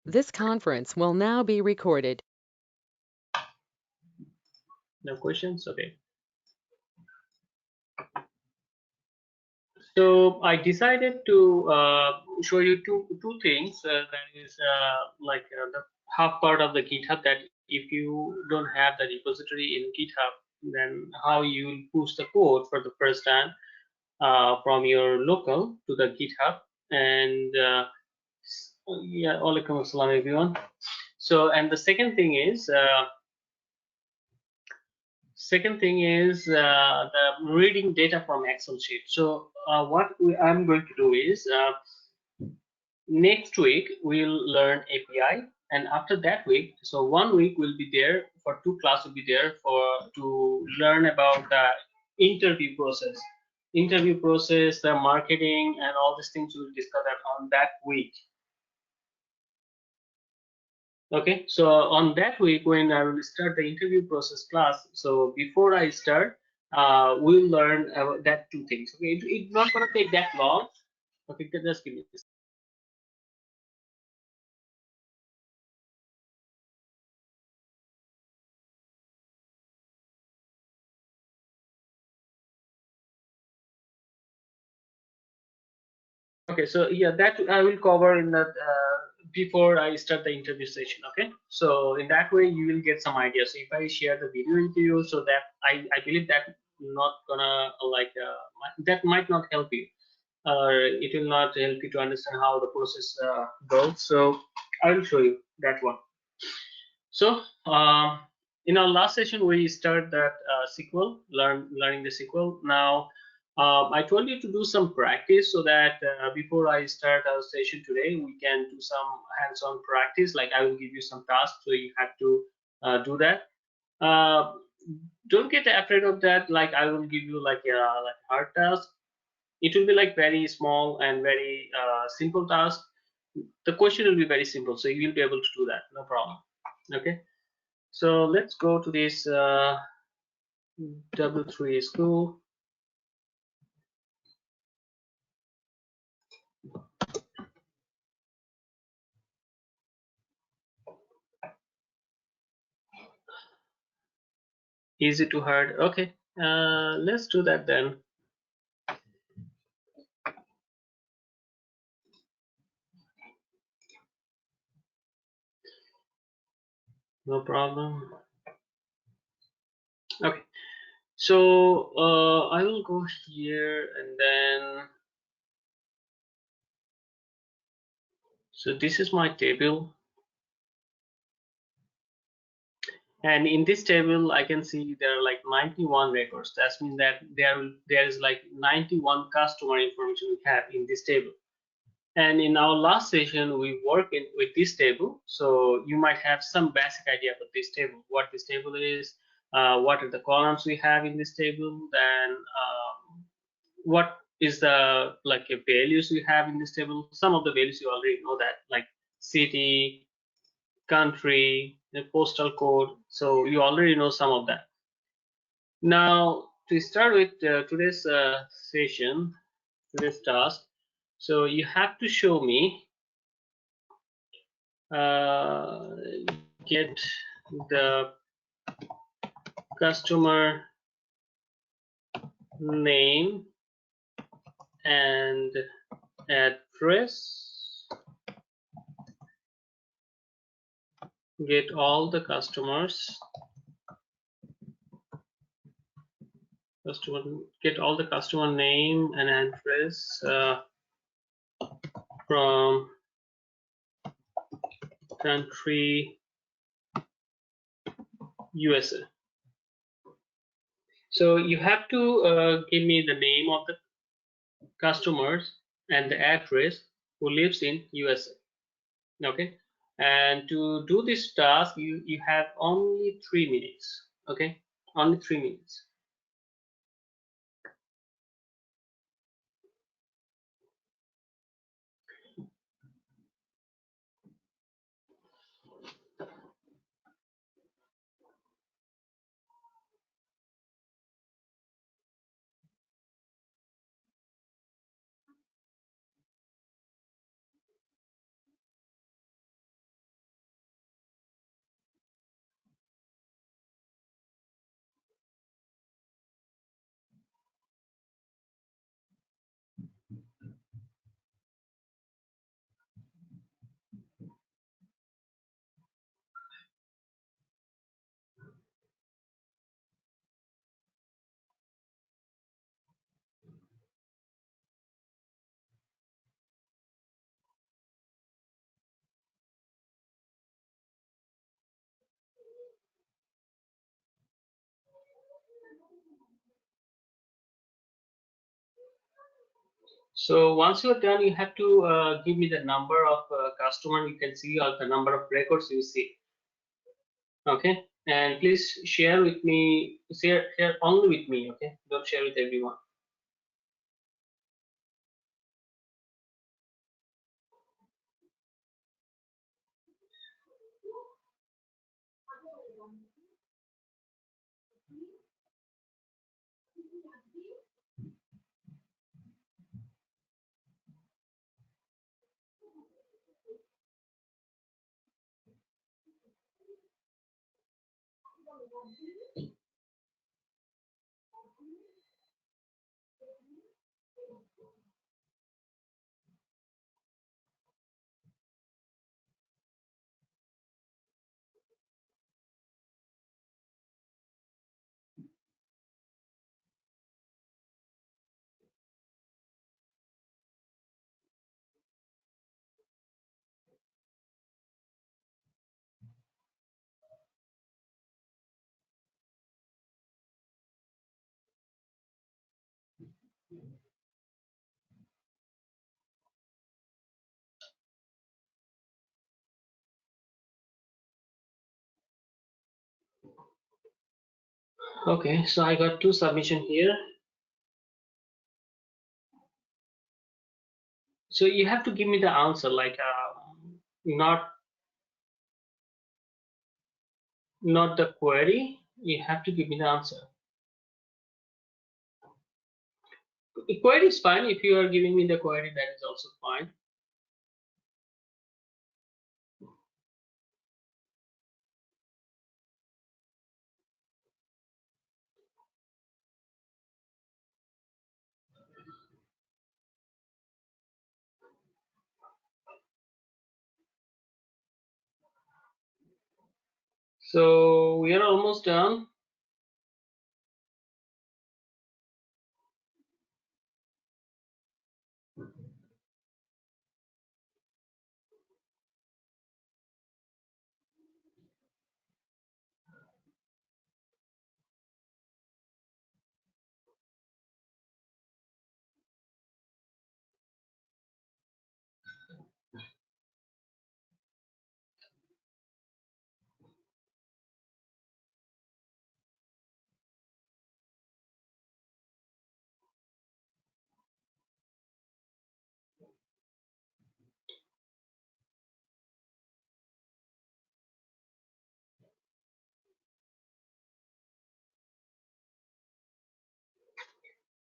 This conference will now be recorded. No questions? Okay. So I decided to show you two things. That is the half part of the GitHub, that if you don't have the repository in GitHub, then how you will push the code for the first time from your local to the GitHub. And yeah, alaikum assalam everyone. So, and the second thing is the reading data from Excel sheet. So I'm going to do is next week we'll learn API, and after that week, so 1 week will be there for two class will be there for to learn about the interview process, the marketing, and all these things we'll discuss that on that week. Okay, so on that week when I will start the interview process class, so before I start, we'll learn that two things. Okay, it's not gonna take that long. Okay, just give me this. Okay, so yeah, that I will cover in that before I start the interview session. Okay, so in that way you will get some idea. So if I share the video with you, so that I believe that not gonna that might not help you, or it will not help you to understand how the process goes. So I will show you that one. So in our last session, we started that SQL, learning the SQL. Now, I told you to do some practice so that before I start our session today, we can do some hands-on practice. Like I will give you some tasks, so you have to do that. Uh, don't get afraid of that. Like I will give you like hard task. It will be like very small and very simple task. The question will be very simple, so you will be able to do that. No problem. Okay. So let's go to this W3 school. Easy to hard. Okay, let's do that then. No problem. Okay, so I will go here and then. So this is my table. And in this table, I can see there are like 91 records. That means that there is like 91 customer information we have in this table. And in our last session, we work with this table. So you might have some basic idea about this table, what this table is, what are the columns we have in this table, then what is the values we have in this table. Some of the values you already know that, like city, country, the postal code. So you already know some of that. Now, to start with today's session, today's task, so you have to show me get the customer name and address, get all the get all the customer name and address from country USA. So you have to give me the name of the customers and the address who lives in USA. Okay, and to do this task, you have only 3 minutes. Okay, only 3 minutes. So once you're done, you have to give me the number of customer you can see or the number of records you see. Okay, and please share with me, share only with me. Okay, don't share with everyone. Okay, so I got two submission here. So you have to give me the answer, like not the query. You have to give me the answer. The query is fine. If you are giving me the query, that is also fine. So we are almost done.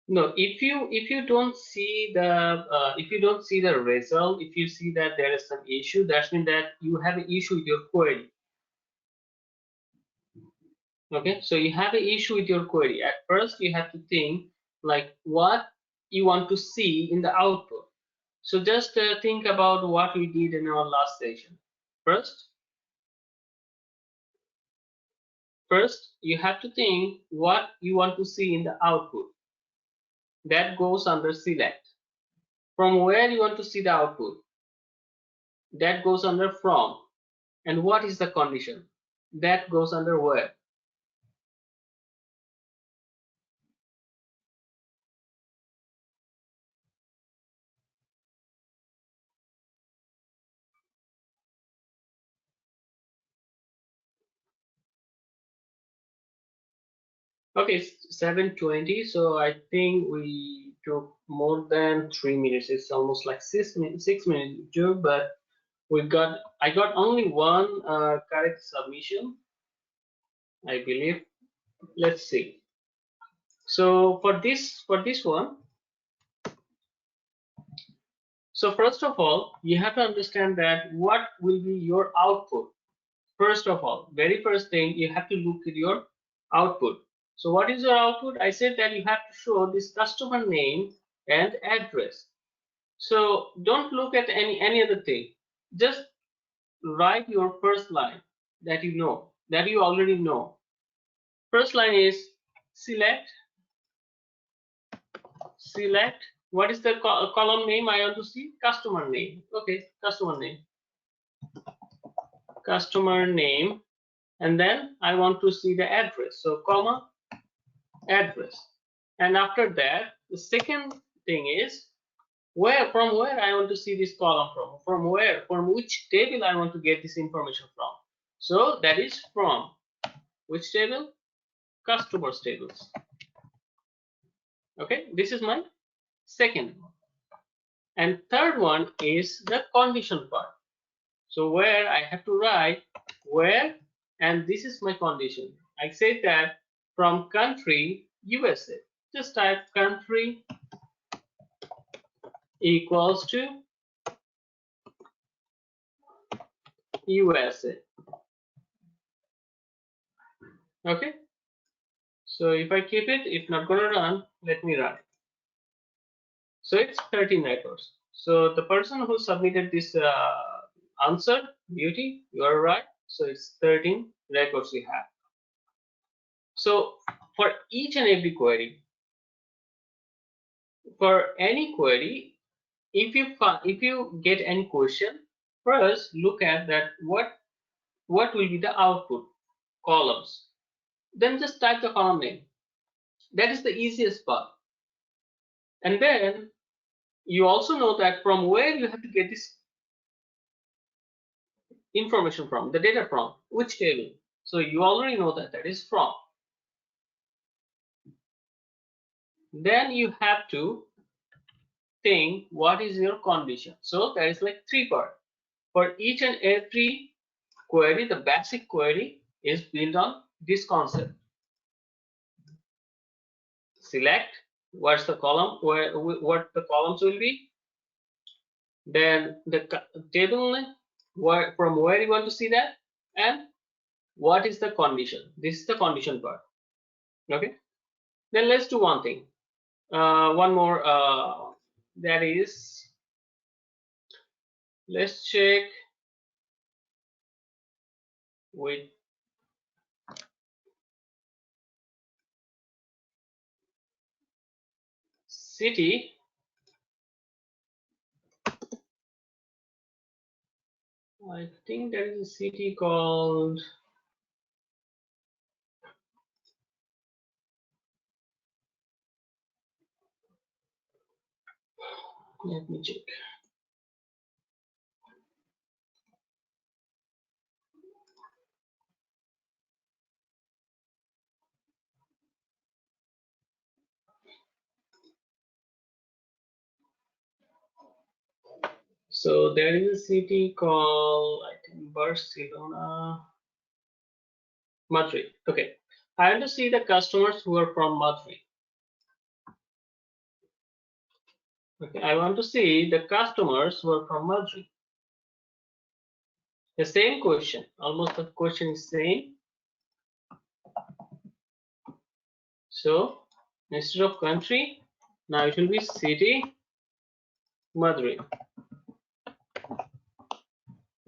No, if you don't see the if you don't see the result, if you see that there is some issue, that means that you have an issue with your query. Okay, so you have an issue with your query. At first, you have to think like what you want to see in the output. So just think about what we did in our last session. First, you have to think what you want to see in the output. That goes under select. From where you want to see the output? That goes under from. And what is the condition? That goes under where. Okay, 7:20. So I think we took more than 3 minutes. It's almost like 6 minutes, 6 minutes too, but I got only one correct submission, I believe. Let's see. So for this one, so first of all, you have to understand that what will be your output. First of all, very first thing, you have to look at your output. So what is your output? I said that you have to show this customer name and address. So don't look at any other thing. Just write your first line that you know, that you already know. First line is select. What is the column name I want to see? Customer name. Okay, customer name. And then I want to see the address. So comma, address. And after that, the second thing is from where I want to see this column from where, from which table I want to get this information from. So that is from which table? Customers tables. Okay, this is my second one. And third one is the condition part. So where I have to write where, and this is my condition. I said that from country USA. Just type country equals to USA. Okay. So if I keep it, it's not going to run. Let me run. So it's 13 records. So the person who submitted this answer, Beauty, you are right. So it's 13 records we have. So for each and every query, for any query, if you get any question, first look at that what will be the output columns. Then just type the column name. That is the easiest part. And then you also know that from where you have to get this information from, the data from, which table. So you already know that that is from. Then you have to think what is your condition. So there is like three parts. For each and every query, the basic query is built on this concept. Select what's the column, what the columns will be. Then the table name, from where you want to see that, and what is the condition. This is the condition part. Okay. Then let's do one thing. One more. That is, let's check with city. I think there is a city called, let me check. So there is a city called, I think, Barcelona, Madrid. Okay, I want to see the customers who are from Madrid. Okay, I want to see the customers who are from Madrid. The same question, almost the question is same. So instead of country, now it will be city, Madrid.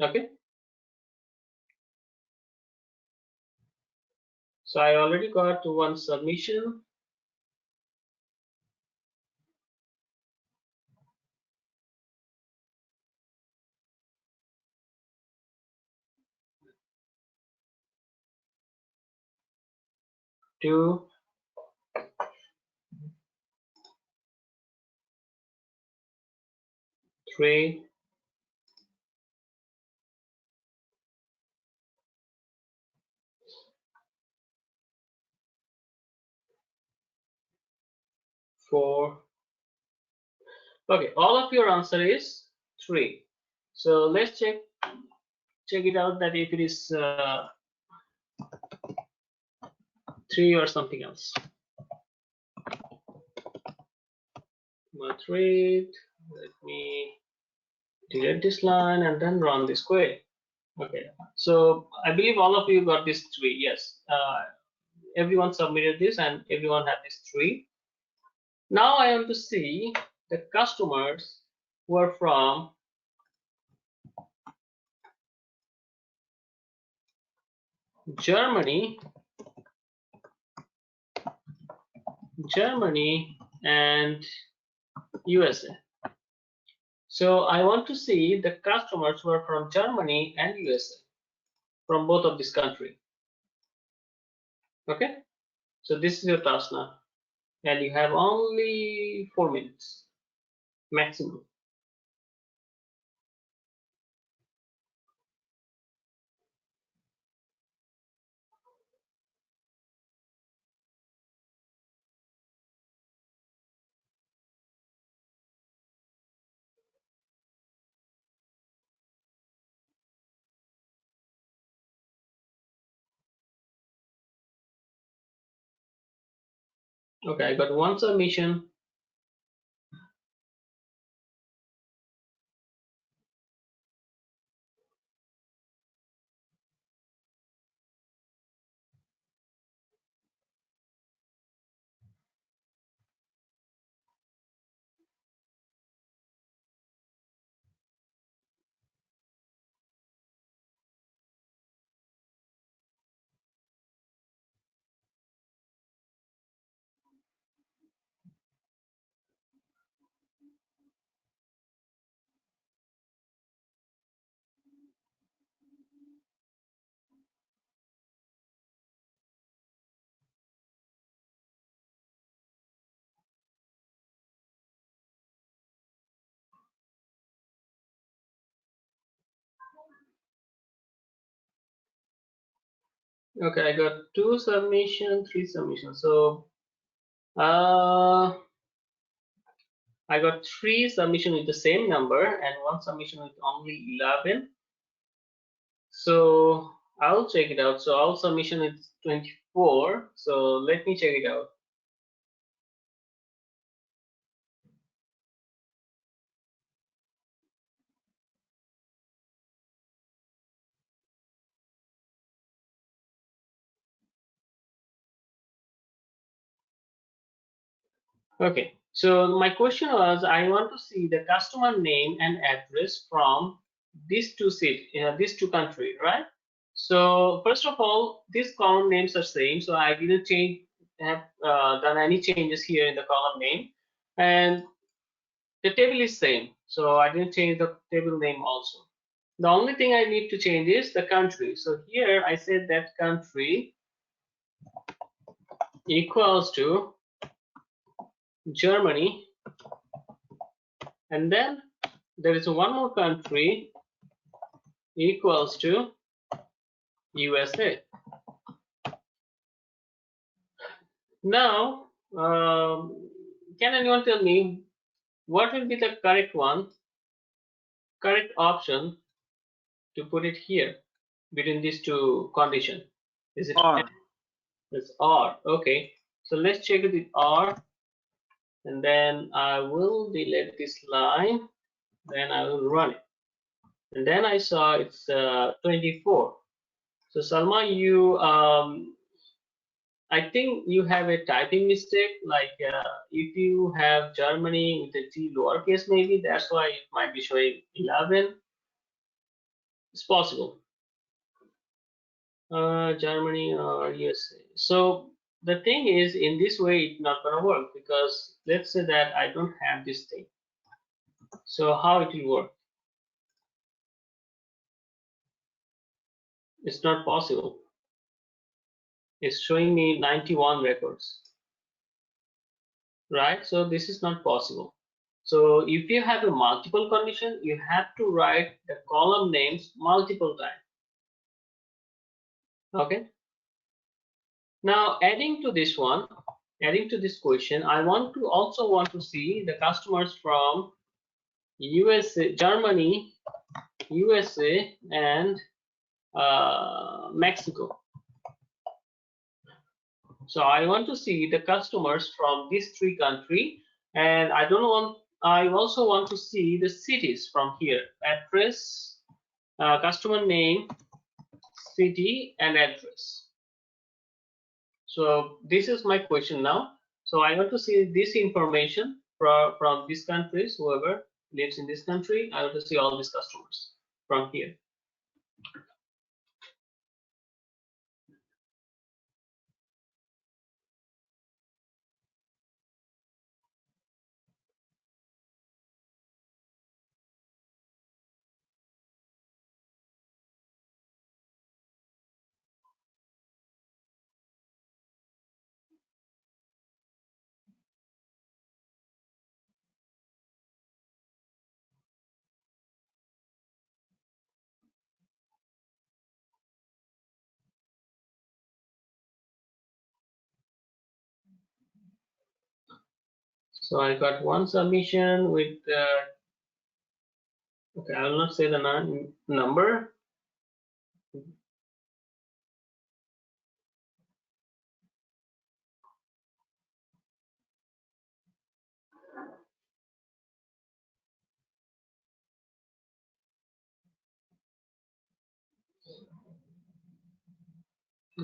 Okay. So I already got one submission. Two, three, four. Okay, all of your answer is 3. So let's check it out that if it is 3 or something else. Madrid. Let me delete this line and then run this query. Okay, so I believe all of you got this 3. Yes, everyone submitted this and everyone had this 3. Now I want to see the customers who are from Germany, and USA. So I want to see the customers who are from Germany and USA, from both of this country. Okay, so this is your task now, and you have only 4 minutes. maximum. Okay, I got one submission. Okay, I got two submission, three submissions. So I got three submission with the same number and one submission with only 11. So I'll check it out. So our submission is 24. So let me check it out. Okay, so my question was, I want to see the customer name and address from these two cities, these two countries, right? So first of all, these column names are same, so I didn't have done any changes here in the column name, and the table is same, so I didn't change the table name also. The only thing I need to change is the country. So here I said that country equals to Germany, and then there is one more country equals to USA. Now, can anyone tell me what will be the correct one, correct option to put it here between these two conditions? Is it R. It's R. Okay, so let's check it with R, and then I will delete this line, then I will run it, and then I saw it's 24. So Salma, you I think you have a typing mistake. Like if you have Germany with a G lowercase, maybe that's why it might be showing 11. It's possible. Germany or USA. So the thing is, in this way, it's not gonna work because let's say that I don't have this thing. So how it will work? It's not possible. It's showing me 91 records, right? So this is not possible. So if you have a multiple condition, you have to write the column names multiple times. Okay. Now adding to this one, adding to this question, I also want to see the customers from USA, Germany, USA, and Mexico. So I want to see the customers from these three countries, and I also want to see the cities from here: address, customer name, city, and address. So this is my question now. So I want to see this information from these countries. Whoever lives in this country, I want to see all these customers from here. So I got one submission with okay, I will not say the number.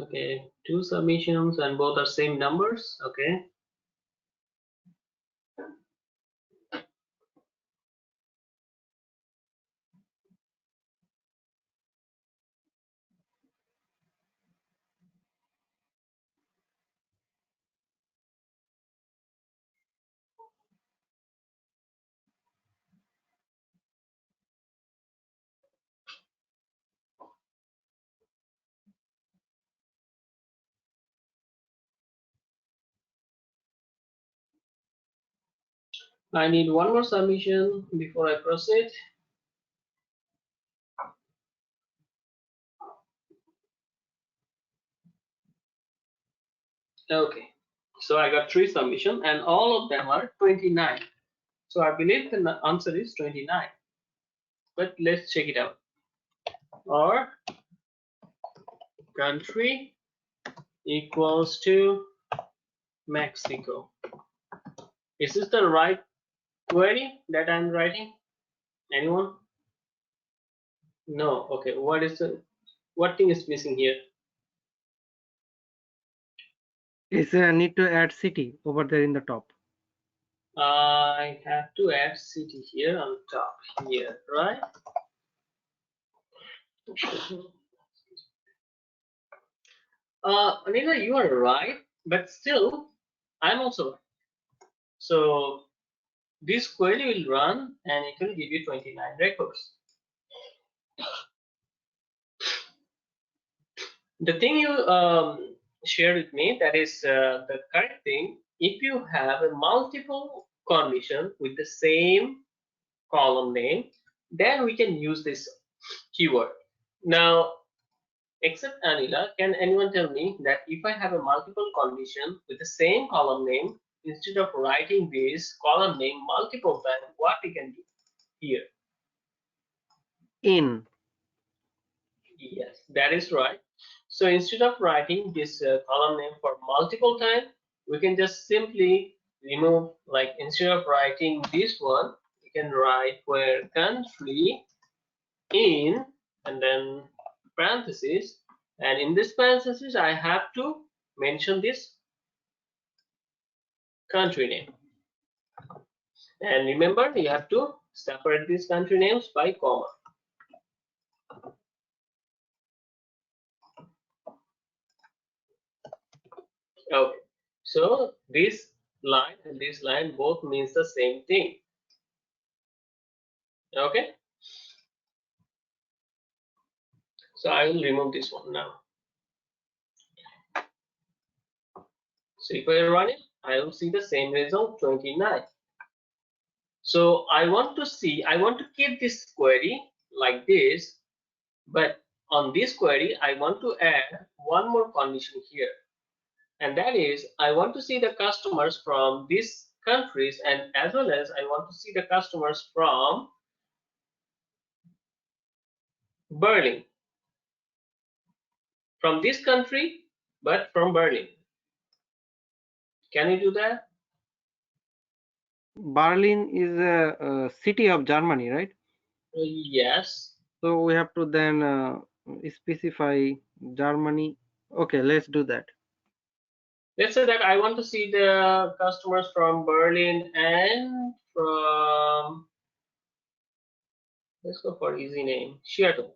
Okay, 2 submissions and both are same numbers. Okay. I need one more submission before I proceed. Okay, so I got 3 submissions and all of them are 29. So I believe the answer is 29. But let's check it out. Or country equals to Mexico. Is this the right query that I'm writing? Anyone? No. Okay. What thing is missing here? Is need to add city over there in the top. I have to add city here on top here, right? Anila, you are right, but still, I'm also right. So this query will run and it will give you 29 records. The thing you shared with me, that is the correct thing. If you have a multiple condition with the same column name, then we can use this keyword. Now, except Anila, can anyone tell me that if I have a multiple condition with the same column name, instead of writing this column name multiple times, what we can do here? In. Yes, that is right. So instead of writing this column name for multiple times, we can just simply remove, like instead of writing this one, we can write where country in and then parentheses, and in this parentheses I have to mention this country name. And remember, you have to separate these country names by comma. Okay, so this line and this line both means the same thing. Okay, so I will remove this one now. So if I run it, I will see the same result, 29. So I want to keep this query like this, but on this query, I want to add one more condition here. And that is, I want to see the customers from these countries, and as well as I want to see the customers from Berlin. From this country, but from Berlin. Can you do that? Berlin is a city of Germany, right? Yes. So we have to then specify Germany. Okay, let's do that. Let's say that I want to see the customers from Berlin and from, let's go for easy name, Seattle.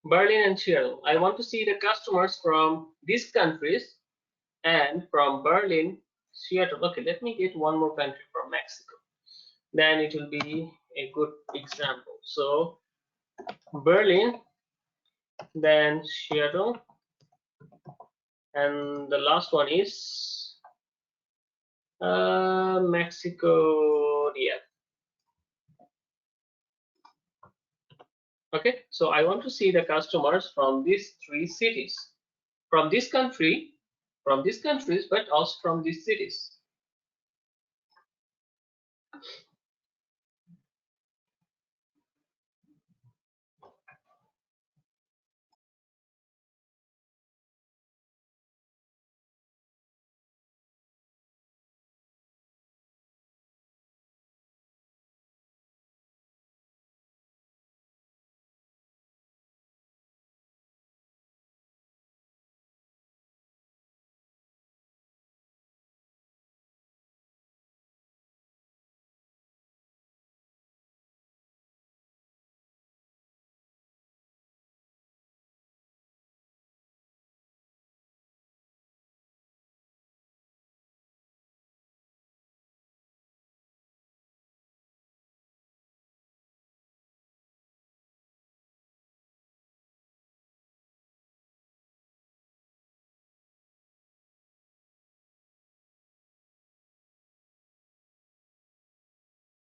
Berlin and Seattle. I want to see the customers from these countries and from Berlin, Seattle. Okay, let me get one more country from Mexico. Then it will be a good example. So Berlin, then Seattle, and the last one is Mexico. Yeah. Okay, so I want to see the customers from these 3 cities, from this country, from these countries, but also from these cities.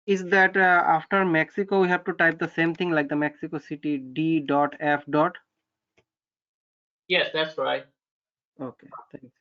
is that after Mexico we have to type the same thing like the Mexico City D dot F dot? Yes, that's right. Okay, thanks.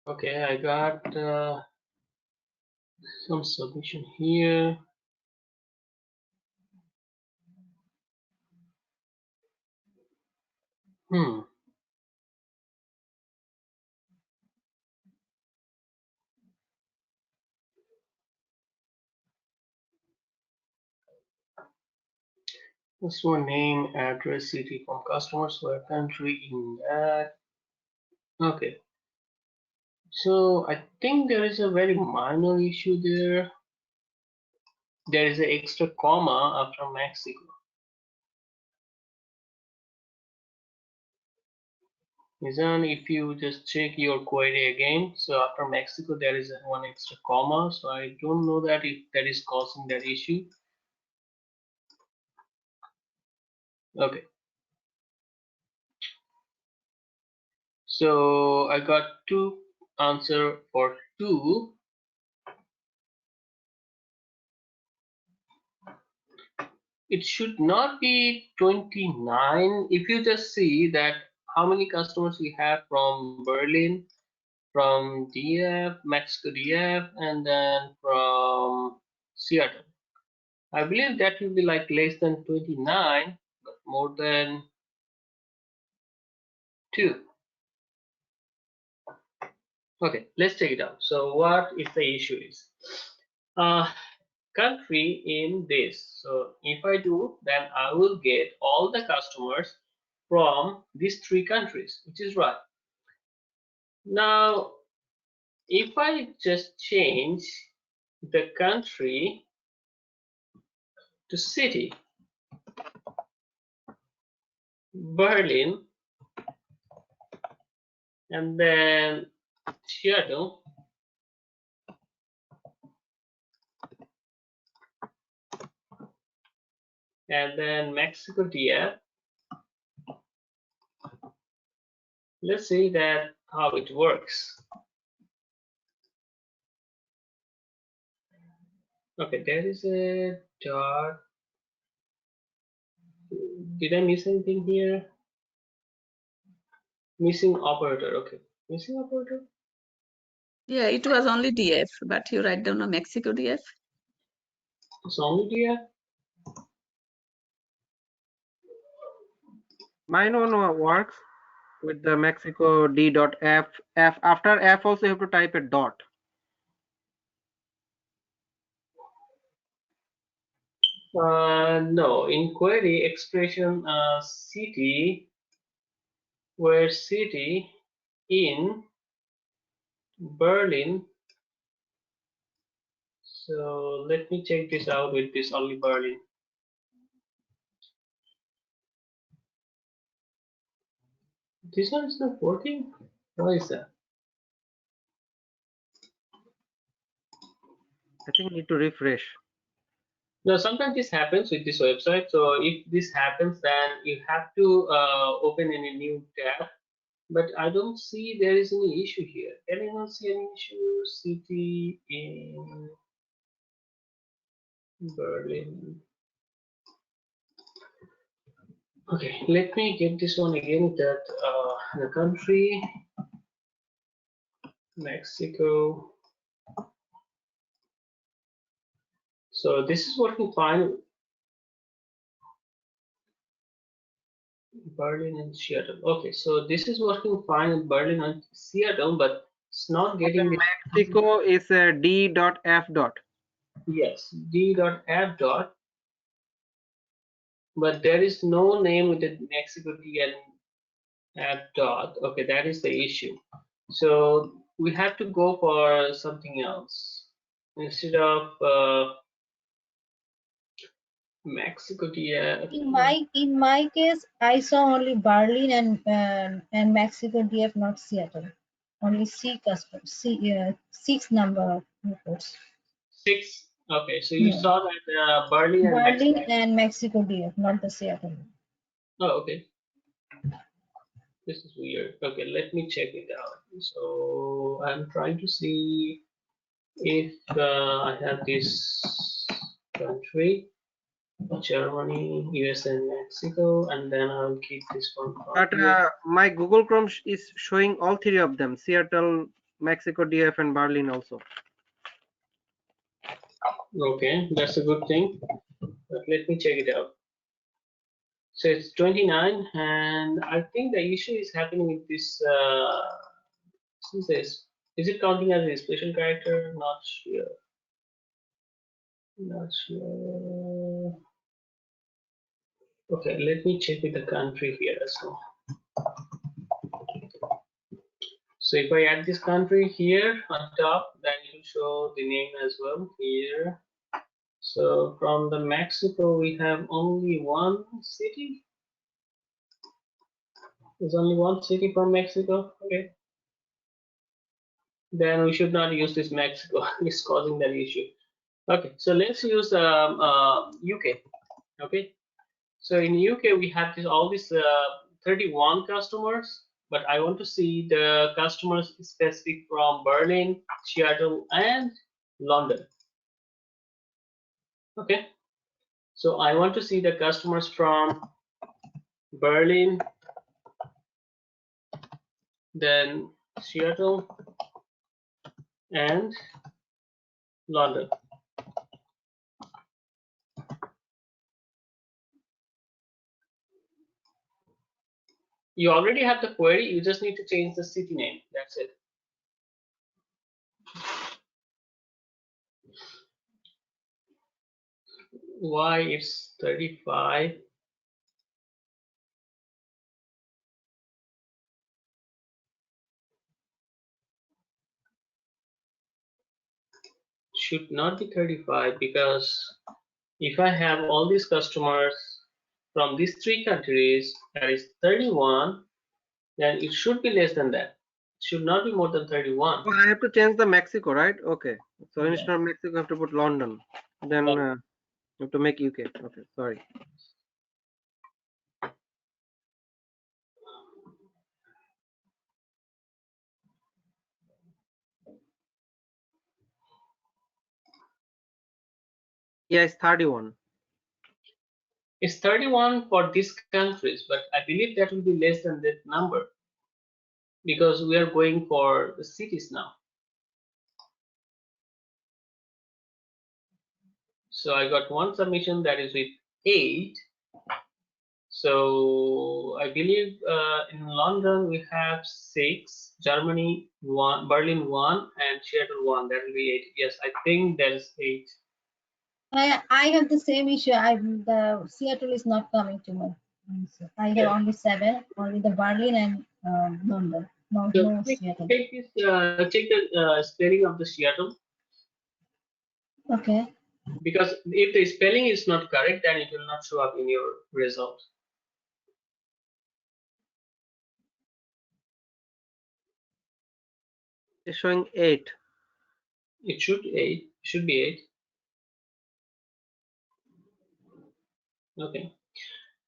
Okay, I got some submission here. This one, name, address, city from customers, where country in that. Okay, so I think there is a very minor issue there. There is an extra comma after Mexico. Isn't, if you just check your query again, so after Mexico there is one extra comma, so I don't know that if that is causing that issue. Okay, so I got two answer for two. It should not be 29. If you just see that how many customers we have from Berlin, from DF, Mexico DF, and then from Seattle. I believe that will be like less than 29, but more than 2. Okay, let's check it out. So what is the issue is? Country in this. So if I do, then I will get all the customers from these 3 countries, which is right. Now, if I just change the country to city, Berlin, and then Seattle, and then Mexico DF. Let's see that how it works. Okay, there is a dot. Did I miss anything here? Missing operator. Okay, missing operator. Yeah, it was only DF, but you write down a Mexico DF. It's only DF. Mine one works with the Mexico D dot F. After F also you have to type a dot. No, in query expression city. where city in Berlin. So let me check this out with this only Berlin. This one is not working. Why is that? I think you need to refresh. Now, sometimes this happens with this website. So if this happens, then you have to open any new tab. But I don't see there is any issue here. Can anyone see any issue? City in Berlin. Okay, let me get this one again. That the country, Mexico. So this is working fine. Berlin and Seattle. Okay, so this is working fine in Berlin and Seattle, but it's not getting the Mexico is D.F. yes D.F. But there is no name with the Mexico D and F dot. Okay, that is the issue. So we have to go for something else instead of Mexico DF. In my case, I saw only Berlin and Mexico DF, not Seattle. Only six number of reports. 6. Okay, so you Yeah. saw that Berlin and Berlin Mexico. and Mexico DF, not the Seattle. Oh, okay. This is weird. Okay, let me check it out. So I'm trying to see if I have this country, Germany, US, and Mexico, and then I'll keep this one. But my Google Chrome is showing all three of them: Seattle, Mexico DF, and Berlin also. Okay, that's a good thing. But let me check it out. So it's 29, and I think the issue is happening with this. Is it counting as a special character? Not sure. Not sure. Okay, let me check with the country here as well. So if I add this country here on top, then it will show the name as well here. So from the Mexico, we have only one city. There's only one city from Mexico. Okay. Then we should not use this Mexico. It's causing that issue. Okay, so let's use UK. Okay, so in UK we have all these 31 customers, but I want to see the customers specific from Berlin, Seattle, and London. Okay, so I want to see the customers from Berlin, then Seattle, and London. You already have the query, you just need to change the city name. That's it. Why it's 35? Should not be 35, because if I have all these customers from these 3 countries, that is 31, then it should be less than that. It should not be more than 31. Oh, I have to change the Mexico, right? Okay. So instead of Mexico, I have to put London. Then you have to make UK. Okay, sorry. Yeah, it's 31. It's 31 for these countries, but I believe that will be less than that number, because we are going for the cities now. So I got one submission that is with 8. So I believe in London we have 6, Germany 1, Berlin 1, and Seattle 1. That will be 8. Yes, I think there is 8. I have the same issue. The Seattle is not coming to me. answer. I have Yeah. only 7, only the Berlin and London. No, So no check Seattle. check the spelling of the Seattle, Okay. because if the spelling is not correct, then it will not show up in your result. It's showing 8. It should be 8. Okay.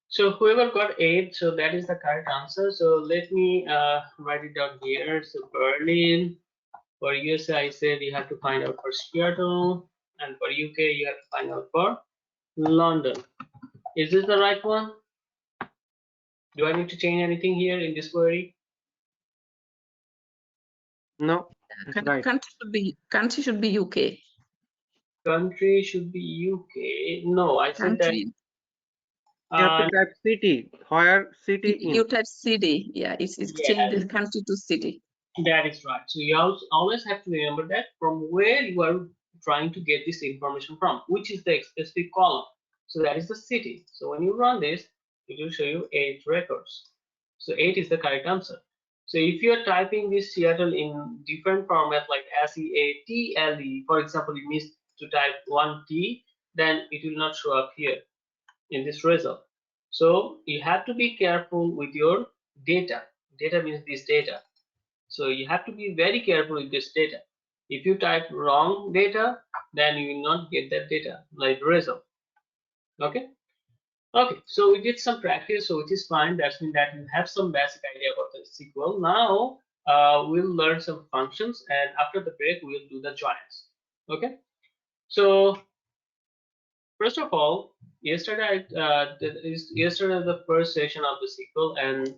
So whoever got 8, so that is the correct answer. So let me write it down here. So Berlin. For USA, I said you have to find out for Seattle, and for UK, you have to find out for London. Is this the right one? Do I need to change anything here in this query? No, it's right. Country should be UK. Country should be UK. No, I said that. Country. You have to type city. Where city in? You type city. Yeah, it's changed the Yes, country to city. that is right. So you always have to remember that from where you are trying to get this information from, which is the specific column. So that is the city. So when you run this, it will show you 8 records. So 8 is the correct answer. So if you are typing this Seattle in different format like SEATLE, for example, you missed to type 1T, then it will not show up here in this result. So you have to be careful with your data. Data means this data. So you have to be very careful with this data. If you type wrong data, then you will not get that data like the result. Okay. Okay, so we did some practice, so it is fine. That means that you have some basic idea about the SQL. Now we'll learn some functions, and after the break, we'll do the joins. Okay. So first of all, yesterday yesterday the first session of the SQL, and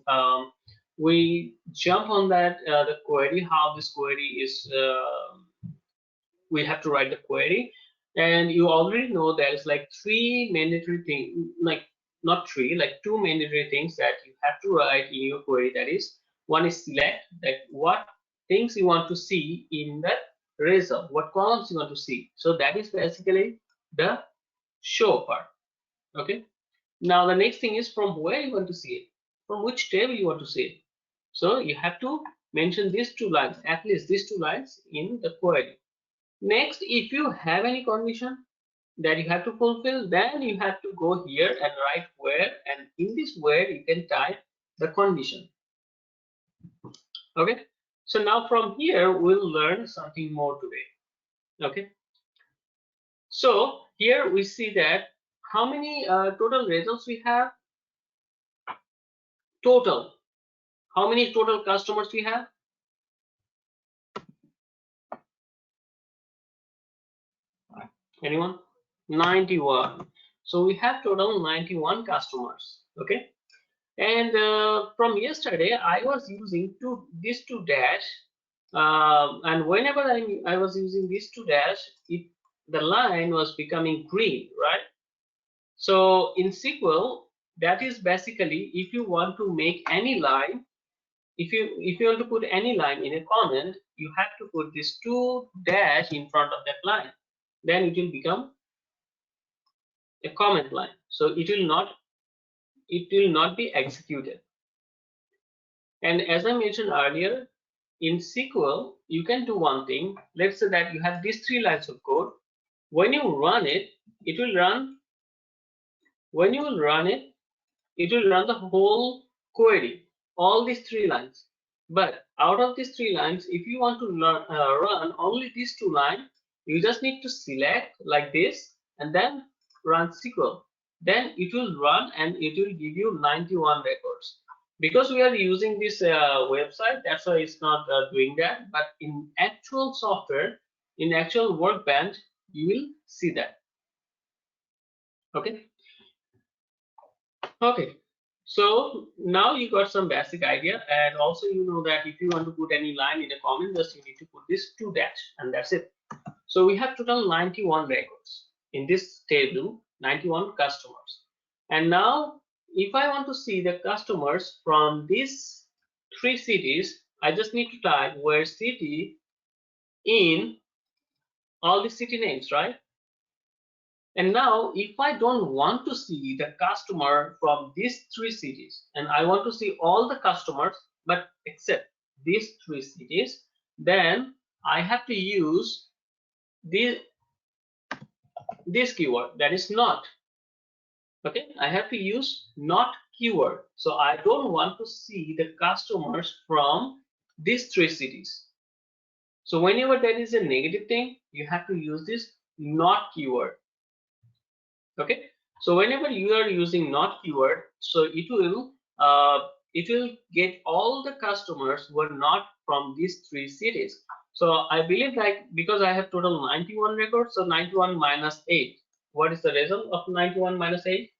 we jump on that the query, how this query is. We have to write the query, and you already know there's like 3 mandatory things, like not 3, like 2 mandatory things that you have to write in your query. That is, one is select, that what things you want to see in the result, what columns you want to see. So that is basically the show part. Okay. Now the next thing is from where you want to see it, from which table you want to see it. So you have to mention these 2 lines, at least these 2 lines in the query. Next, if you have any condition that you have to fulfill, then you have to go here and write where, and in this where you can type the condition. Okay. So now from here we'll learn something more today. Okay. So here we see that how many total results we have. Total. How many total customers we have? Anyone? 91. So we have total 91 customers. Okay. And from yesterday, I was using these two dash, and whenever I was using these 2 dash, the line was becoming green, right? So in SQL, that is basically if you want to make any line, if you want to put any line in a comment, you have to put this 2 dash in front of that line. Then it will become a comment line. So it will not be executed. And as I mentioned earlier, in SQL, you can do one thing. Let's say that you have these 3 lines of code. When you run it, it will run. When you will run it, it will run the whole query, all these 3 lines. But out of these 3 lines, if you want to run only these 2 lines, you just need to select like this and then run SQL. Then it will run and it will give you 91 records. Because we are using this website, that's why it's not doing that. But in actual software, in actual workbench, you will see that. Okay. Okay. So now you got some basic idea, and also you know that if you want to put any line in a comment, just you need to put this 2 dash, and that's it. So we have total 91 records in this table, 91 customers. And now if I want to see the customers from these 3 cities, I just need to type where city in all the city names, right? And now if I don't want to see the customer from these 3 cities and I want to see all the customers but except these 3 cities, then I have to use this keyword, that is not. Okay, I have to use not keyword. So I don't want to see the customers from these 3 cities. So whenever there is a negative thing, you have to use this not keyword. Okay, so whenever you are using not keyword, so it will get all the customers who are not from these 3 cities. So I believe, like, because I have total 91 records, so 91 minus 8, what is the result of 91 minus 8?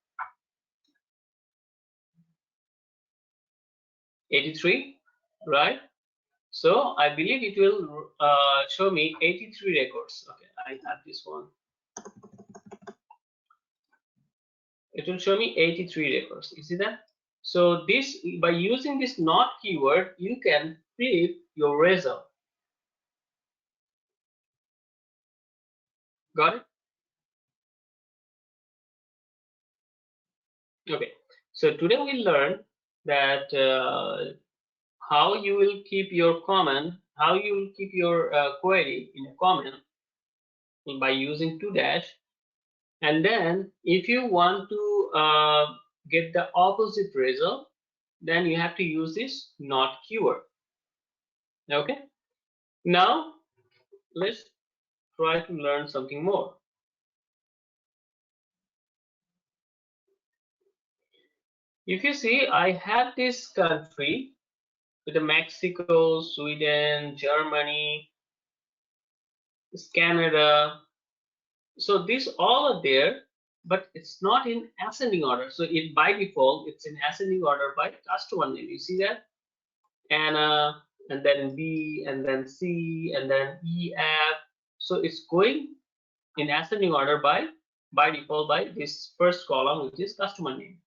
83, right? So I believe it will show me 83 records. Okay, I have this one. It will show me 83 records. You see that? So this, by using this not keyword, you can flip your result. Got it? Okay. So today we learned that how you will keep your comment, how you will keep your query in a comment by using 2-, and then if you want to get the opposite result, then you have to use this not keyword. Okay. Now let's try to learn something more. If you see, I have this country with the Mexico, Sweden, Germany, Canada. So these all are there, but it's not in ascending order. So it by default, it's in ascending order by customer name. You see that? Anna, and then B, and then C, and then E, F. So it's going in ascending order by default by this first column, which is customer name.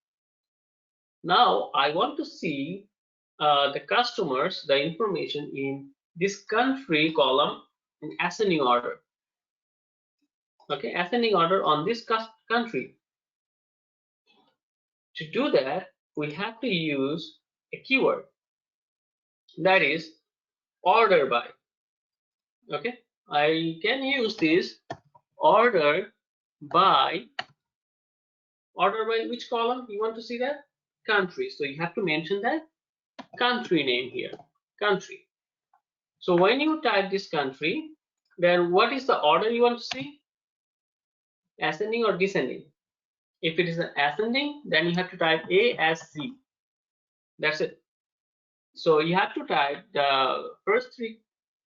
Now I want to see the customers, the information in this country column in ascending order. Okay, ascending order on this country. To do that, we have to use a keyword, that is order by. Okay, I can use this order by. Order by which column you want to see that? Country. So you have to mention that country name here, country. So when you type this country, then what is the order you want to see? Ascending or descending? If it is an ascending, then you have to type A as C. That's it. So you have to type the first 3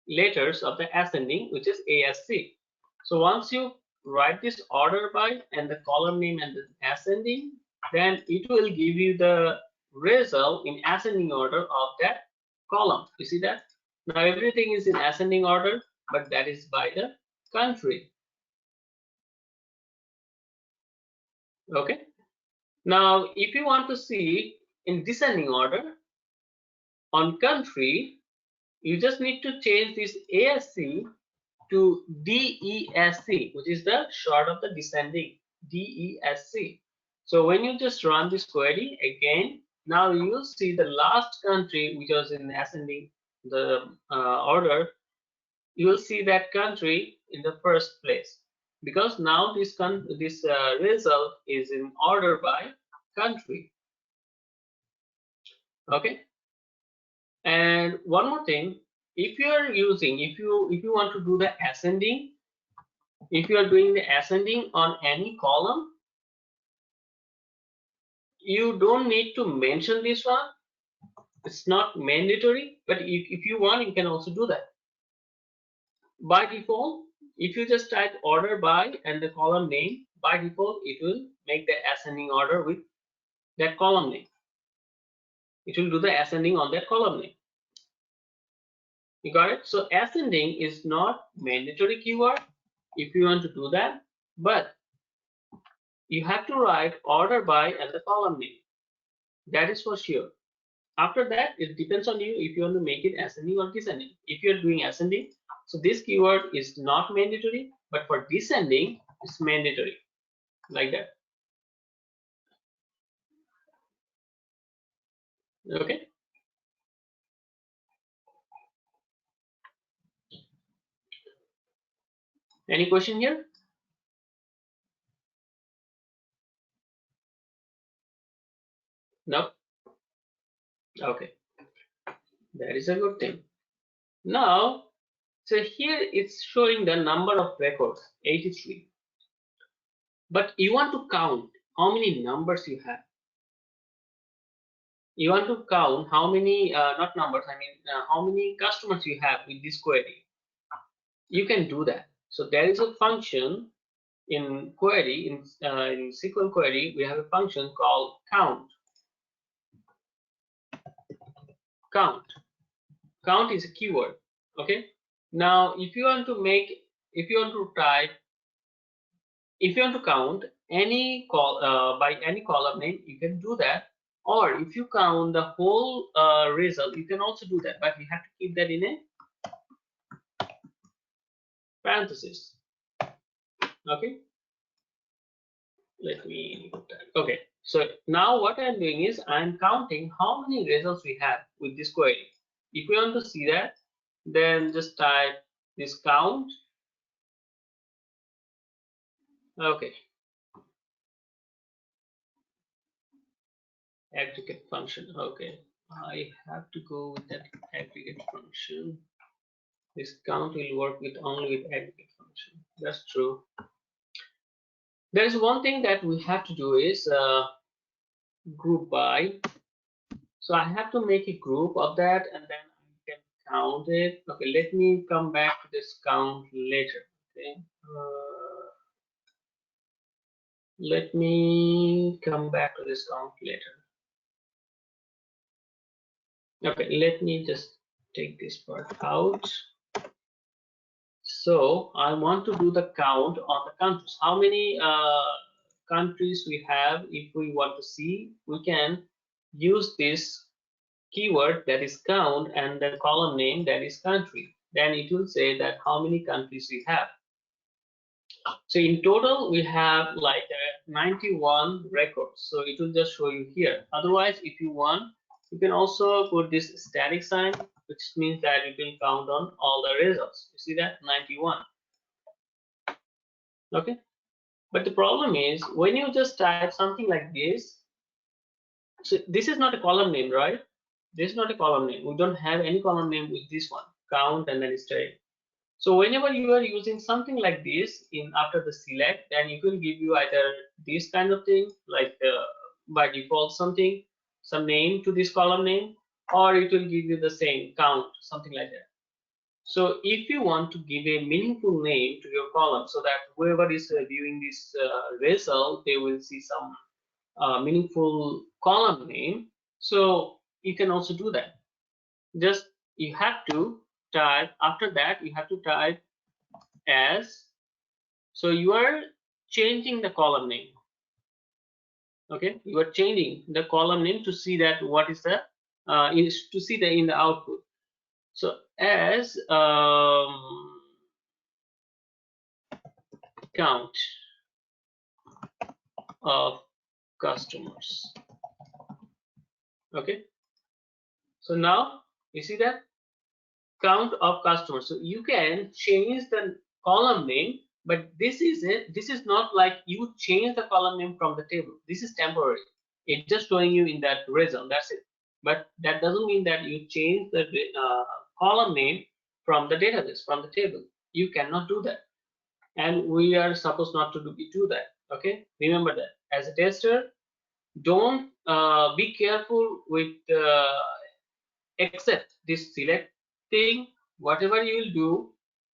letters of the ascending, which is A as C. So once you write this order by and the column name and the ascending, then it will give you the result in ascending order of that column. You see that? Now everything is in ascending order, but that is by the country. Okay. Now if you want to see in descending order on country, you just need to change this ASC to DESC, which is the short of the descending, DESC. So when you just run this query again, now you will see the last country which was in ascending the order. You will see that country in the first place, because now this result is in order by country. Okay. And one more thing, if you are using, if you want to do the ascending, if you are doing the ascending on any column, you don't need to mention this one. It's not mandatory, but if you want, you can also do that. By default, if you just type order by and the column name, by default it will make the ascending order with that column name. It will do the ascending on that column name. You got it? So ascending is not mandatory keyword if you want to do that, but you have to write order by and the column name. That is for sure. After that, it depends on you if you want to make it ascending or descending. If you're doing ascending, so this keyword is not mandatory, but for descending, it's mandatory. like that. Okay. Any question here? No. Okay, that is a good thing. Now, so here it's showing the number of records, 83. But you want to count how many numbers you have. You want to count how many, not numbers, I mean, how many customers you have with this query. You can do that. So there is a function in query, in SQL query, we have a function called count. Count is a keyword. Okay. Now, if you want to count any by any column name, you can do that. Or if you count the whole result, you can also do that. But you have to keep that in a parenthesis. Okay. Let me put that. Okay. So now what I'm doing is I'm counting how many results we have with this query. If you want to see that, then just type this count. Okay. Aggregate function. Okay. I have to go with that aggregate function. This count will work with only with aggregate function. That's true. There is one thing that we have to do is group by. So I have to make a group of that and then I can count it. Okay, let me come back to this count later. Okay. Let me come back to this count later. Okay, let me just take this part out. So I want to do the count on the countries. How many countries we have? If we want to see, we can use this keyword, that is count, and the column name, that is country. Then it will say that how many countries we have. So in total we have like 91 records. So it will just show you here. Otherwise, if you want, you can also put this static sign, which means that it will count on all the results. You see that 91. Okay. But the problem is when you just type something like this, so this is not a column name, right? This is not a column name. We don't have any column name with this one, count and then static. So whenever you are using something like this in after the select, then it will give you either this kind of thing, like by default something, some name to this column name, or it will give you the same count, something like that. So if you want to give a meaningful name to your column so that whoever is viewing this result, they will see some meaningful column name. So you can also do that. Just you have to type, after that you have to type as, so you are changing the column name. Okay, you are changing the column name to see that what is the to see the in the output. So as count of customers. Okay, so now you see that count of customers. So you can change the column name, but this is it. This is not like you change the column name from the table. This is temporary. It's just showing you in that result. That's it. But that doesn't mean that you change the column name from the database, from the table. You cannot do that, and we are supposed not to do that. Okay, remember that. As a tester, don't be careful with except this select thing. Whatever you will do,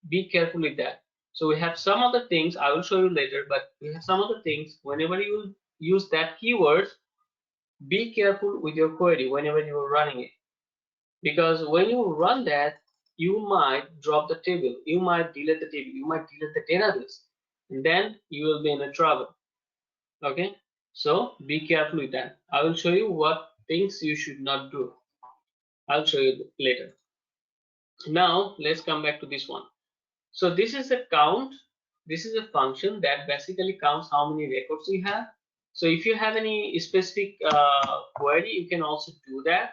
be careful with that. So we have some other things I will show you later, but we have some other things. Whenever you use that keywords, be careful with your query whenever you are running it, because when you run that, you might drop the table, you might delete the table, you might delete the database, and then you will be in a trouble. Okay, so be careful with that. I will show you what things you should not do. I'll show you later. Now let's come back to this one. So this is a count this is a function that basically counts how many records you have. So if you have any specific query, you can also do that.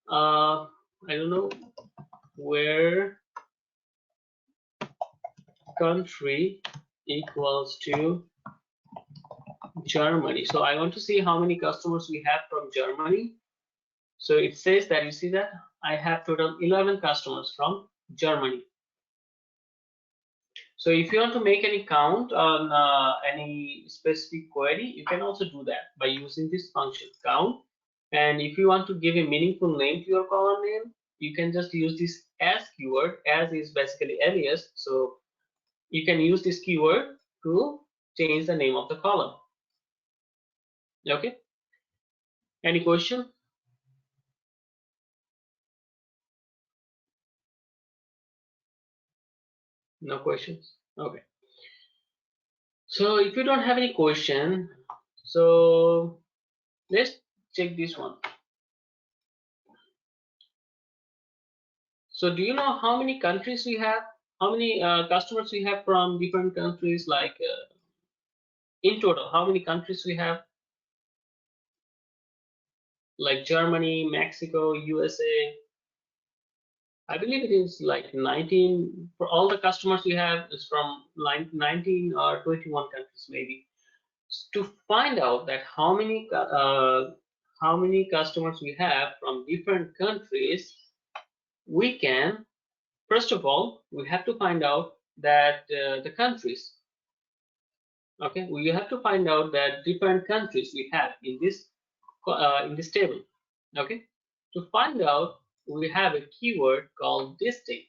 I don't know, where country equals to Germany. So I want to see how many customers we have from Germany. So it says that, you see that I have total 11 customers from Germany. So if you want to make any count on any specific query, you can also do that by using this function count. And if you want to give a meaningful name to your column name, you can just use this as keyword. As is basically alias, so you can use this keyword to change the name of the column. Okay, any question? No questions? Okay, so if you don't have any question, so let's check this one. So do you know how many countries we have? How many customers we have from different countries? Like in total, how many countries we have? Like Germany, Mexico, USA. I believe it is like 19. For all the customers we have is from 19 or 21 countries maybe. To find out that how many customers we have from different countries, we can, first of all, we have to find out that the countries. Okay, we have to find out that different countries we have in this table. Okay, to find out, we have a keyword called distinct.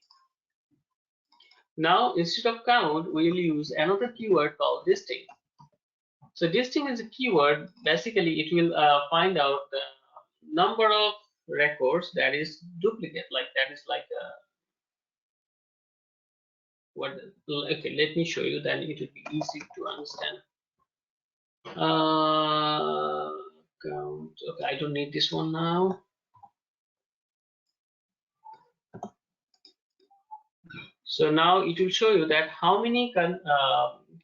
Now instead of count, we will use another keyword called distinct. So distinct is a keyword. Basically, it will find out the number of records that is duplicate. Like that is like what? Okay, let me show you. Then it will be easy to understand. Count. Okay, I don't need this one now. So now it will show you that how many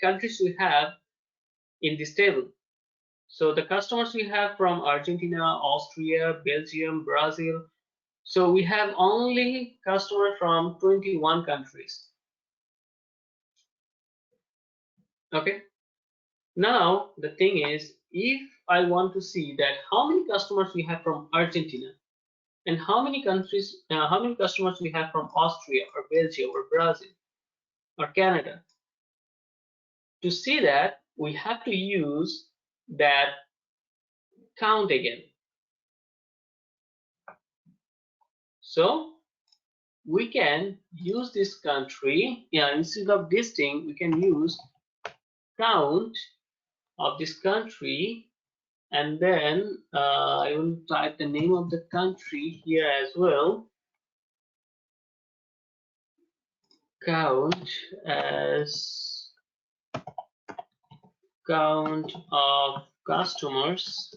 countries we have in this table. So the customers we have from Argentina, Austria, Belgium, Brazil. So we have only customers from 21 countries. Okay. Now the thing is, if I want to see that how many customers we have from Argentina, and how many customers we have from Austria or Belgium or Brazil or Canada. To see that, we have to use that count again. So we can use this country, instead of distinct, we can use count of this country, and then I will type the name of the country here as well. Count as count of customers,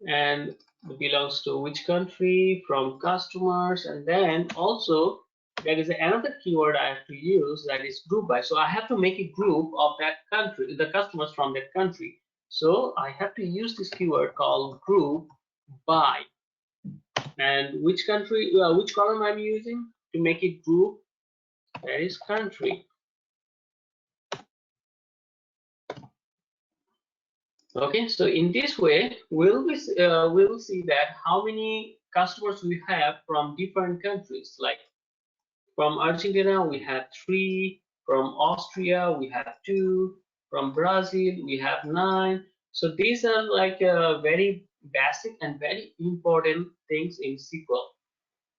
and it belongs to which country, from customers, and then also there is another keyword I have to use, that is group by. So I have to make a group of that country, the customers from that country. So I have to use this keyword called group by. And which country, which column I'm using to make it group? That is country. Okay, so in this way, we'll see that how many customers we have from different countries. Like from Argentina, we have 3. From Austria, we have 2. From Brazil, we have 9. So these are like very basic and very important things in SQL.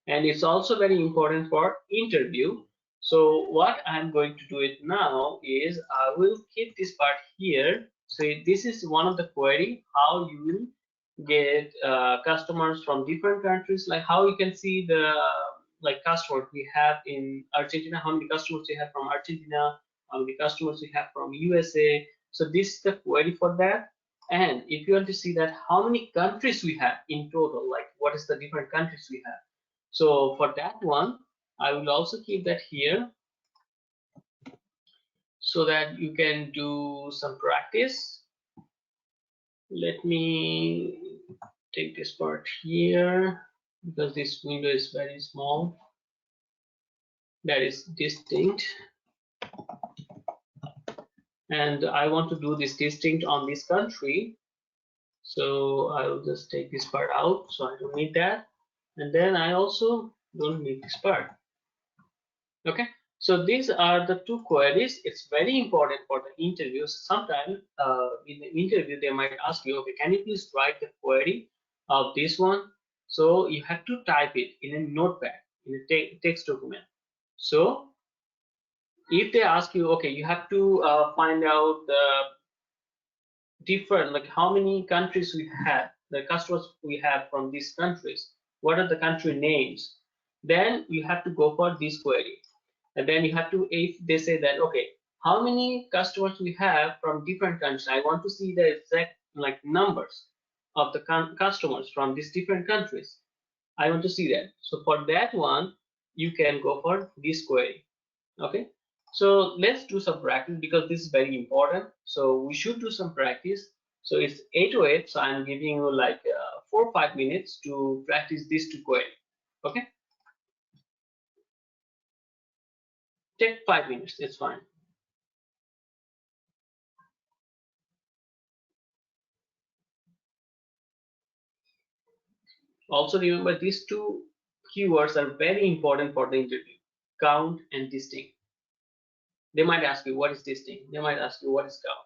And it's also very important for interview. So what I'm going to do it now is I will keep this part here. So this is one of the query, how you will get customers from different countries, like how you can see the customers we have in Argentina, how many customers we have from Argentina, how many customers we have from USA. So this is the query for that. And if you want to see that how many countries we have in total, like what is the different countries we have. So for that one, I will also keep that here. so that you can do some practice. Let me take this part here because this window is very small. That is distinct. And I want to do this distinct on this country. So I'll just take this part out. So I don't need that. And then I also don't need this part. Okay. So these are the two queries. It's very important for the interviews. Sometimes in the interview, they might ask you, okay, can you please write the query of this one? So you have to type it in a notepad, in a text document. So if they ask you, okay, you have to find out the different, like how many countries we have, the customers we have from these countries, what are the country names, then you have to go for this query. And then you have to, if they say that, okay, how many customers we have from different countries, I want to see the exact like numbers of the customers from these different countries, I want to see that. So for that one, you can go for this query. Okay, so let's do some practice because this is very important. So we should do some practice. So it's 8:08, so I'm giving you like 4 or 5 minutes to practice these two queries. Okay, take 5 minutes, it's fine. Also remember, these two keywords are very important for the interview: count and distinct. They might ask you what is distinct, they might ask you what is count.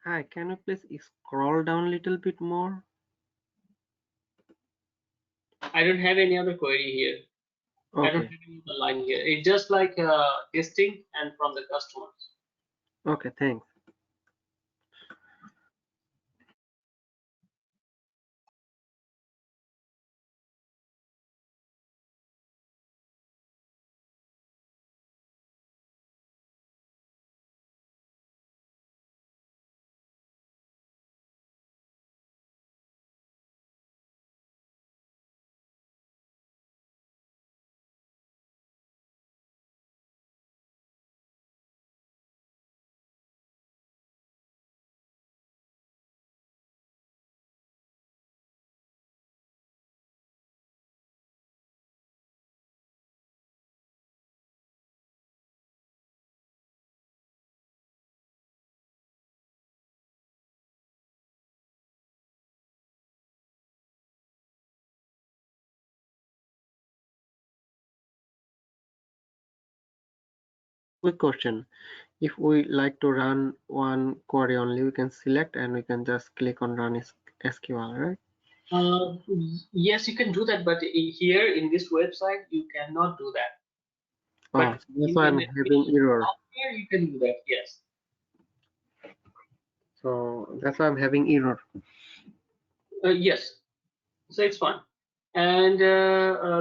Hi, can you please scroll down a little bit more? I don't have any other query here. I don't Okay. have any other line here. It's just like distinct and from the customers. Okay, thanks. Quick question. If we like to run one query only, we can select and we can just click on run SQL, right? Yes, you can do that, but here in this website, you cannot do that. Oh, But so that's in why I'm the having error. software, you can do that. Yes. So that's why I'm having error. Yes. So it's fine. And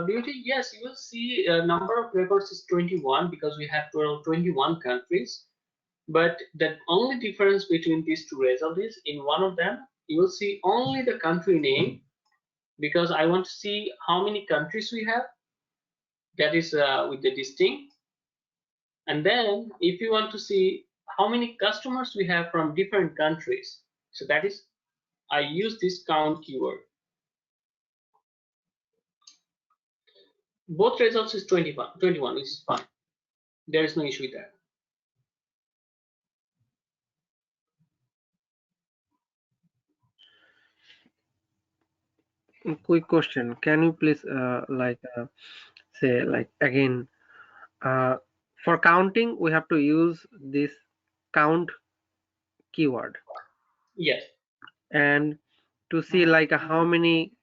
beauty, yes, you will see number of records is 21 because we have total 21 countries. But the only difference between these two results is in one of them, you will see only the country name because I want to see how many countries we have. That is with the distinct. And then if you want to see how many customers we have from different countries, so that is, I use this count keyword. Both results is 21, which is fine. There is no issue with that. Quick question. Can you please say like again, for counting, we have to use this count keyword. Yes. And to see like how many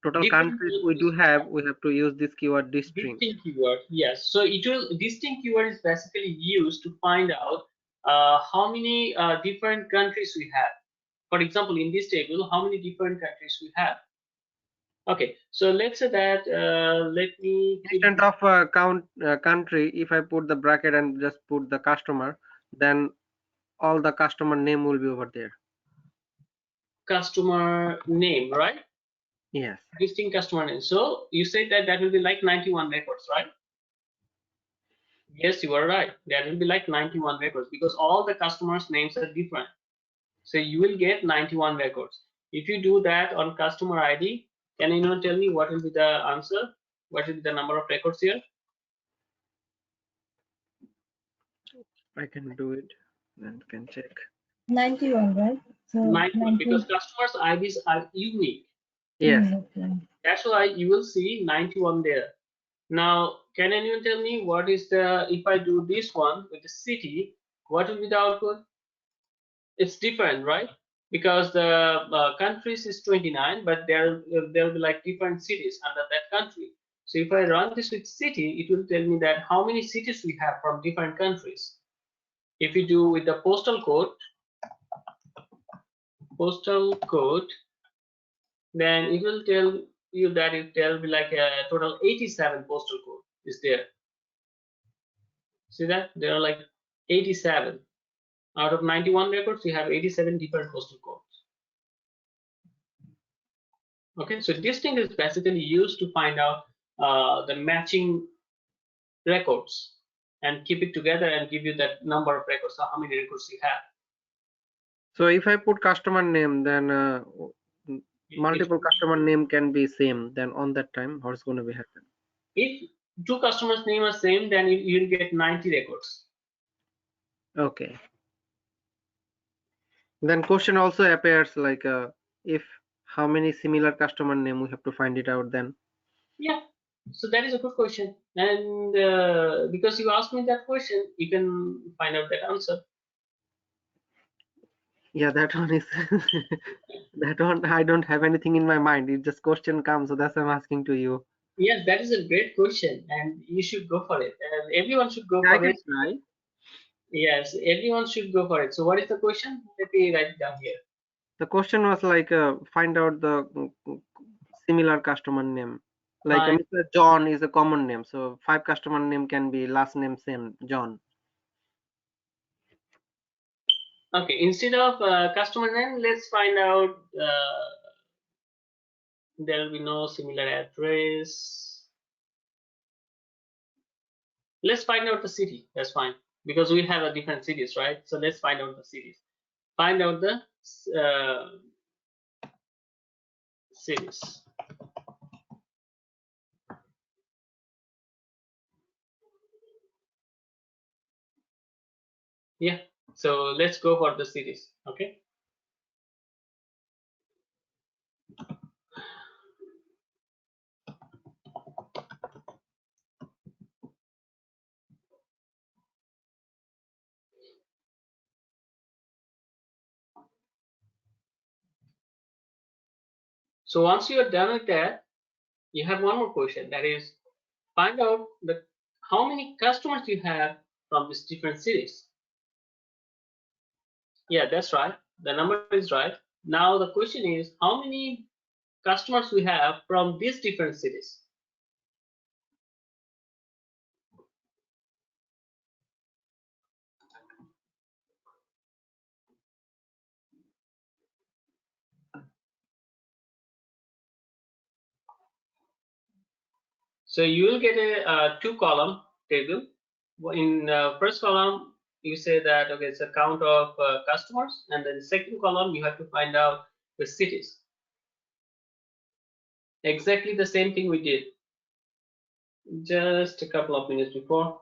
total Different countries we do have, we have to use this keyword distinct. distinct keyword, yes. So it will distinct keyword is basically used to find out how many different countries we have. For example, in this table, how many different countries we have. Okay, so let's say that let me keep Instead of count country, if I put the bracket and just put the customer, then all the customer name will be over there. customer name, right? Yes. Distinct customer name. So you said that that will be like 91 records, right? Yes, you are right. That will be like 91 records because all the customers' names are different. So you will get 91 records. If you do that on customer ID, can anyone tell me what will be the answer? What will be the number of records here? I can do it and can check. 91, right? So 91 because 90. customers' IDs are unique. Yes. Okay. That's why you will see 91 there. Now, can anyone tell me what is the, if I do this one with the city, what will be the output? It's different, right? Because the countries is 29, but there will be like different cities under that country. So if I run this with city, it will tell me that how many cities we have from different countries. If you do with the postal code, then it will tell you that there will be like a total 87 postal code is there. See that? There are like 87. Out of 91 records, we have 87 different postal codes. Okay, so this thing is basically used to find out the matching records and keep it together and give you that number of records, so how many records you have. So if I put customer name, then multiple customer name can be same. Then on that time, what's going to be happen? If two customers' name are same, then you'll get 90 records. Okay. Then question also appears like if how many similar customer name we have to find it out then. Yeah, so that is a good question, and because you asked me that question, you can find out that answer. Yeah, that one is that one I don't have anything in my mind. It just question comes, so that's why I'm asking to you. Yes, that is a great question, and you should go for it, and everyone should go I for can it. try. Yes, everyone should go for it. So what is the question? Let me write it down here. The question was like find out the similar customer name. Like Fine. Mr. John is a common name, so 5 customer name can be last name same John. Okay, instead of customer name, let's find out there will be no similar address. Let's find out the city. That's fine because we have a different cities, right? So let's find out the cities. Find out the cities. Yeah. So let's go for the cities. Okay. So once you are done with that, you have one more question. That is, find out how many customers you have from these different cities. Yeah, that's right. The number is right. Now the question is, how many customers we have from these different cities? So you will get a two-column table. In first column, you say that okay, it's a count of customers, and then second column you have to find out the cities. Exactly the same thing we did just a couple of minutes before.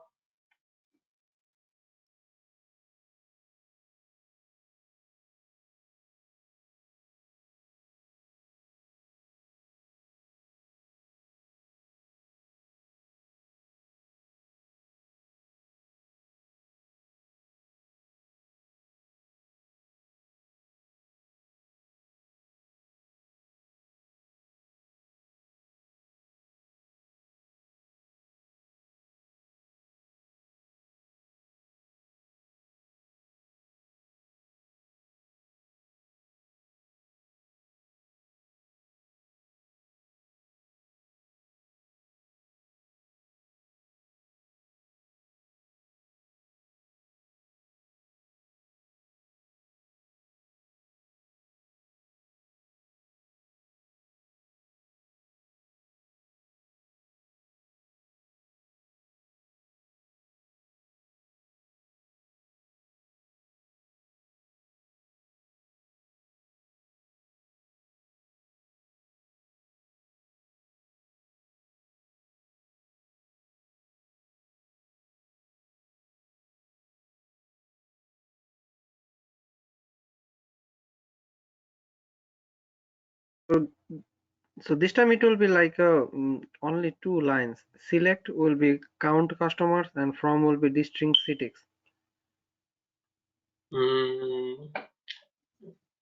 So this time it will be like only 2 lines. Select will be count customers and from will be distinct cities.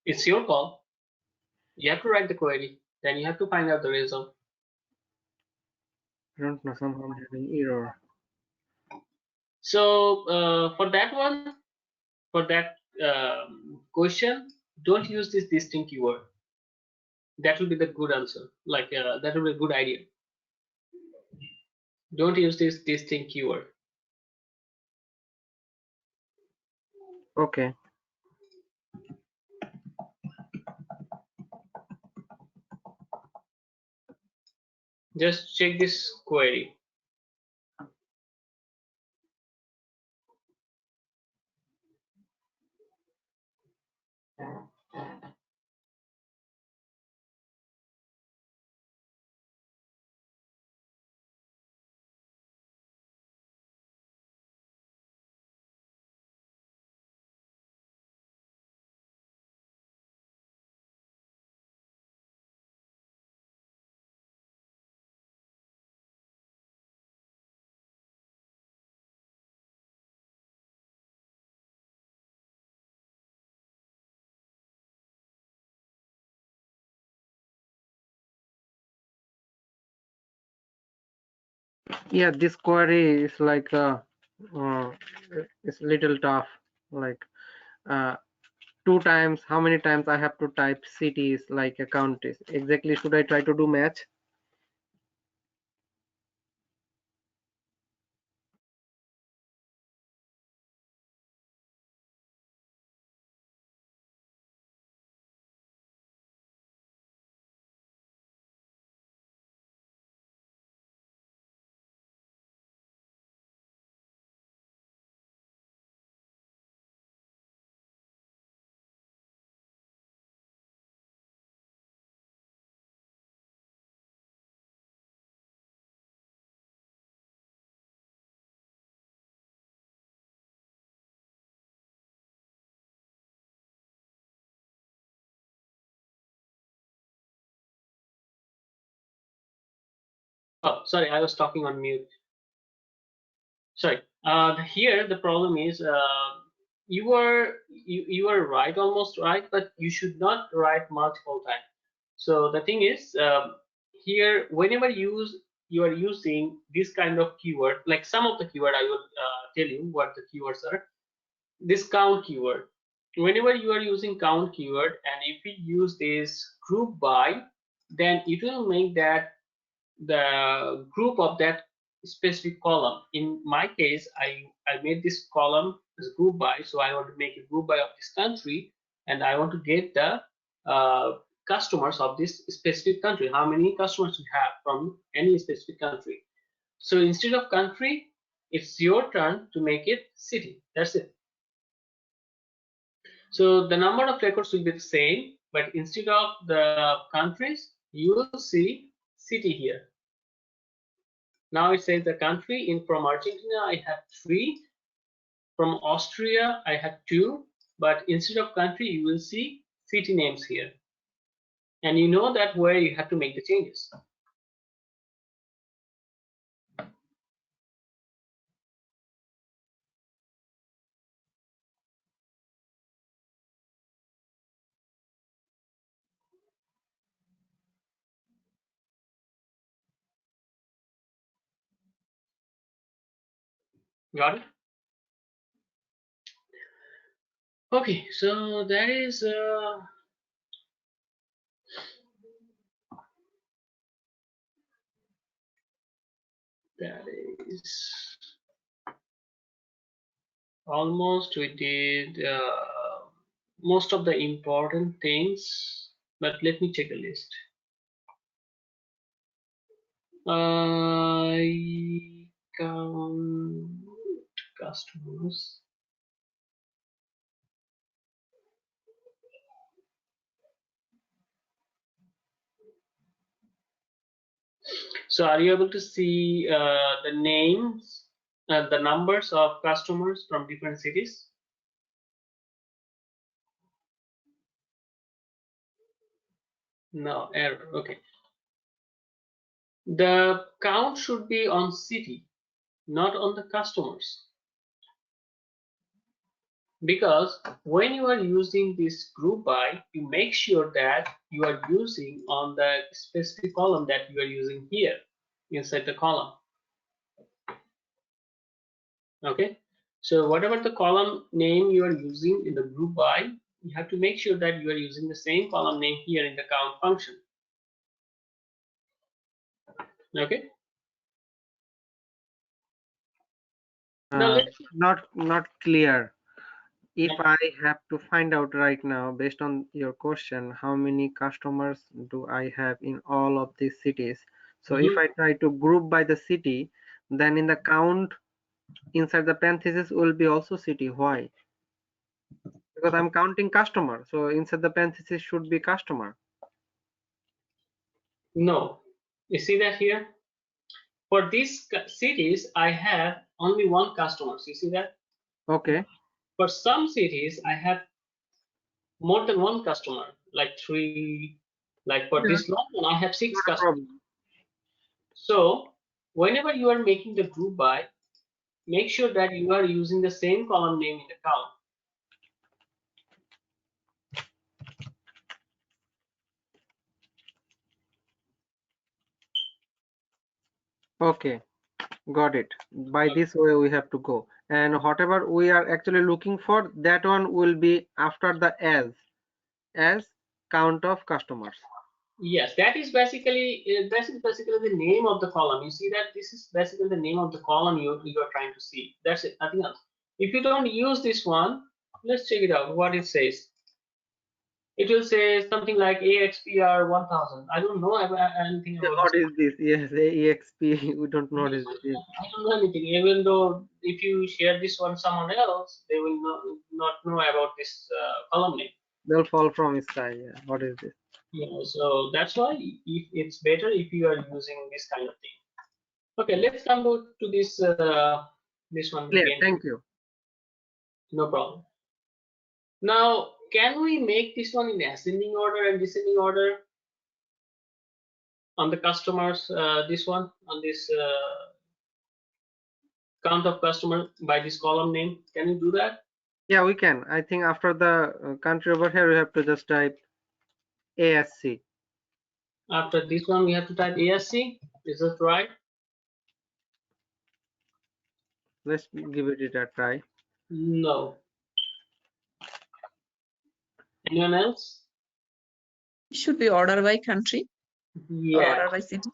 It's your call. You have to write the query, then you have to find out the result. I don't know, somehow I'm having error. So for that one, for that question, don't use this distinct keyword. That will be the good answer. Like that will be a good idea. Don't use this distinct keyword. Okay. Just check this query. Yeah, this query is like it's little tough. Like 2 times, how many times I have to type cities like a counties? Exactly, should I try to do match? Oh, sorry, I was talking on mute. Sorry. Here the problem is you are right, almost right, but you should not write multiple times. So the thing is, here whenever you are using this kind of keyword, like some of the keyword, I will tell you what the keywords are. This count keyword. Whenever you are using count keyword, and if we use this group by, then it will make that the group of that specific column. In my case, I made this column as group by, so I want to make a group by of this country, and I want to get the customers of this specific country, how many customers you have from any specific country. So instead of country, it's your turn to make it city. That's it. So the number of records will be the same, but instead of the countries, you will see city here. Now it says the country. In from Argentina I have 3, from Austria I have 2, but instead of country you will see city names here, and you know that where you have to make the changes. Got it? Okay, so that is almost, we did most of the important things, but let me check a list. I count customers. So are you able to see the names, the numbers of customers from different cities? No, error. Okay. The count should be on city, not on the customers. Because when you are using this group by, you make sure that you are using on the specific column that you are using here inside the column. Okay, so whatever the column name you are using in the group by, you have to make sure that you are using the same column name here in the count function. Okay. Now Not clear. If I have to find out right now, based on your question, how many customers do I have in all of these cities? So if I try to group by the city, then in the count inside the parenthesis will be also city. Why? Because I'm counting customer. So inside the parenthesis should be customer. No, you see that here? For these cities, I have only one customer. You see that? Okay. For some cities, I have more than one customer, like 3. Like for this long one, I have 6 Not a customers. problem. So whenever you are making the group by, make sure that you are using the same column name in the count. Okay, got it. By this way we have to go. and whatever we are actually looking for, that one will be after the as count of customers. Yes, that is basically the name of the column. You see that this is basically the name of the column you are trying to see. That's it, nothing else. If you don't use this one, let's check it out. What it says. It will say something like AXPR 1000. I don't know anything about What this. is this? Yes, EXP. We don't know this. I don't know anything. Even though if you share this one someone else, they will not know about this column name. They'll fall from sky. Yeah. What is this? Yeah, so that's why if it's better if you are using this kind of thing. Okay, let's come to this one Clear. again. Thank you. No problem. Now, can we make this one in ascending order and descending order on the customers? This one on this count of customer by this column name. Can you do that? Yeah, we can. I think after the country over here, we have to just type ASC. After this one, we have to type ASC. Is that right? Let's give it a try. No. Anyone else? It should be order by country or Yeah. order by city.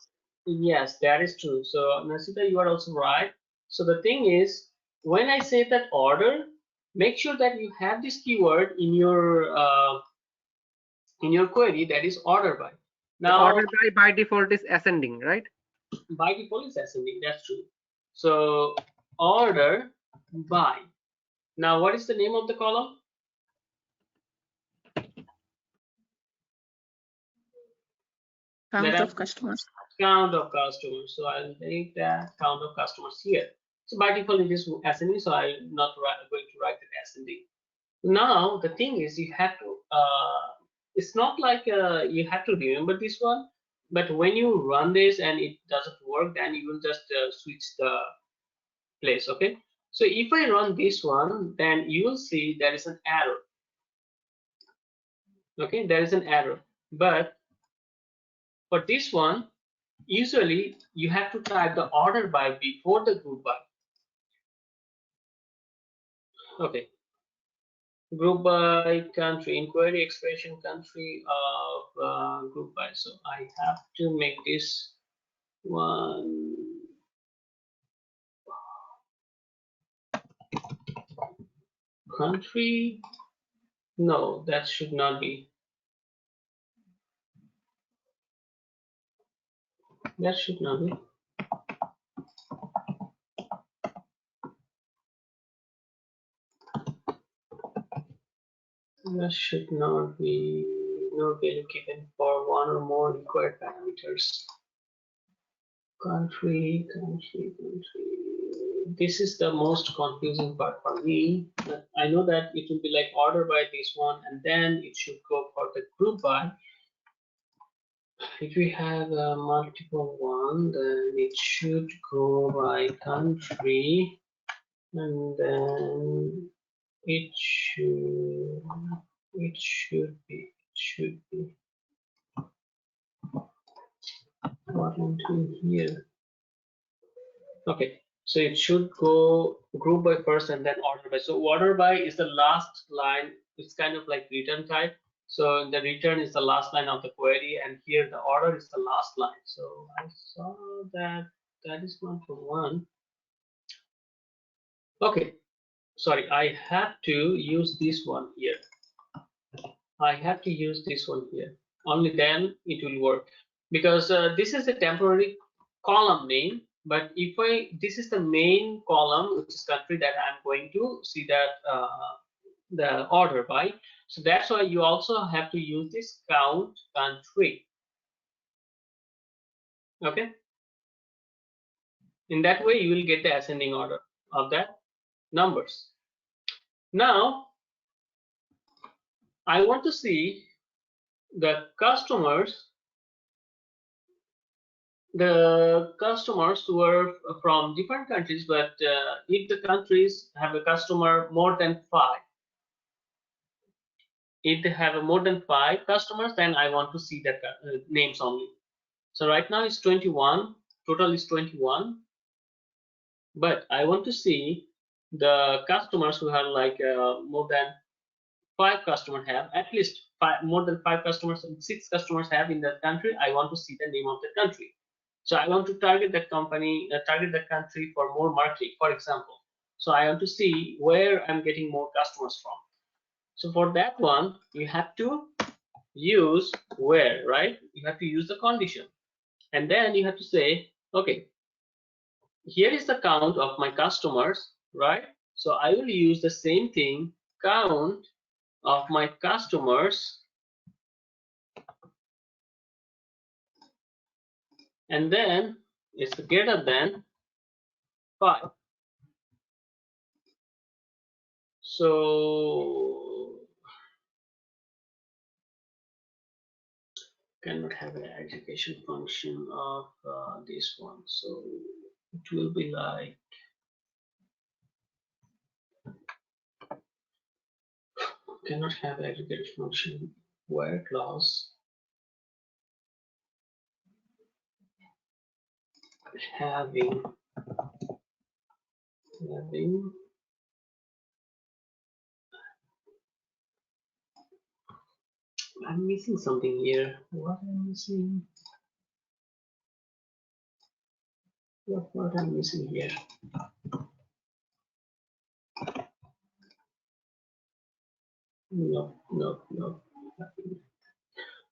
Yes, that is true. So Nasita, you are also right. So the thing is, when I say that order, make sure that you have this keyword in your query, that is order by. The Now, order by default is ascending, right? by default is ascending. That's true. So order by. Now, what is the name of the column? Count of customers. Count of customers. So I'll take that count of customers here. So by default it is ascending, so I'm not going to write it ascending. Now the thing is, you have to it's not like you have to remember this one, but when you run this and it doesn't work, then you will just switch the place. Okay, so if I run this one, then you will see there is an error. Okay, there is an error, but for this one, usually you have to type the order by before the group by. Okay, group by country, inquiry expression country of group by. So I have to make this one country. No, that should not be. That should not be. That should not be. No value given for one or more required parameters. Country. This is the most confusing part for me. I know that it will be like order by this one, and then it should go for the group by. If we have a multiple one, then it should go by country, and then it should be important in here. Okay, so it should go group by first and then order by. So order by is the last line. It's kind of like return type. So the return is the last line of the query, and here the order is the last line. So I saw that that is not the one. Okay, sorry, I have to use this one here. I have to use this one here. Only then it will work, because this is a temporary column name. But if this is the main column, which is country, that I'm going to see that the order by. So that's why you also have to use this count country. Okay. In that way, you will get the ascending order of that numbers. Now, I want to see the customers who are from different countries, but if the countries have a customer more than 5, if they have more than 5 customers, then I want to see that names only. So right now it's 21, total is 21, but I want to see the customers who have like more than 5 customers have, at least more than 5 customers and 6 customers have in that country, I want to see the name of the country. So I want to target that company, target that country for more marketing, for example. So I want to see where I'm getting more customers from. So for that one, you have to use where, right? You have to use the condition. And then you have to say, okay, here is the count of my customers, right? So I will use the same thing, count of my customers, and then it's greater than 5. So cannot have an aggregation function of this one. So it will be like cannot have aggregate function where clause having I'm missing something here. What am I missing? What I'm missing here? No.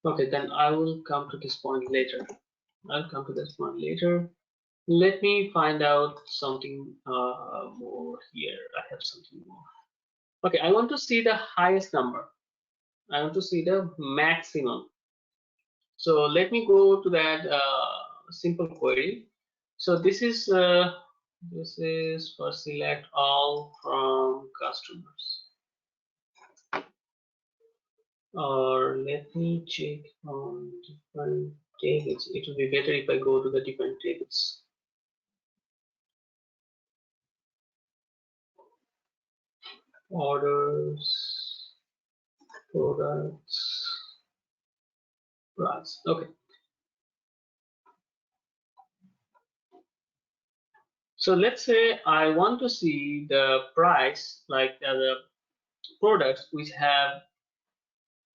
Okay, then I will come to this point later. I'll come to this point later. Let me find out something more here. I have something more. Okay, I want to see the highest number. I want to see the maximum. So let me go to that simple query. So this is for select all from customers. Or let me check on different tables. It will be better if I go to the different tables. Orders, products, price. Okay. So let's say I want to see the price, like the products which have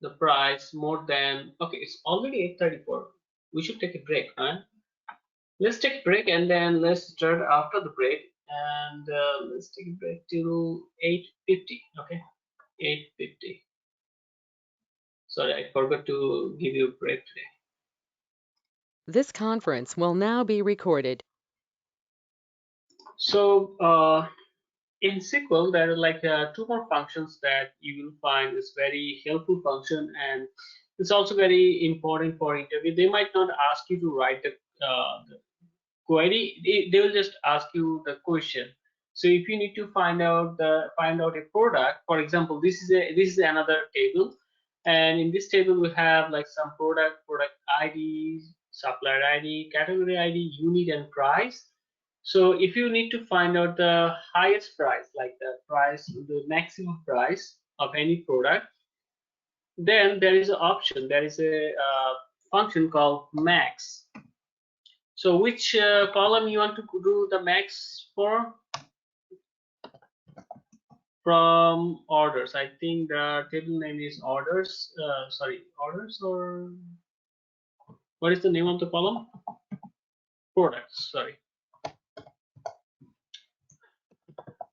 the price more than, okay, it's already 8:34. We should take a break, right? Let's take a break and then let's start after the break, and let's take a break till 8:50. Okay, 8:50. Sorry, I forgot to give you a break today. This conference will now be recorded. So in SQL, there are like 2 more functions that you will find is very helpful function, and it's also very important for interview. They might not ask you to write the query; they will just ask you the question. So if you need to find out a product, for example, this is another table, and in this table we have like some product ID, supplier ID, category ID, unit, and price. So if you need to find out the highest price, like the maximum price of any product, then there is an option. There is a function called max. So which column you want to do the max for? From orders. I think the table name is orders. Sorry, orders, or what is the name of the column? Products. Sorry.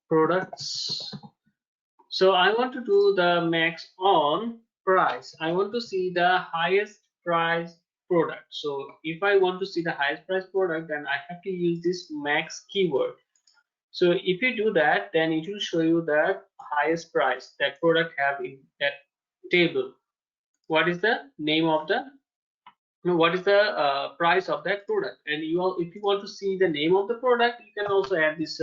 Products. So I want to do the max on price. I want to see the highest price product. So if I want to see the highest price product, then I have to use this max keyword. So if you do that, then it will show you the highest price that product have in that table. What is the name of the what is the price of that product? And if you want to see the name of the product, you can also add this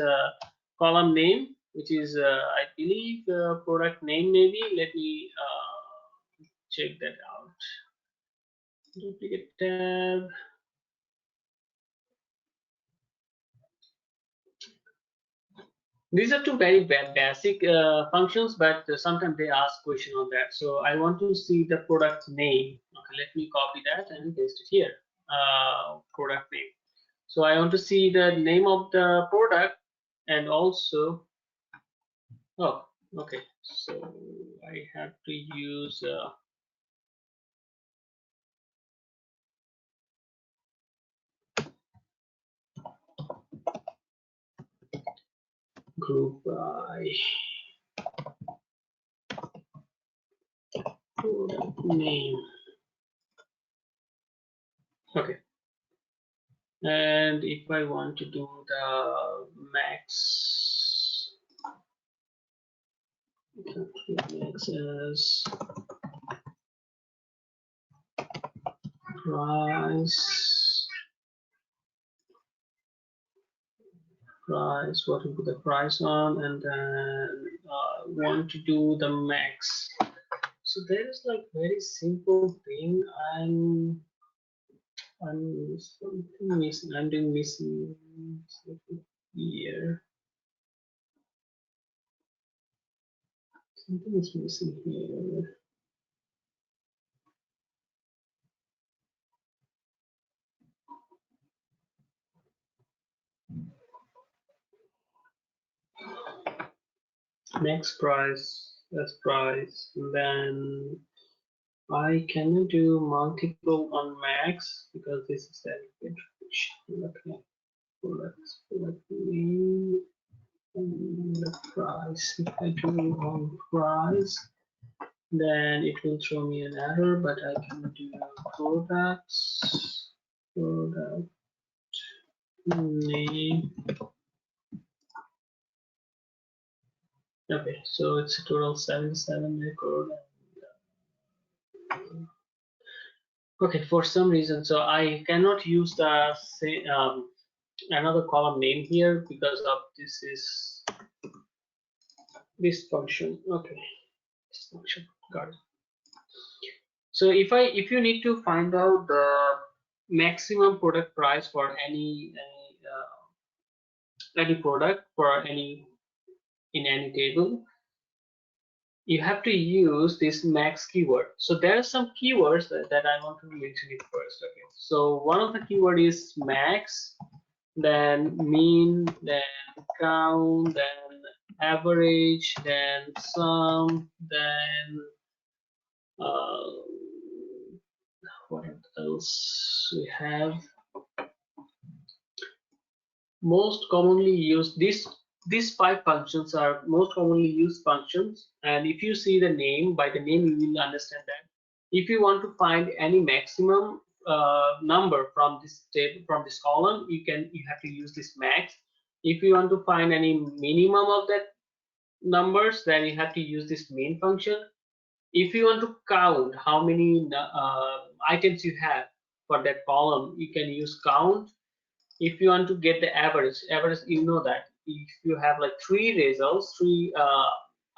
column name, which is I believe product name maybe. Let me check that out. Duplicate tab. These are 2 very basic functions, but sometimes they ask question on that. So I want to see the product name. Okay, let me copy that and paste it here. Product name. So I want to see the name of the product and also Oh, okay. So I have to use group by product name. Okay. And if I want to do the max, max as price, what will be the price on, and then want to do the max. So there is like very simple thing. I'm something missing. I'm doing missing something here. Something is missing here. Max price, best price, then I cannot do multiple on max because this is adequate. Okay, let's name and the price. If I do on price, then it will throw me an error, but I can do products, product name. Okay, so it's a total 77 record. Okay, for some reason, so I cannot use the another column name here because of this function. Okay, this function, got it. So if you need to find out the maximum product price for any product for any in any table, you have to use this max keyword. So there are some keywords that I want to mention it first. Okay, so one of the keyword is max, then mean, then count, then average, then sum, then what else we have? Most commonly used, these 5 functions are most commonly used functions, and if you see the name, by the name you will understand that if you want to find any maximum number from this table, from this column, you have to use this max. If you want to find any minimum of that numbers, then you have to use this main function. If you want to count how many items you have for that column, you can use count. If you want to get the average, you know that if you have like 3 results, 3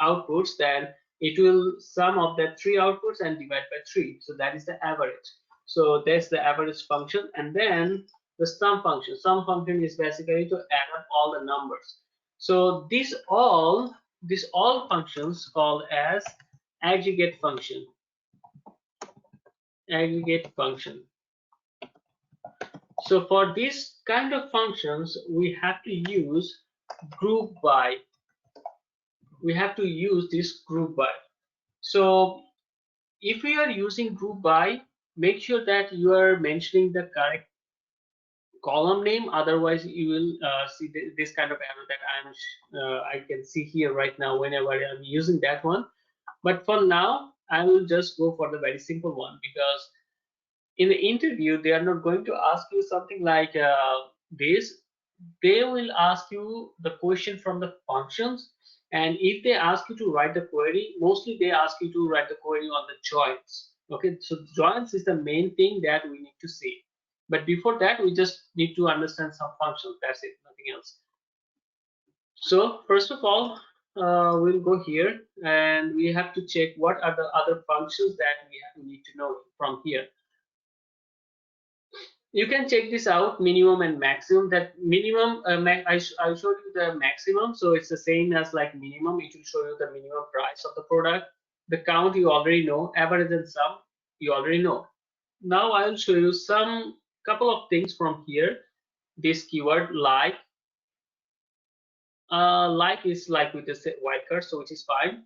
outputs, then it will sum of that 3 outputs and divide by 3. So that is the average. So that's the average function. And then the sum function. Sum function is basically to add up all the numbers. So these all functions called as aggregate function. Aggregate function. So for this kind of functions, we have to use group by. We have to use this group by. So if we are using group by, make sure that you are mentioning the correct column name. Otherwise, you will see this kind of error that I can see here right now whenever I'm using that one. But for now, I will just go for the very simple one, because in the interview they are not going to ask you something like this. They will ask you the question from the functions, and if they ask you to write the query, mostly they ask you to write the query on the joins. Okay, so joins is the main thing that we need to see, but before that we just need to understand some functions. That's it, nothing else. So first of all, we'll go here and we have to check what are the other functions that we need to know from here. You can check this out, minimum and maximum. That minimum, I showed you the maximum, so it's the same as like minimum. It will show you the minimum price of the product. The count you already know, average and sum you already know. Now I will show you some couple of things from here. This keyword like Like is like with the white cursor, which is fine.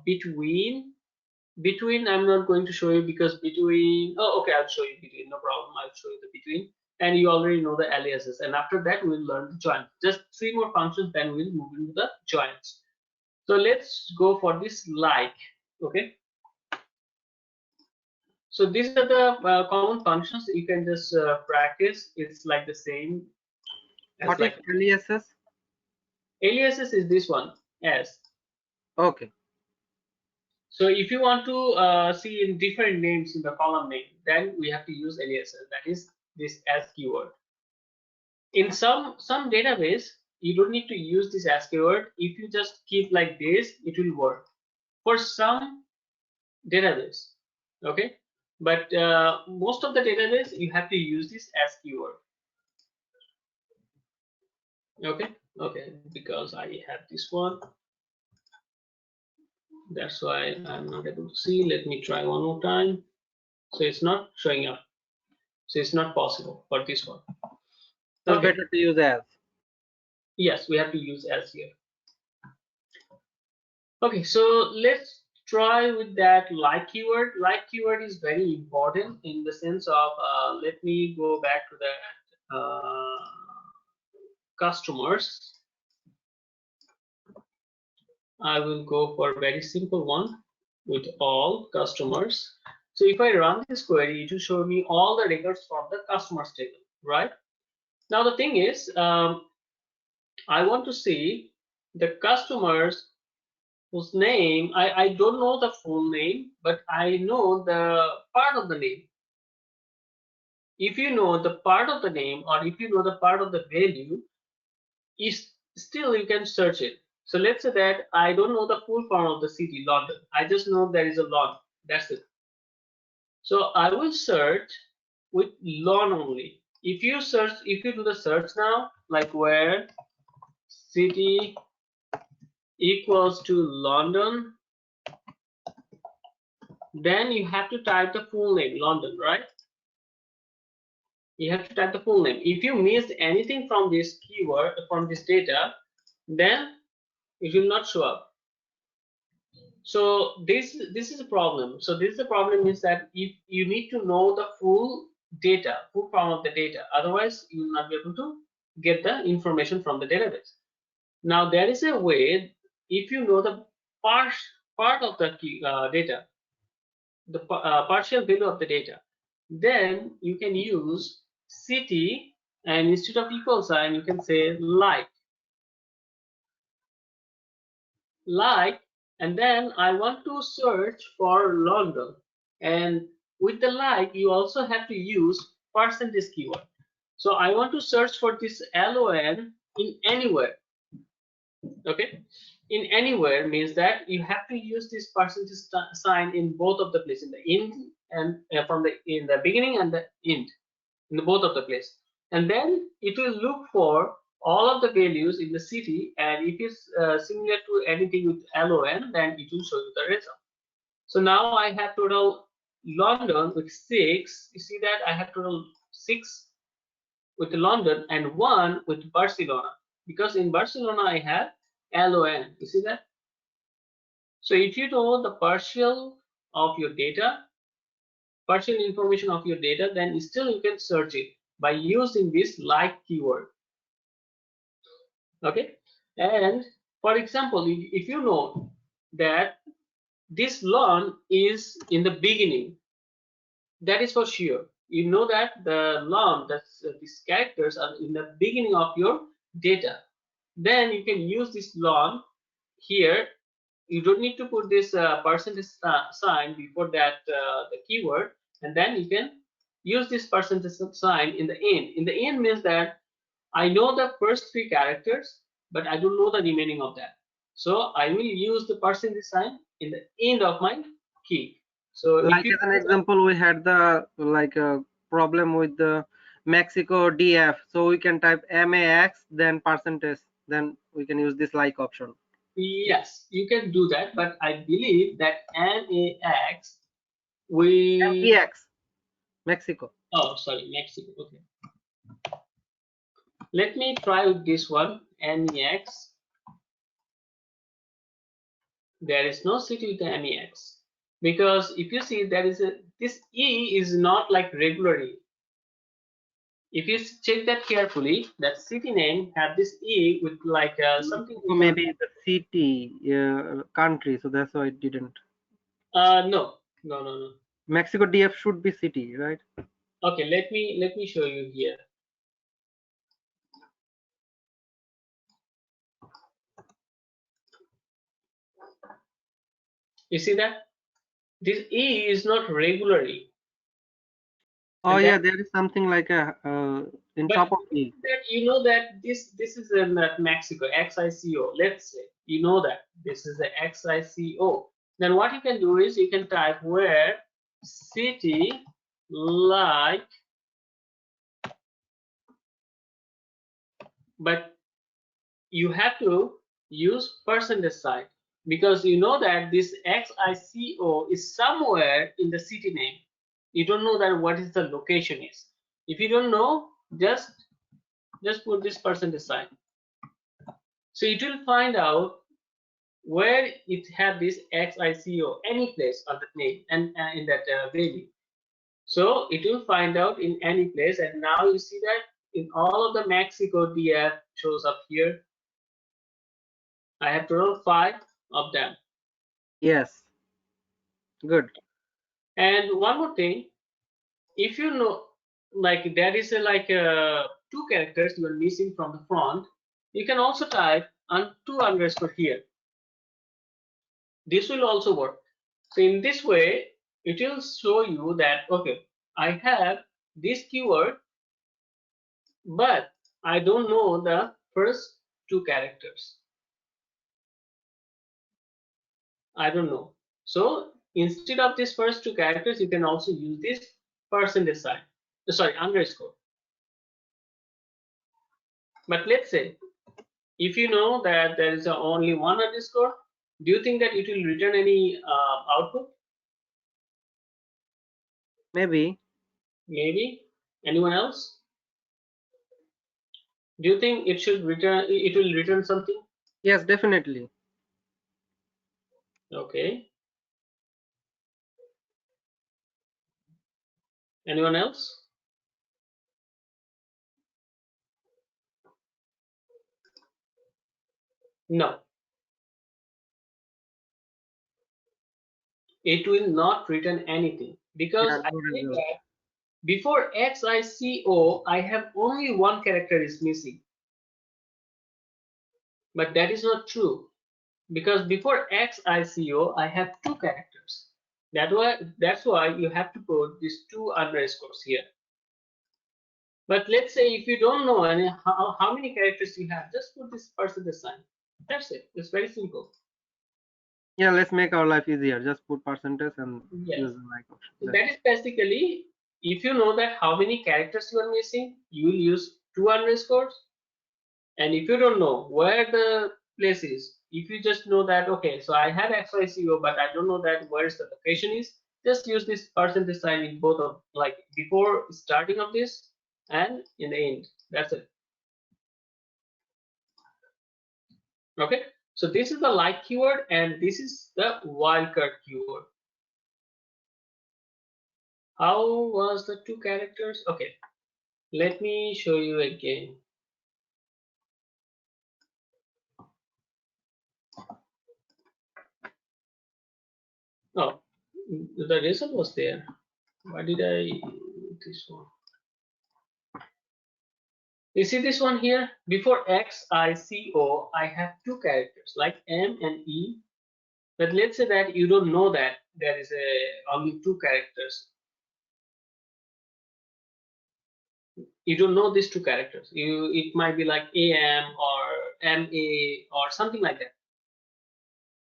Between I'm not going to show you because between, oh okay, I'll show you between, no problem, I'll show you the between, and you already know the aliases, and after that we'll learn the join. Just 3 more functions, then we'll move into the joins. So let's go for this like. Okay, so these are the common functions. You can just practice. It's like the same as What like is aliases? aliases is this one as. Okay. So if you want to see in different names in the column name, then we have to use aliases. That is this as keyword. In some database, you don't need to use this as keyword. If you just keep like this, it will work. For some database, okay. But most of the database, you have to use this as keyword. Okay, because I have this one. That's why I'm not able to see. Let me try one more time. So it's not showing up. So it's not possible for this one. So Okay. better to use as. Yes, we have to use as here. Okay, so let's try with that like keyword. Like keyword is very important in the sense of, let me go back to the customers. I will go for a very simple one with all customers. So if I run this query, it will show me all the records from the customers table, right? Now the thing is, I want to see the customers whose name, I don't know the full name, but I know the part of the name. If you know the part of the name, or if you know the part of the value, is still you can search it. So let's say that I don't know the full form of the city, London. I just know there is a lawn. That's it. So I will search with lawn only. If you do the search now, like where city equals to London, then you have to type the full name, London, right? You have to type the full name. If you missed anything from this keyword, from this data, then it will not show up. So this is a problem. So this is the problem, is that if you need to know the full data, full form of the data, otherwise you will not be able to get the information from the database. Now there is a way, if you know the part of the data, the partial value of the data, then you can use city, and instead of equal sign you can say like, and then I want to search for London, and with the like you also have to use percentage keyword. So I want to search for this LON in anywhere. Okay, in anywhere means that you have to use this percentage sign in both of the place, in the end and in the beginning and the end, in the both of the place, and then it will look for all of the values in the city, and if it's similar to anything with LON, then it will show you the result. So now I have total London with 6. You see that I have total 6 with London and 1 with Barcelona, because in Barcelona I have LON. You see that? So if you know the partial of your data, partial information of your data, then still you can search it by using this like keyword. Okay, and for example, if you know that this lawn is in the beginning, that is for sure. You know that the lawn, that's these characters are in the beginning of your data, then you can use this lawn here. You don't need to put this percentage sign before that the keyword, and then you can use this percentage sign in the end. In the end means that I know the first 3 characters, but I don't know the remaining of that. So I will use the percentage sign in the end of my key. So Like if you as an example, we had the problem with the Mexico DF, so we can type MAX then percentage, then we can use this like option. yes, you can do that, but I believe that MAX we MEX, Mexico. oh sorry, Mexico. Okay. Let me try with this one, NEX. There is no city with NEX, because if you see there is this E is not like regular E. If you check that carefully, that city name have this E with like something. So maybe the city, country, so that's why it didn't. No. Mexico DF should be city, right? Okay, let me show you here. You see that this E is not regular E. Oh yeah, there is something like a in But top of E. that you know that this is in Mexico, XICO. Let's say you know that this is the XICO. Then what you can do is you can type where city like, but you have to use percentage sign, because you know that this XICO is somewhere in the city name. You don't know that what is the location is. If you don't know, just put this percentage sign. So it will find out where it had this XICO, any place of that name and in that value. So it will find out in any place, and now you see that in all of the Mexico DF shows up here. I have total 5 of them. Yes. Good. And one more thing, if you know, like there is like 2 characters you are missing from the front, you can also type on 2 underscore here. This will also work. So in this way, it will show you that, okay, I have this keyword, but I don't know the first 2 characters. I don't know. So instead of these first 2 characters, you can also use this percentage sign, sorry, underscore. But let's say, if you know that there is only one underscore, do you think that it will return any output? Maybe. Maybe. Anyone else? Do you think it should return? It will return something? Yes, definitely. Okay. Anyone else? No. It will not return anything, because Yeah, I no think result. that before XICO, I have only one character is missing. But that is not true, because before XICO, I have 2 characters. That's why you have to put these 2 underscores here. But let's say if you don't know how many characters you have, just put this percentage sign. That's it. It's very simple. Yeah, let's make our life easier. Just put percentage and Yes. use the like option. So that is basically, if you know that how many characters you are missing, you will use 2 underscores. And if you don't know where the place is, if you just know that, okay, so I have XYCO, but I don't know that where's the location is, just use this percentage sign in both of, like before starting of this and in the end. That's it. Okay, so this is the like keyword and this is the wildcard keyword. How was the 2 characters? Okay, let me show you again. Oh, the result was there. Why did I this one? You see this one here? Before XICO, I have 2 characters like M and E. But let's say that you don't know that there is only 2 characters. You don't know these 2 characters. It might be like AM or MA or something like that.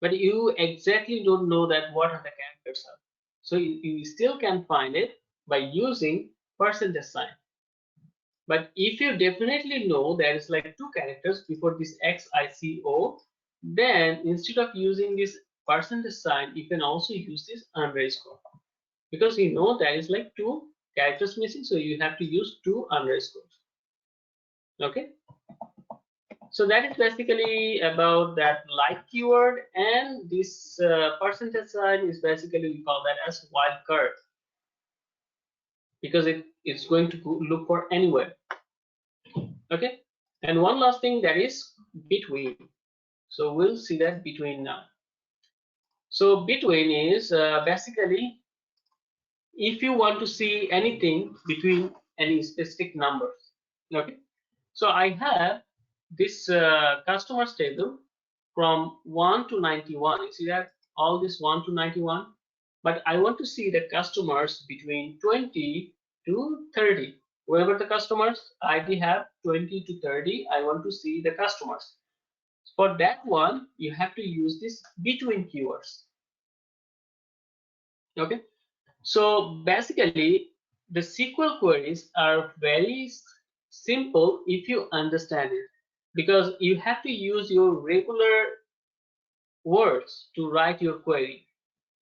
But you exactly don't know that what are the characters are. So you still can find it by using percentage sign. But if you definitely know there is like 2 characters before this XICO, then instead of using this percentage sign, you can also use this underscore, because you know there is like 2 characters missing, so you have to use 2 underscores. Okay, so that is basically about that like keyword, and this percentage sign is basically, we call that as wildcard, because it's going to look for anywhere. Okay, and one last thing, that is between. So we'll see that between now. So between is basically if you want to see anything between any specific numbers. Okay, so I have this customers table from 1 to 91. You see that all this 1 to 91, but I want to see the customers between 20 to 30. Wherever the customers ID have 20 to 30, I want to see the customers. For that one, you have to use this between keywords. Okay, so basically the SQL queries are very simple if you understand it, because you have to use your regular words to write your query.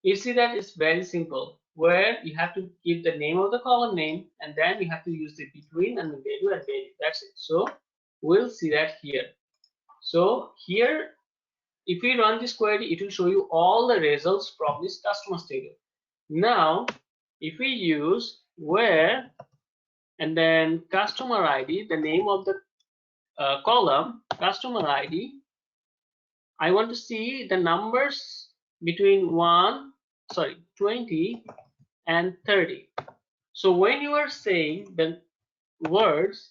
You see that it's very simple, where you have to give the name of the column name, and then you have to use the between and the value and value. That's it. So we'll see that here. So here, if we run this query, it will show you all the results from this customers table. Now, if we use where and then customer ID, the name of the column, customer ID, I want to see the numbers between 20 and 30. So when you are saying the words,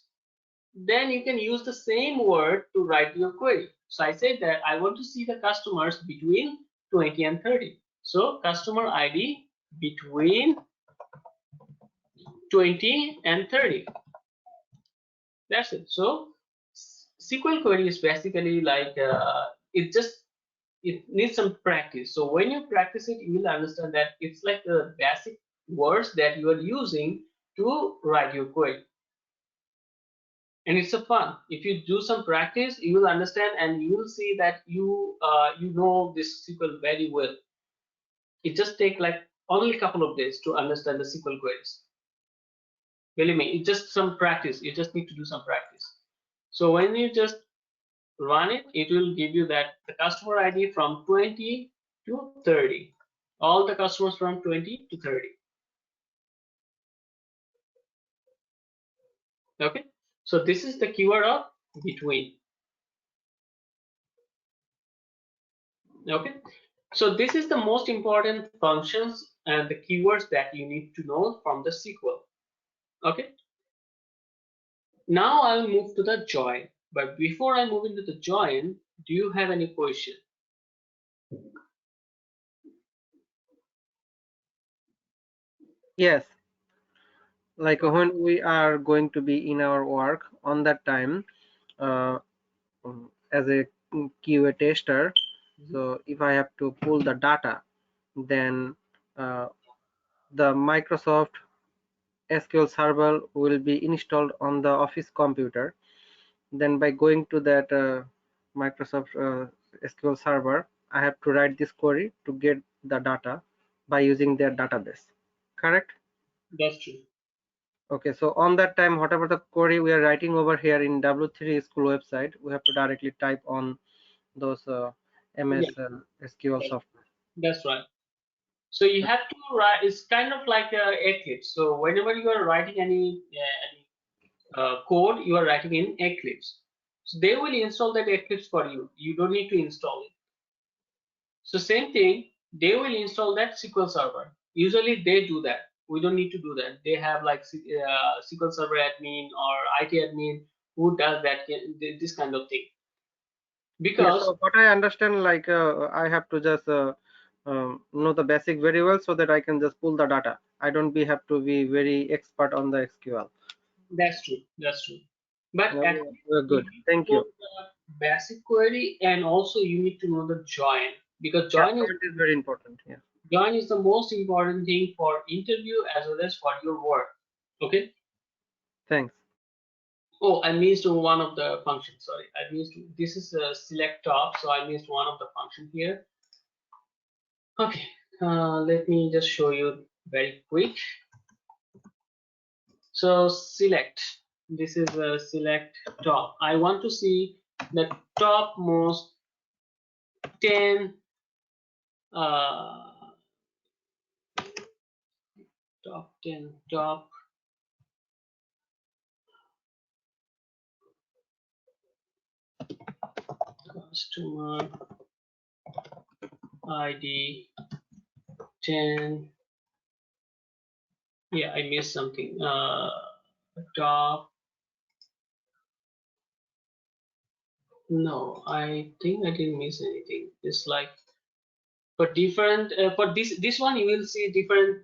then you can use the same word to write your query. So I said that I want to see the customers between 20 and 30. So customer ID between 20 and 30. That's it. So SQL query is basically like it needs some practice. So when you practice it, you will understand that it's like the basic words that you are using to write your query. And it's a fun. If you do some practice, you will understand, and you will see that you know this SQL very well. It just takes like only a couple of days to understand the SQL queries. Believe me, it's just some practice. You just need to do some practice. So when you just run it, it will give you that the customer ID from 20 to 30. All the customers from 20 to 30. Okay, so this is the keyword of between. Okay, so this is the most important functions and the keywords that you need to know from the SQL. Okay, now I'll move to the join, but before I move into the join, do you have any question? Yes, like when we are going to be in our work on that time, uh, as a QA tester, so if I have to pull the data, then the Microsoft SQL Server will be installed on the office computer. Then by going to that Microsoft SQL Server, I have to write this query to get the data by using their database. Correct? That's true. Okay, so on that time, whatever the query we are writing over here in W3 School website, we have to directly type on those MS SQL software. That's right. So you have to write. It's kind of like Eclipse. So whenever you are writing any code, you are writing in Eclipse. So they will install that Eclipse for you. You don't need to install it. So same thing, they will install that SQL Server. Usually they do that. We don't need to do that. They have like SQL Server admin or IT admin who does that, this kind of thing. Because so what I understand, like I have to just know the basic very well so that I can just pull the data. I don't have to be very expert on the SQL. that's true. That's true. But No, at good. Thank you. Basic query, and also you need to know the join, because join is very important. Yeah. Join is the most important thing for interview as well as for your work. Okay. Thanks. Oh, I missed one of the functions. Sorry, I missed. This is a select top, so I missed one of the function here. Okay, let me just show you very quick. So select. this is a select top. I want to see the topmost 10 top 10 top customer ID 10. Yeah, I missed something. Top. No, I think I didn't miss anything. It's like for different for this one you will see different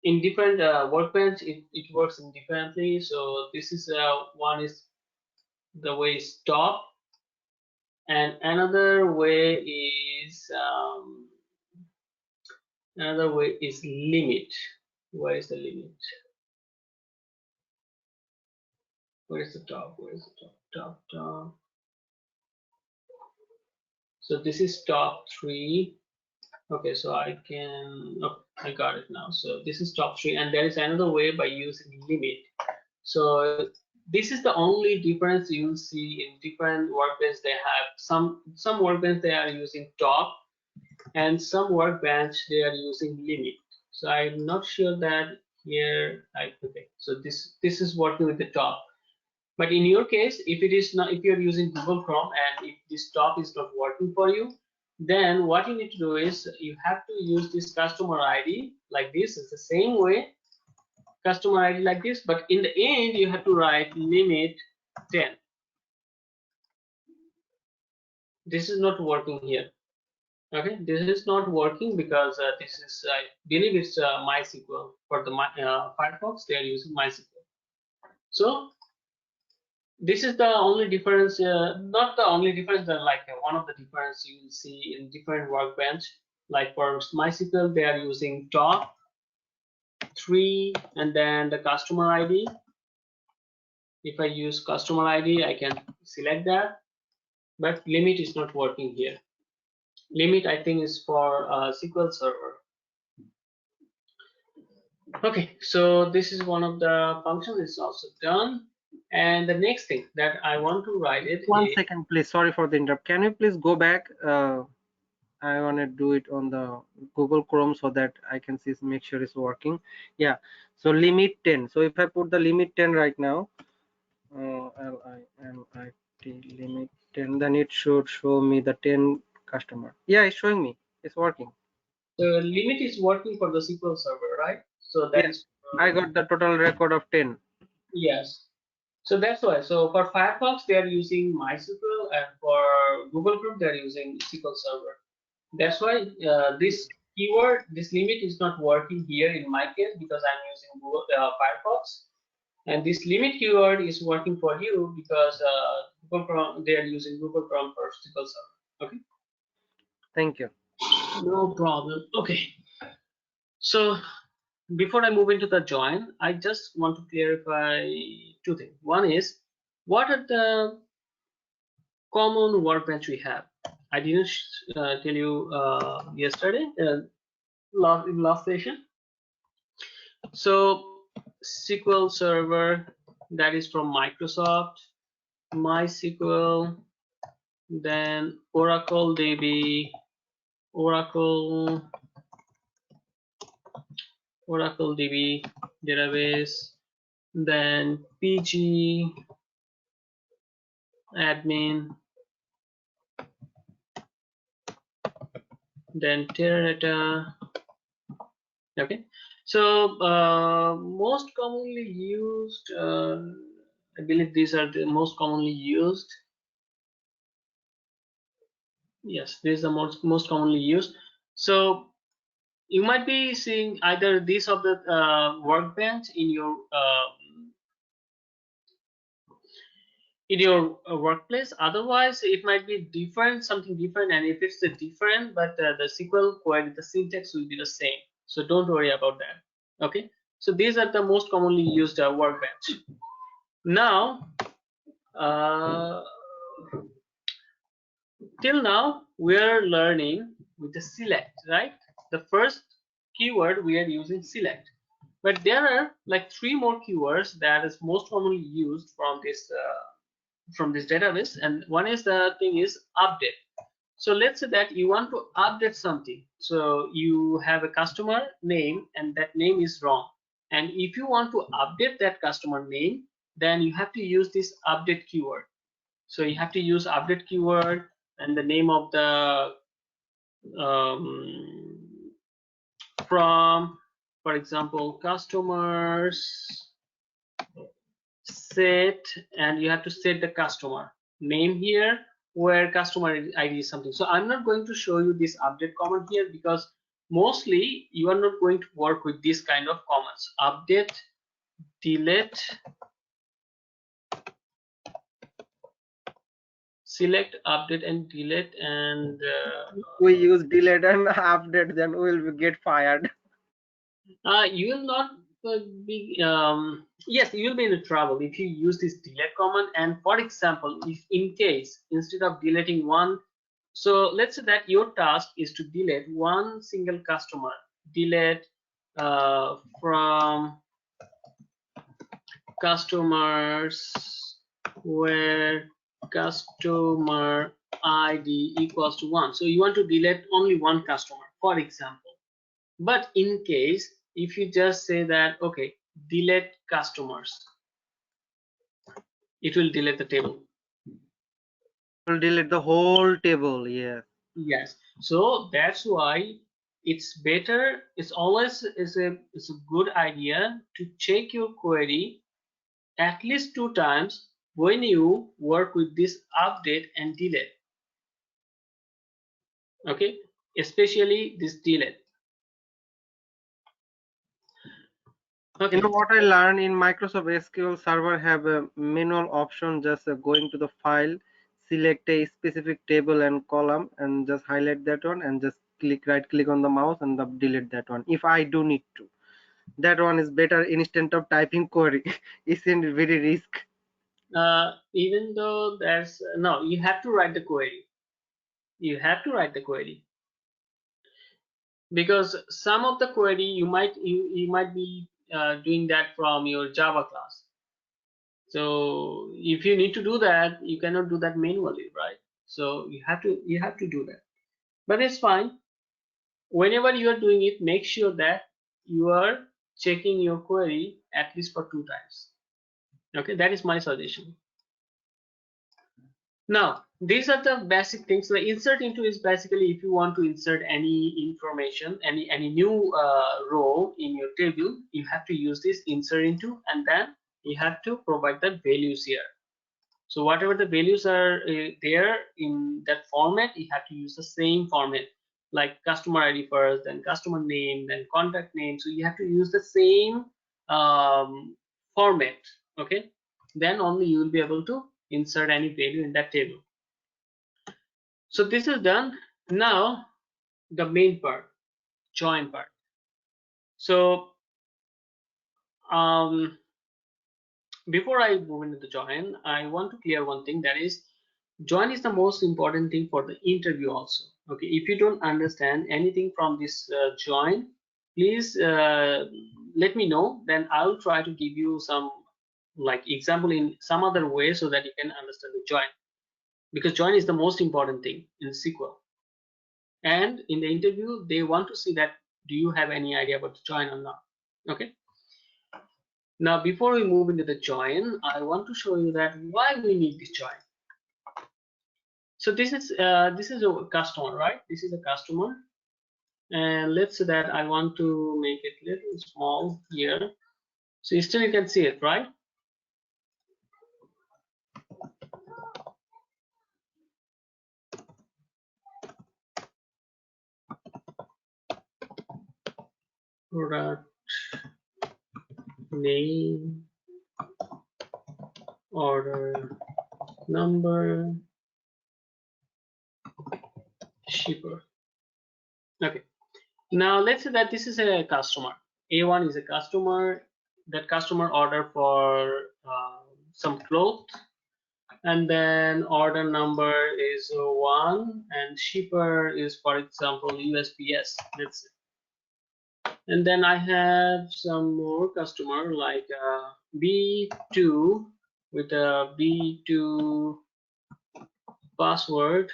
in different workbench. It works in differently. So this is one is the way is top, and another way is limit. Where is the limit? Where is the top? Where is the top? So this is top 3. Okay, so I can, oh, I got it now. So this is top 3, and there is another way by using limit. So this is the only difference you will see in different workbench. They have some workbench they are using top, and some workbench they are using limit. So I'm not sure that here. Okay, so this is working with the top. But in your case, if it is not, if you're using Google Chrome and if this top is not working for you, then what you need to do is you have to use this customer ID like this. It's the same way, customer ID like this, but in the end you have to write limit 10. This is not working here. Okay, this is not working because this is, I believe it's MySQL. For the Firefox, they are using MySQL. So this is the only difference, not the only difference, but like one of the difference you will see in different workbench. Like for MySQL, they are using top 3 and then the customer ID. If I use customer ID, I can select that, but limit is not working here. Limit, I think, is for SQL Server. Okay, so this is one of the functions. It's also done. And the next thing that I want to write it. One second, please. Sorry for the interrupt. Can you please go back? I want to do it on the Google Chrome so that I can see, make sure it's working. Yeah. So limit 10. So if I put the limit 10 right now, LIMIT limit 10, then it should show me the 10 customer. Yeah, it's showing me. It's working. The limit is working for the SQL Server, right? So that is. I got the total record of 10. Yes. So that's why. So for Firefox, they are using MySQL, and for Google Chrome, they are using SQL Server. That's why this keyword, this limit is not working here in my case because I'm using Google, Firefox, and this limit keyword is working for you because Google Chrome, they are using Google Chrome for SQL Server. Okay. Thank you. No problem. Okay. So before I move into the join, I just want to clarify 2 things. One is, what are the common workbench we have? I didn't tell you yesterday, in last session. So SQL Server, that is from Microsoft, MySQL, then Oracle DB, Oracle DB database, then PG admin, then Teradata. Okay, so most commonly used, I believe these are the most commonly used. Yes, these are most commonly used. So you might be seeing either these of the workbench in your workplace. Otherwise, it might be different, something different. And if it's the different, but the SQL query, the syntax will be the same. So don't worry about that. Okay. So these are the most commonly used workbench. Now, till now we are learning with the select, right? The first keyword we are using select. But there are like 3 more keywords that is most commonly used from this database, and one is the thing is update. So let's say that you want to update something. So you have a customer name and that name is wrong. And if you want to update that customer name, then you have to use this update keyword. So you have to use update keyword and the name of the from, for example, customers set, and you have to set the customer name here where customer ID is something. So I'm not going to show you this update command here because mostly you are not going to work with this kind of commands. Update, delete, select, update and delete, and We use delete and update, then we will get fired. you will not be yes, you will be in trouble if you use this delete command. And for example, if in case instead of deleting one, so let's say that your task is to delete one single customer, delete from customers where customer ID equals to 1. So you want to delete only one customer, for example. But in case if you just say that, okay, delete customers, it will delete the table. Will delete the whole table. Yes. Yes. So that's why it's better. It's always is a good idea to check your query at least 2 times when you work with this update and delete. Okay, especially this delete. Okay. You know what I learned in Microsoft SQL Server have a manual option, just going to the file, select a specific table and column and just highlight that one and just right click on the mouse and delete that one if I do need to. That one is better instead of typing query. Isn't it very risk? Even though there's no, you have to write the query. You have to write the query because some of the query you might be doing that from your Java class. So if you need to do that, you cannot do that manually, right? So you have to do that. But it's fine. Whenever you are doing it, make sure that you are checking your query at least for 2 times. Okay, that is my suggestion. Now, these are the basic things. The insert into is basically if you want to insert any information, any new row in your table, you have to use this insert into, and then you have to provide the values here. So whatever the values are there in that format, you have to use the same format, like customer ID first, then customer name, then contact name. So you have to use the same format. Okay, then only you will be able to insert any value in that table. So this is done. Now the main part, join part. So before I move into the join, I want to clear one thing, that is join is the most important thing for the interview also. Okay, if you don't understand anything from this join, please let me know, then I'll try to give you some like example in some other way so that you can understand the join, because join is the most important thing in SQL. And in the interview they want to see that do you have any idea about the join or not. Okay, now before we move into the join, I want to show you that why we need this join. So this is a customer, right? This is a customer, and let's say that I want to make it little small here, so still you can see it, right? Product name, order number, shipper. Okay, now let's say that this is a customer. A1 is a customer. That customer order for some clothes, and then order number is 1, and shipper is, for example, USPS. Let's say. And then I have some more customer like B2 with a B2 password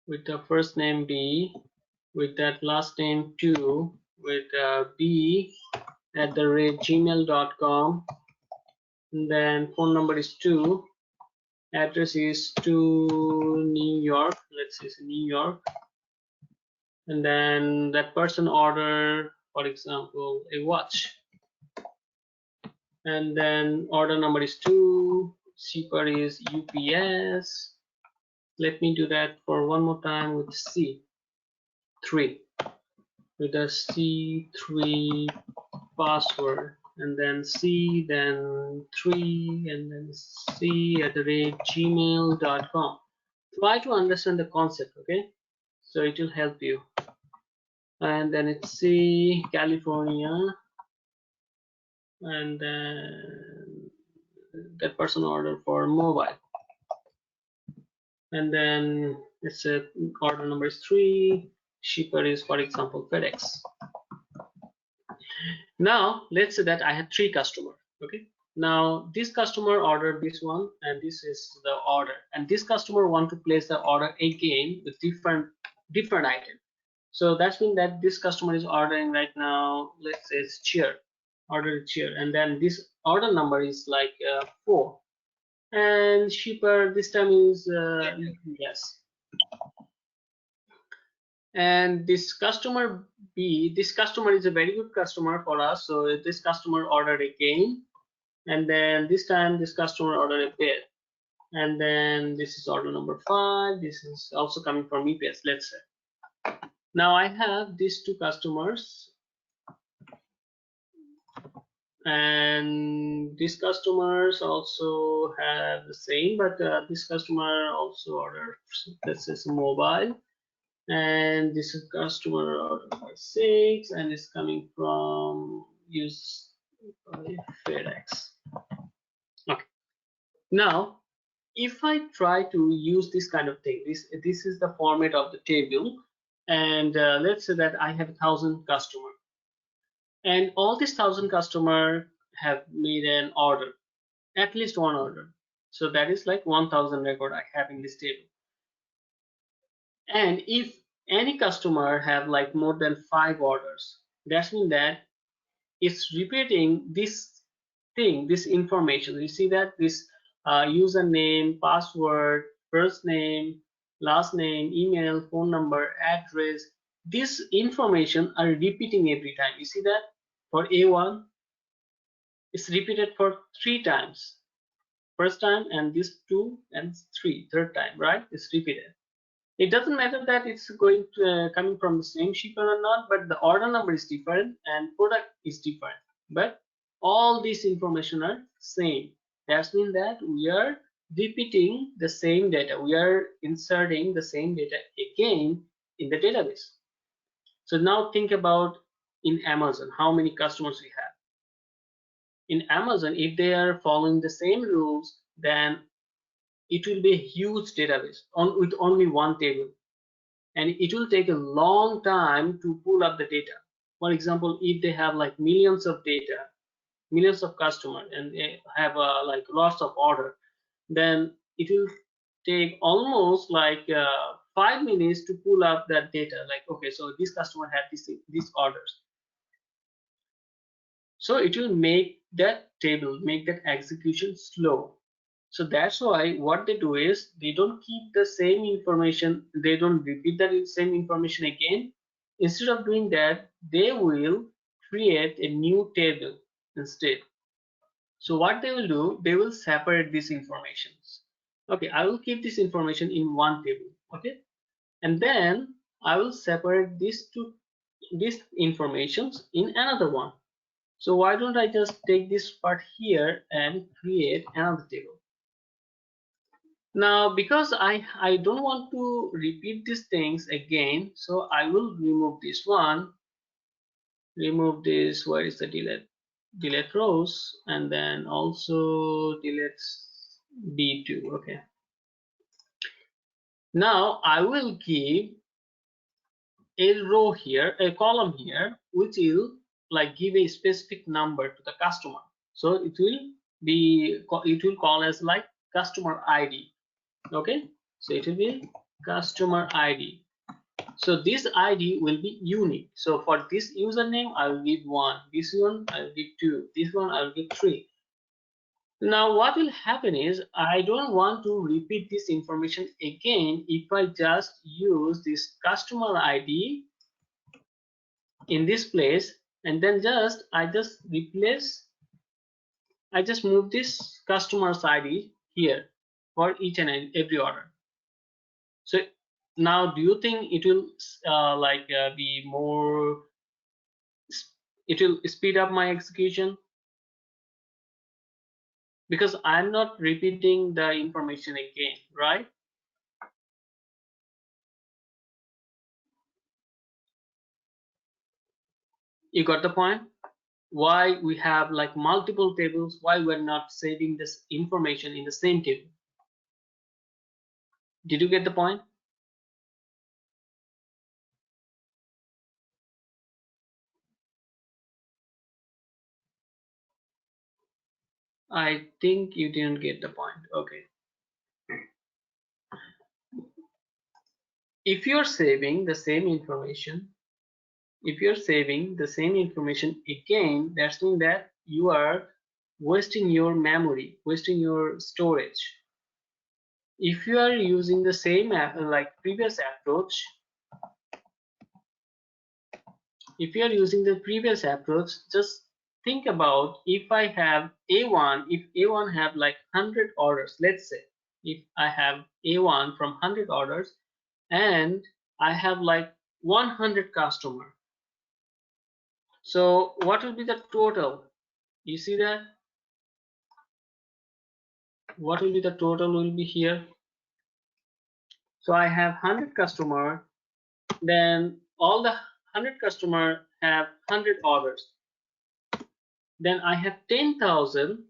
with the first name B with that last name 2 with b@gmail.com. And then phone number is 2, address is to New York, let's say New York. And then that person order, for example, a watch, and then order number is 2, shipper is UPS. Let me do that for one more time with C3 with a C3 password, and then C, then 3, and then C@gmail.com. Try to understand the concept, okay? So it will help you. And then it's C, California, and then that person order for mobile. And then it's a order number is 3, shipper is, for example, FedEx. Now let's say that I had 3 customers. Okay, now this customer ordered this one, and this is the order, and this customer want to place the order again with different item. So that's mean that this customer is ordering right now, let's say it's chair, order chair, and then this order number is like 4, and shipper this time is yes. And this customer B, this customer is a very good customer for us, so this customer ordered again, and then this time this customer ordered a pair, and then this is order number 5, this is also coming from UPS, let's say. Now I have these 2 customers, and these customers also have the same, but this customer also ordered, this is mobile, and this is customer order number 6, and it's coming from use FedEx. Okay, now if I try to use this kind of thing, this is the format of the table, and let's say that I have 1,000 customer, and all these 1,000 customer have made an order, at least one order, so that is like 1,000 record I have in this table. And if any customer have like more than 5 orders, that means that it's repeating this thing, this information. You see that this username, password, first name, last name, email, phone number, address, this information are repeating every time. You see that for A1 it's repeated for 3 times, first time, and this 2 and 3, third time, right? It's repeated. It doesn't matter that it's going to coming from the same shipper or not, but the order number is different and product is different, but all this information are same. That means that we are repeating the same data, we are inserting the same data again in the database. So now think about in Amazon, how many customers we have. In Amazon, if they are following the same rules, then it will be a huge database with only one table, and it will take a long time to pull up the data. For example, if they have like millions of data, millions of customers, and they have like lots of order, then it will take almost like 5 minutes to pull up that data, like, okay, so this customer had these orders. So it will make that table, make that execution slow. So that's why what they do is they don't keep the same information, they don't repeat that same information again. Instead of doing that, they will create a new table instead. So what they will do, they will separate these informations. Okay, I will keep this information in one table, okay, and then I will separate these informations in another one. So why don't I just take this part here and create another table? Now, because I don't want to repeat these things again, so I will remove this one, remove this, where is the delete rows, and then also delete B2. Okay. Now I will give a row here, a column here, which will like give a specific number to the customer. So it will call as like customer ID. Okay, so it will be customer ID. So this ID will be unique. So for this username, I will give 1. This one I will give 2. This one I will give 3. Now what will happen is I don't want to repeat this information again if I just use this customer ID in this place, and then I just move this customer's ID here for each and every order. So now do you think it will be more, it will speed up my execution? Because I'm not repeating the information again, right? You got the point? Why we have like multiple tables, why we're not saving this information in the same table? Did you get the point? I think you didn't get the point. Okay. If you're saving the same information, again, that means that you are wasting your memory, wasting your storage. If you are using the same like previous approach, just think about if I have A1, if A1 have like 100 orders, let's say if I have A1 from 100 orders and I have like 100 customer. So what will be the total? You see that? What will be the total will be here? So I have 100 customer, then all the 100 customer have 100 orders. Then I have 10,000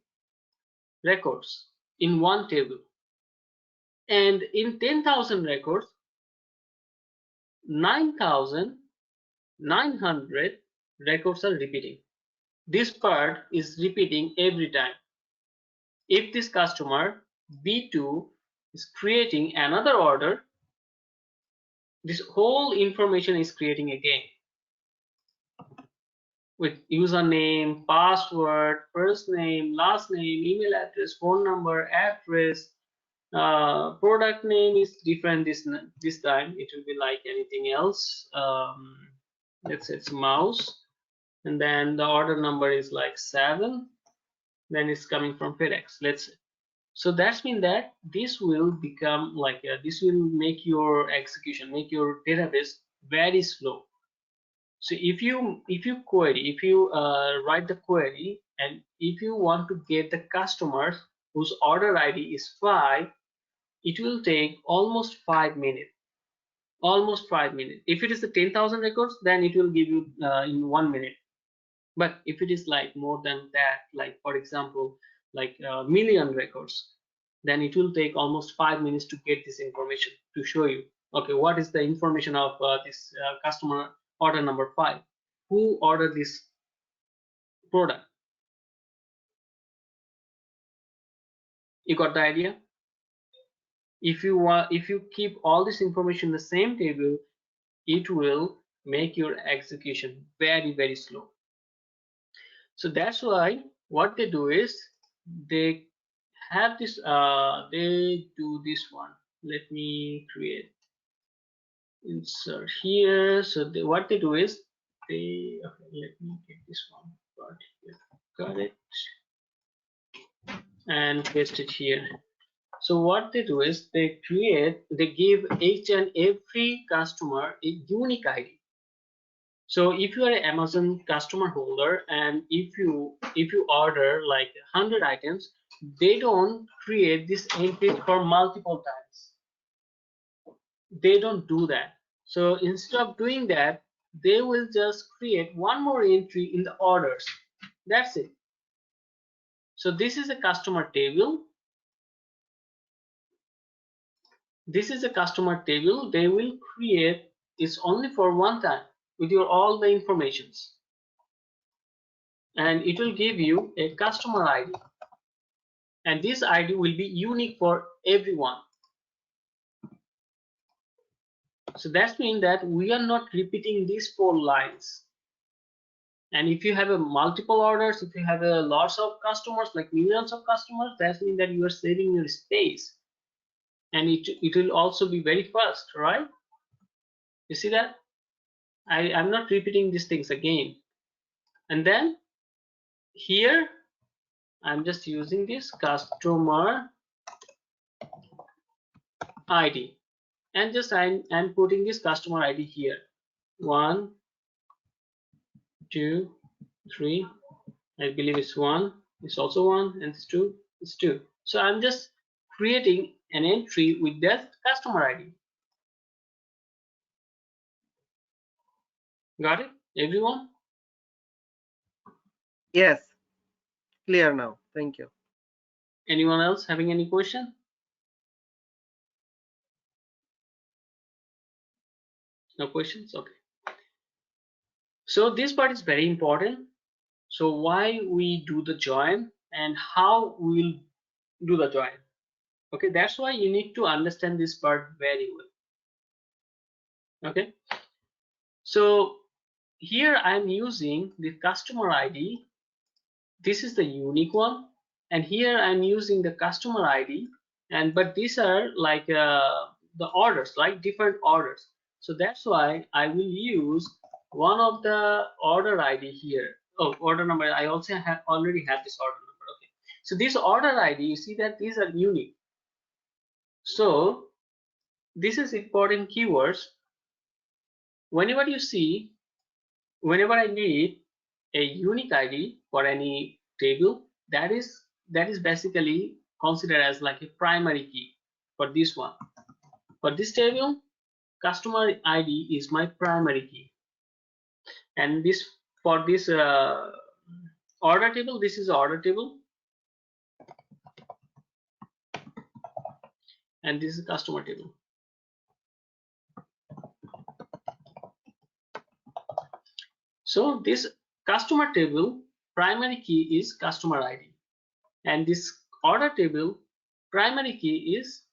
records in one table. And in 10,000 records, 9,900 records are repeating. This part is repeating every time. If this customer B2 is creating another order, this whole information is creating again with username, password, first name, last name, email address, phone number, address. Product name is different this time. It will be like anything else. Let's say it's mouse, and then the order number is like 7. Then it's coming from FedEx. Let's say. So that's mean that this will become like this will make your execution, make your database very slow. So if you write the query, and if you want to get the customers whose order ID is 5, it will take almost 5 minutes. Almost 5 minutes. If it is the 10,000 records, then it will give you in 1 minute. But if it is like more than that, like for example, like a million records, then it will take almost 5 minutes to get this information to show you. Okay, what is the information of this customer order number 5? Who ordered this product? You got the idea? If you keep all this information in the same table, it will make your execution very, very slow. So that's why what they do is they have this they do this one. Let me create insert here. So what they do is okay, let me get this one part here. Got it, and paste it here. So what they do is they give each and every customer a unique ID. So if you are an Amazon customer holder, and if you order like 100 items, they don't create this entry for multiple times. They don't do that. So instead of doing that, they will just create one more entry in the orders. That's it. So this is a customer table. This is a customer table. They will create is only for one time with your all the informations, and it will give you a customer ID, and this ID will be unique for everyone. So that means that we are not repeating these 4 lines. And if you have a multiple orders, if you have a lots of customers, like millions of customers, that means that you are saving your space, and it will also be very fast, right? You see that? I'm not repeating these things again. And then here I'm just using this customer ID, and just I'm putting this customer ID here. 1, 2, 3. I believe it's 1. It's also 1, and it's 2. It's 2. So I'm just creating an entry with that customer ID. Got it, everyone? Yes, clear now. Thank you. Anyone else having any question? No questions? Okay. So this part is very important. So why we do the join and how we will do the join. Okay, that's why you need to understand this part very well. Okay, so here I'm using the customer ID. This is the unique one, and here I'm using the customer ID, and but these are like the orders, like different orders. So that's why I will use one of the order ID here. Oh, order number. I also already have this order number. Okay, so this order ID, you see that these are unique. So this is important keywords. Whenever you see, whenever I need a unique ID for any table, that is basically considered as like a primary key for this one. For this table, customer ID is my primary key, and this for this order table, this is order table, and this is customer table. So this customer table primary key is customer ID, and this order table primary key is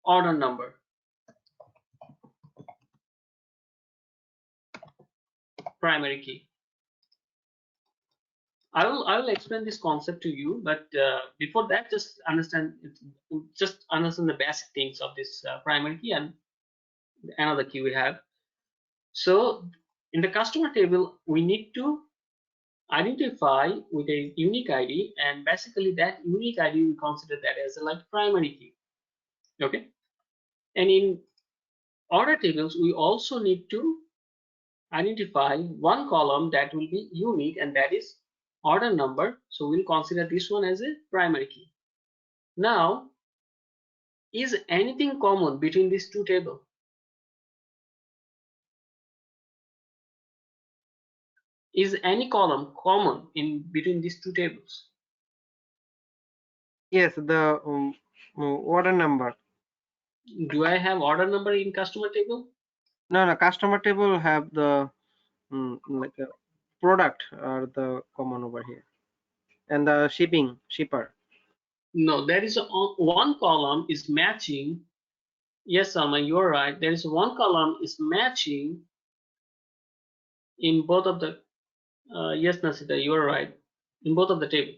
order number. Primary key. I will explain this concept to you, but before that, just understand the basic things of this primary key and another key we have. So in the customer table, we need to identify with a unique ID, and basically that unique ID we consider that as a like primary key. Okay, and in order tables we also need to identify one column that will be unique, and that is order number. So we'll consider this one as a primary key. Now, is anything common between these two tables? Is any column common in between these two tables? Yes, the order number. Do I have order number in customer table? No, customer table have the like a product or the common over here, and the shipper. No, there is one column is matching. Yes, Salman, you're right. There is one column is matching in both of the. Yes, Nasita, you're right. In both of the table.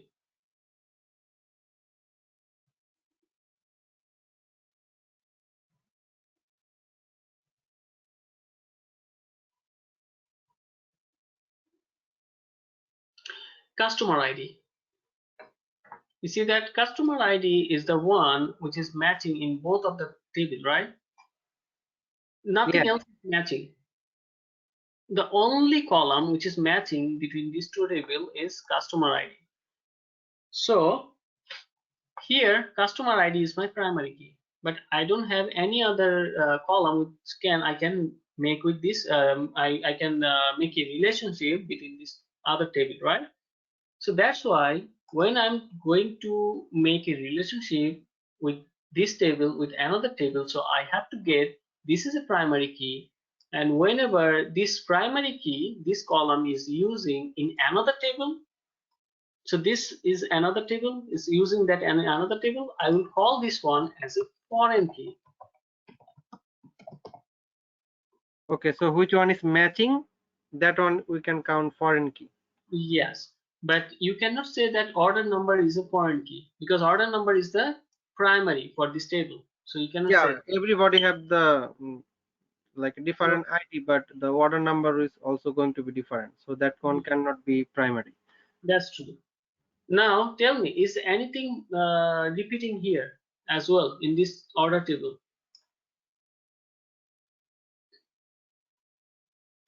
Customer ID. You see that customer ID is the one which is matching in both of the table, right? Nothing else is matching. The only column which is matching between these two tables is customer ID. So here customer ID is my primary key, but I don't have any other column which I can make with this. I can make a relationship between this other table, right? So that's why when I'm going to make a relationship with this table with another table, so I have to get, this is a primary key, And whenever this primary key, this column is using in another table, so this is another table, is using that in another table, I will call this one as a foreign key. Okay, so which one is matching? That one we can count foreign key. Yes, but you cannot say that order number is a foreign key because order number is the primary for this table. So you cannot say Yeah, everybody have the like different ID, but the order number is also going to be different. So that one cannot be primary. that's true. Now tell me, is anything repeating here as well in this order table?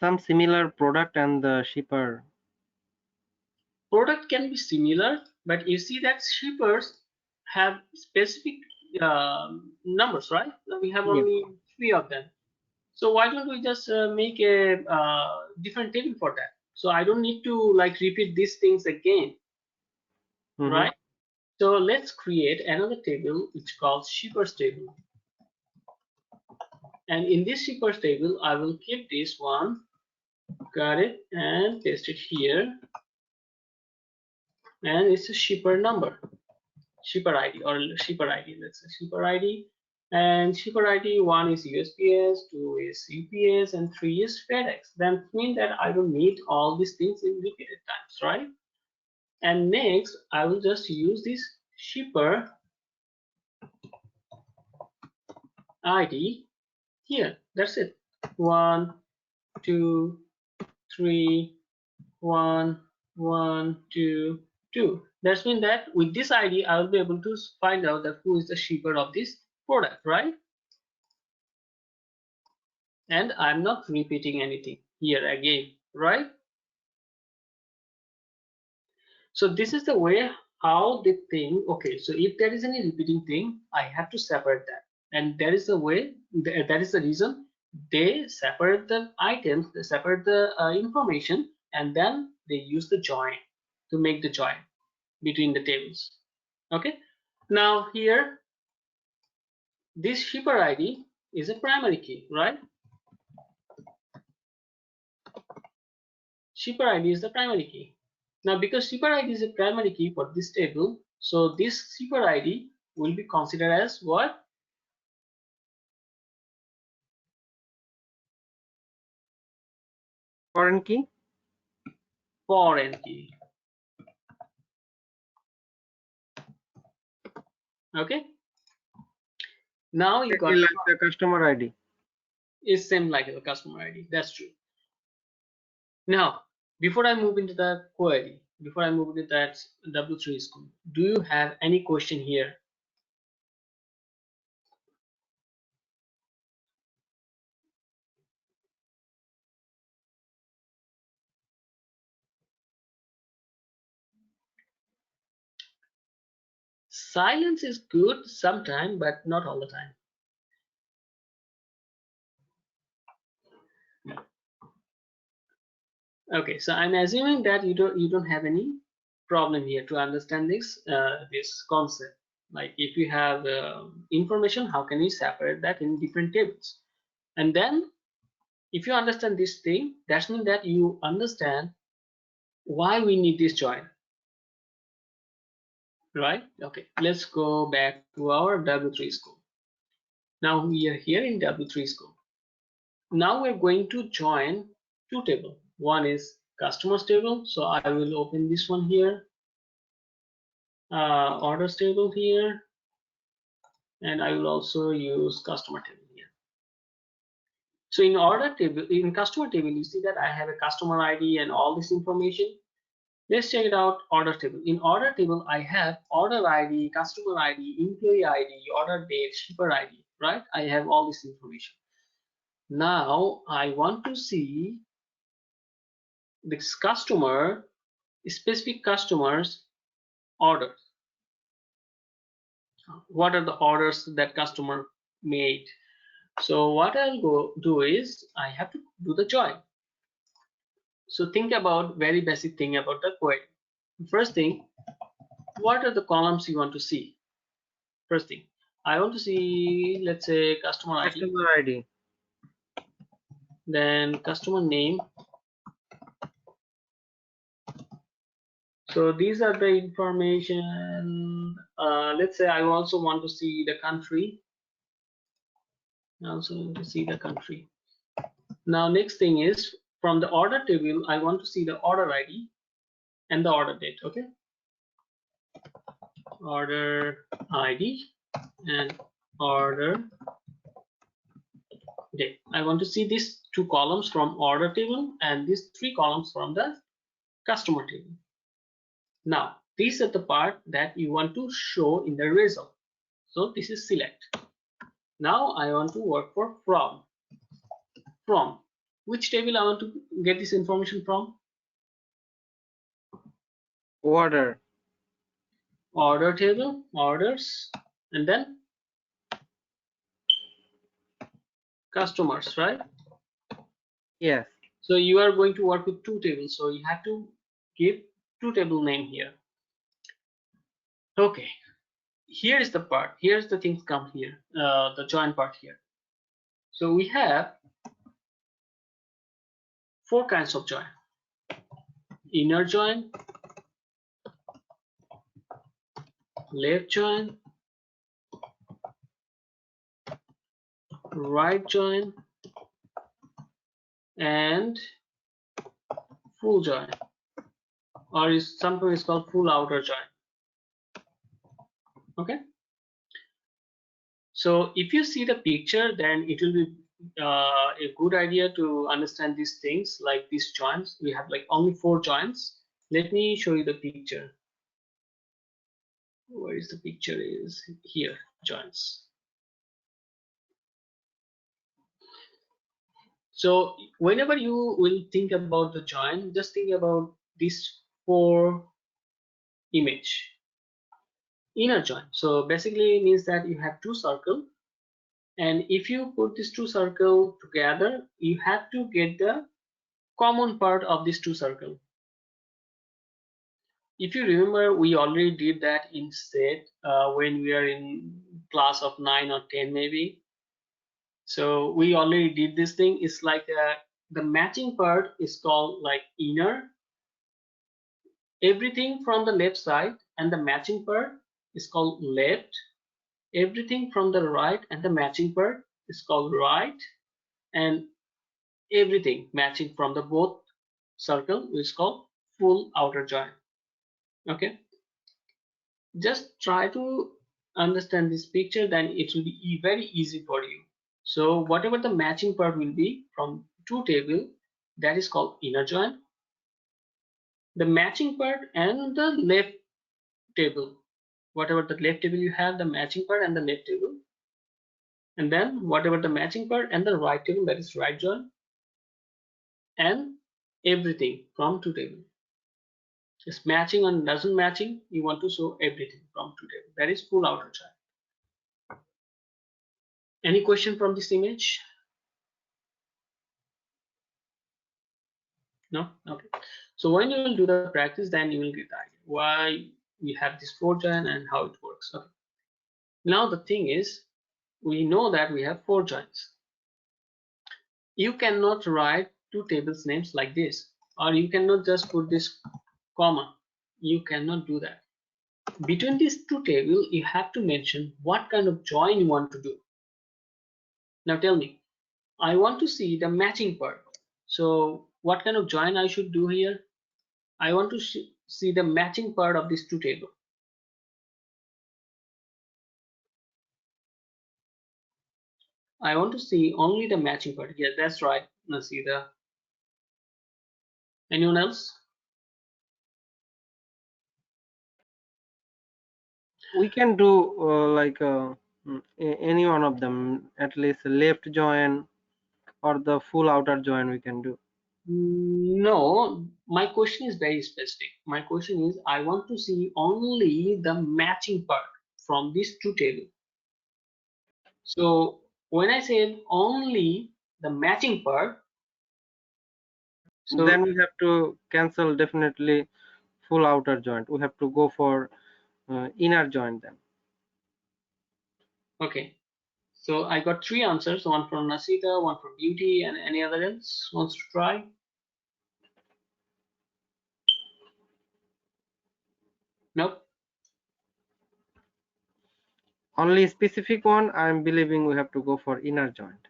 Some similar product and the shipper. Product can be similar, but you see that shippers have specific numbers, right? We have Yeah. only 3 of them. So why don't we just make a different table for that? So I don't need to like repeat these things again, right? So let's create another table which calls shippers table. And in this shippers table, I will keep this one, got it, and paste it here. And it's a shipper number, shipper ID or shipper ID. Let's say shipper ID. And shipper ID 1 is USPS, 2 is UPS, and 3 is FedEx. That means that I don't need all these things in repeated times, right? And next, I will just use this shipper ID here. That's it. 1, 2, 3, 1, 1, 2, 2. That means that with this ID, I will be able to find out that who is the shipper of this product, right? And I'm not repeating anything here again, right? So this is the way how the thing, okay, so if there is any repeating thing, I have to separate that. And that is the way, that is the reason they separate the items, they separate the information, and then they use the join to make the join between the tables. Okay, now here, this shipper ID is a primary key, right? Shipper ID is the primary key. Now, because shipper ID is a primary key for this table, so this shipper ID will be considered as what? Foreign key. Foreign key. Okay. Now you got like the customer ID. is same like the customer ID. That's true. Now, before I move into the query, before I move into that W3 school, do you have any question here? Silence is good sometimes, but not all the time. Okay, so I'm assuming that you don't have any problem here to understand this this concept. Like if you have information, how can you separate that in different tables? And then if you understand this thing, that means that you understand why we need this join, right? Okay, let's go back to our W3 school. Now we are here in W3 school. Now we're going to join two tables. One is customers table, so I will open this one here. Orders table here, and I will also use customer table here. So in order table, in customer table, you see that I have a customer ID and all this information. Let's check it out. Order table. In order table, I have order ID, customer ID, employee ID, order date, shipper ID, right? I have all this information. Now I want to see this customer, specific customers orders. What are the orders that customer made? So what I'll go do is I have to do the join. So think about very basic thing about the query. First thing, what are the columns you want to see? First thing, I want to see, let's say customer ID. Customer ID. then customer name. So these are the information. Let's say I also want to see the country. I also want to see the country. Now next thing is, from the order table I want to see the order ID and the order date. Okay, order ID and order date. I want to see these two columns from order table and these three columns from the customer table. Now these are the part that you want to show in the result. So this is select. Now I want to work for from. From which table I want to get this information from? Order. Order table, orders, and then customers, right? Yes. So you are going to work with two tables, so you have to give two table name here. Okay, here is the part. Here's the things come here, the join part here. So we have four kinds of join: inner join, left join, right join, and full join, or is sometimes called full outer join. Okay, so if you see the picture, then it will be a good idea to understand these things, like these joins. We have like only four joins. Let me show you the picture. Where is the picture? Is here, joins. So whenever you will think about the join, just think about these four image. Inner join, so basically means that you have two circle, and if you put these two circle together, you have to get the common part of these two circle. If you remember, we already did that in set when we are in class of 9 or 10 maybe. So we already did this thing. It's like the matching part is called like inner. Everything from the left side and the matching part is called left. Everything from the right and the matching part is called right. And everything matching from the both circle is called full outer join. Okay, just try to understand this picture, then it will be very easy for you. So whatever the matching part will be from two table, that is called inner join. The matching part and the left table, whatever the left table you have, the matching part and the left table, and then whatever the matching part and the right table, that is right join, and everything from two table. Just matching and doesn't matching, you want to show everything from two table, that is full outer join. Any question from this image? No? Okay. So when you will do the practice, then you will get the idea why we have this four join and how it works. Okay. Now the thing is, we know that we have four joins. You cannot write two tables names like this, or you cannot just put this comma. You cannot do that. Between these two tables, you have to mention what kind of join you want to do. Now tell me, I want to see the matching part. So what kind of join I should do here? I want to see the matching part of these two tables. I want to see only the matching part. Yeah, that's right, Nasida. Anyone else? We can do any one of them, at least left join or the full outer join we can do. No, my question is very specific. My question is, I want to see only the matching part from these two tables. So when I said only the matching part, so then we have to cancel definitely full outer joint. We have to go for inner joint then. okay. So I got 3 answers, one from Nasita, one from Beauty, and any other else wants to try? Nope. Only specific one, I'm believing we have to go for inner joint.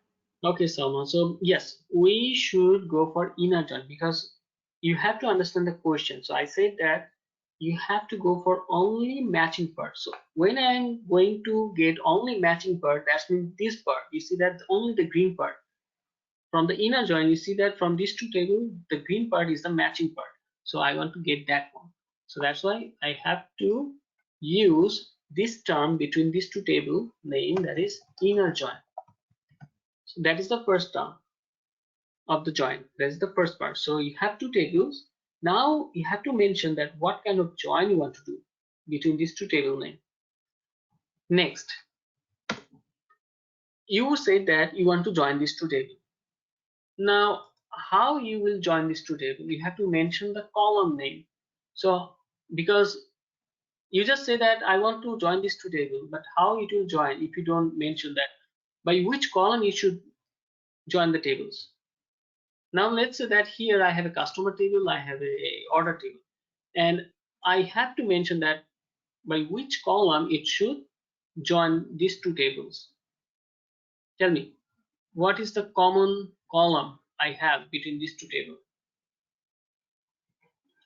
Okay, Salman. So yes, we should go for inner joint because you have to understand the question. So I said that you have to go for only matching part. So when I'm going to get only matching part, that means this part. You see that only the green part. From the inner joint, you see that from these two tables, the green part is the matching part. So I want to get that one. So that's why I have to use this term between these two table name, that is inner joint. So that is the first term of the join. That is the first part. So you have two tables. Now you have to mention that what kind of join you want to do between these two table name. Next, you say that you want to join these two tables. Now, how you will join these two tables? You have to mention the column name. So because you just say that I want to join these two tables, but how it will join if you don't mention that? By which column you should join the tables? Now let's say that here I have a customer table, I have a order table, and I have to mention that by which column it should join these two tables. Tell me, what is the common column I have between these two tables?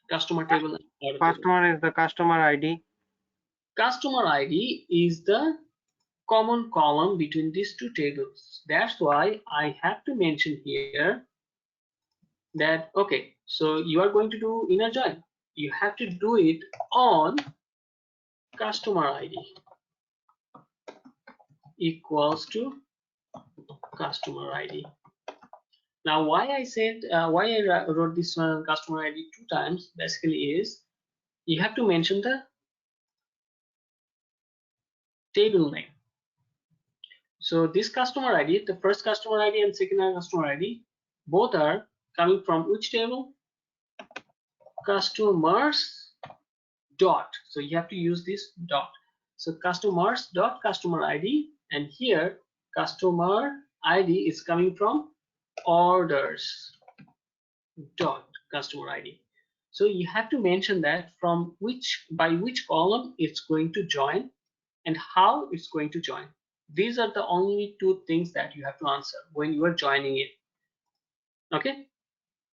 Customer table and order First table. one is the customer ID. Customer ID is the common column between these two tables. That's why I have to mention here that, okay, so you are going to do inner join. You have to do it on customer ID equals to customer ID. Now, why I said, why I wrote this one customer ID 2 times basically is you have to mention the table name. So this customer ID, the first customer ID and second customer ID, both are coming from which table? Customers dot. So you have to use this dot. So customers dot customer ID, and here customer ID is coming from orders dot customer ID. So you have to mention that from which, by which column it's going to join and how it's going to join. These are the only two things that you have to answer when you are joining it. Okay.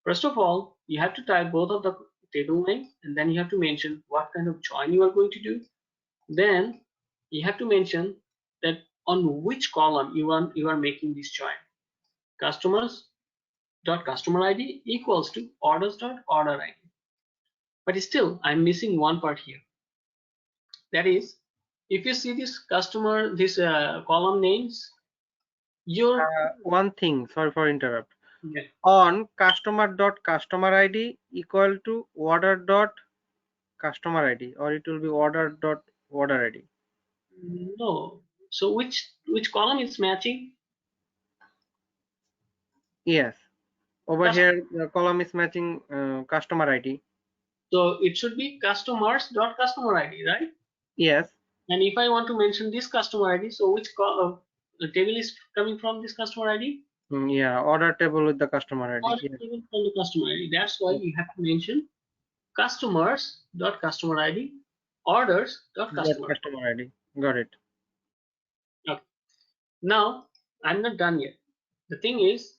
First of all, you have to type both of the table name, and then you have to mention what kind of join you are going to do. Then you have to mention that on which column you are making this join. Customers dot customer ID equals to orders dot order ID. But still, I'm missing one part here. That is, if you see this customer, this column names, your One thing, sorry for interrupt. yeah. On customer ID equal to order.customer ID, or it will be order.order ID. No. So which column is matching? Yes. Over Cus- here, the column is matching customer ID. So it should be customers dot customer ID, right? Yes. And if I want to mention this customer ID, so which table is coming from this customer ID? Yeah, order table with the customer ID. Or Yes. table from the customer ID. That's why you have to mention customers dot customer ID, orders dot customer. Customer ID. Got it. Okay. Now I'm not done yet. The thing is,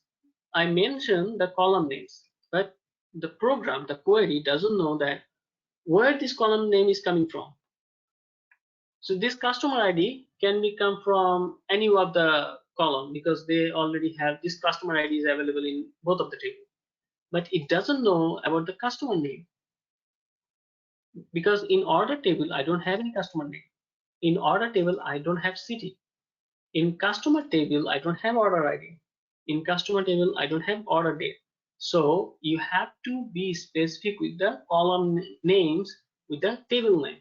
I mentioned the column names, but the program, the query doesn't know that where this column name is coming from. So this customer ID can be come from any of the column because they already have this customer ID is available in both of the table. But it doesn't know about the customer name because in order table I don't have any customer name. In order table I don't have city. In customer table I don't have order ID. In customer table I don't have order date. So you have to be specific with the column names with the table name.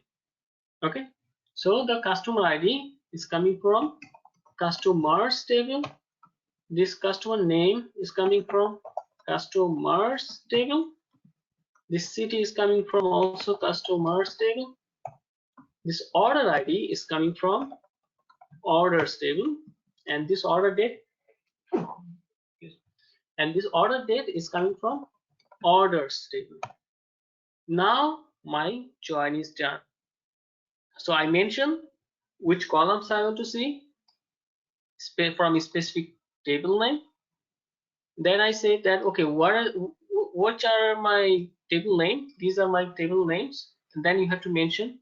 Okay. So the customer ID is coming from customers table. This customer name is coming from customers table. This city is coming from also customers table. This order ID is coming from orders table. and this order date, and this order date is coming from orders table. Now my join is done. So I mentioned which columns I want to see from a specific table name. Then I say that, okay, what are my table name? These are my table names. And then you have to mention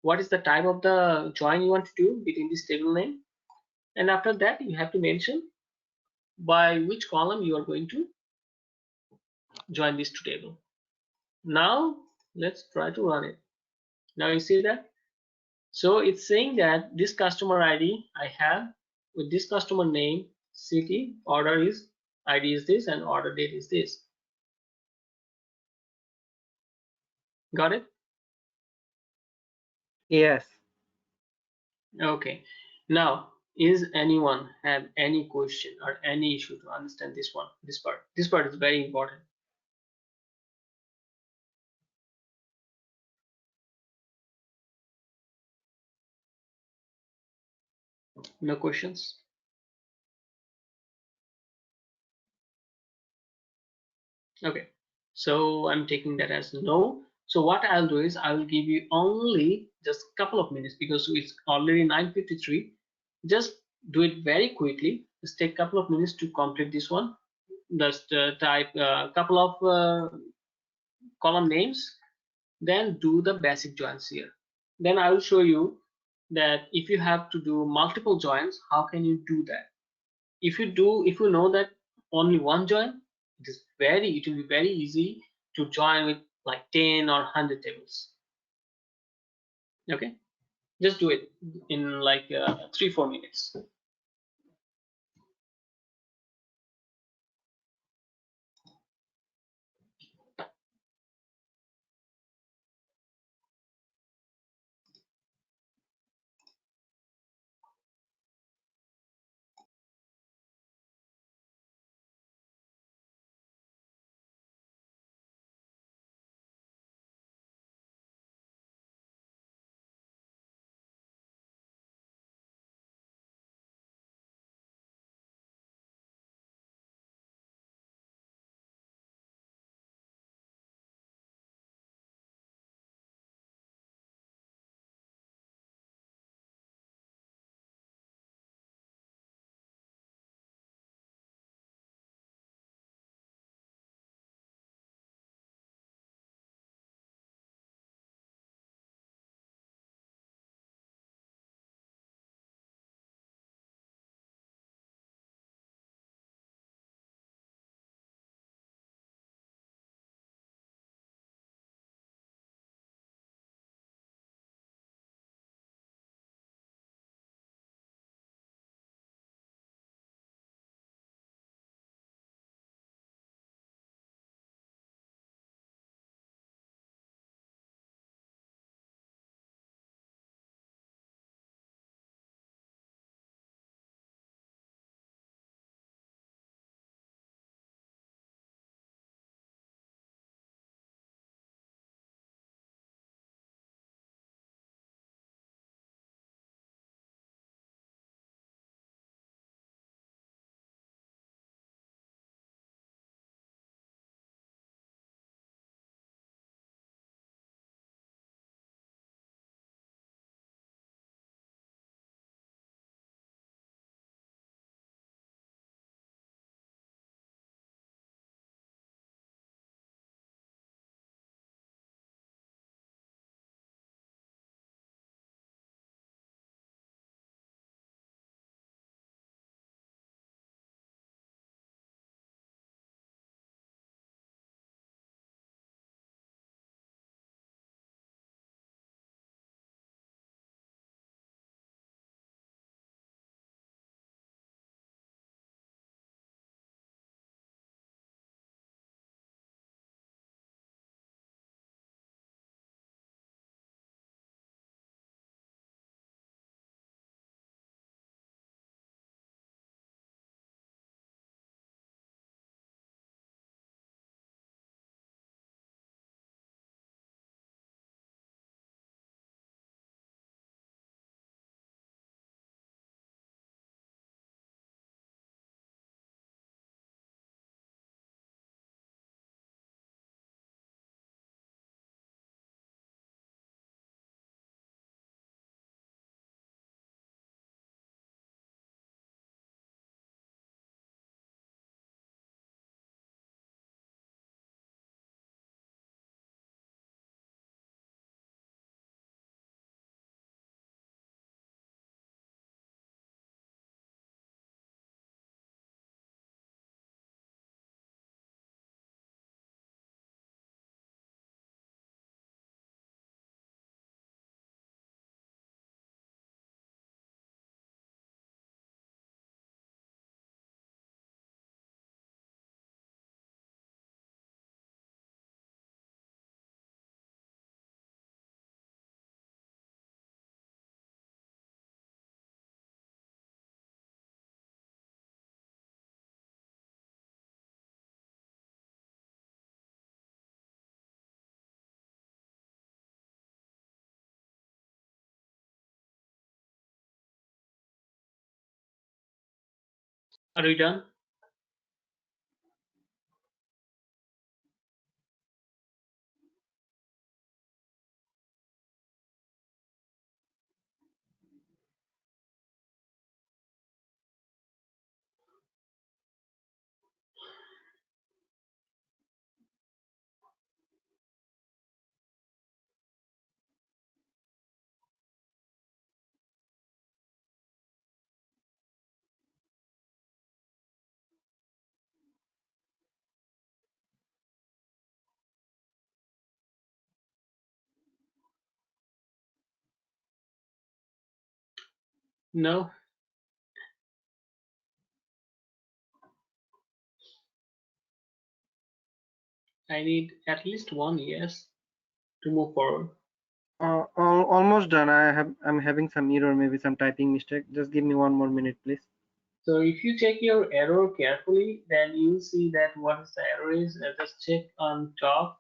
what is the type of the join you want to do between this table name. And after that, you have to mention by which column you are going to join these two tables. Now let's try to run it. Now you see that. So it's saying that this customer ID I have with this customer name, city, order is ID is this, and order date is this. Got it? Yes. Okay. Now, is anyone have any question or any issue to understand this one? This part. This part is very important. No questions? Okay. So I'm taking that as no. So what I'll do is I will give you only just a couple of minutes because it's already 9:53. Just do it very quickly. Just take a couple of minutes to complete this one. Just type a couple of column names, then do the basic joins here. Then I will show you that if you have to do multiple joins, how can you do that? If you know that only one join, it will be very easy to join with like 10 or 100 tables. Okay, just do it in like 3-4 minutes. Are we done? No. I need at least one yes to move forward. Almost done. I'm having some error, maybe some typing mistake. Just give me 1 more minute, please. So if you check your error carefully, then you'll see that what is the error is. Just check on top.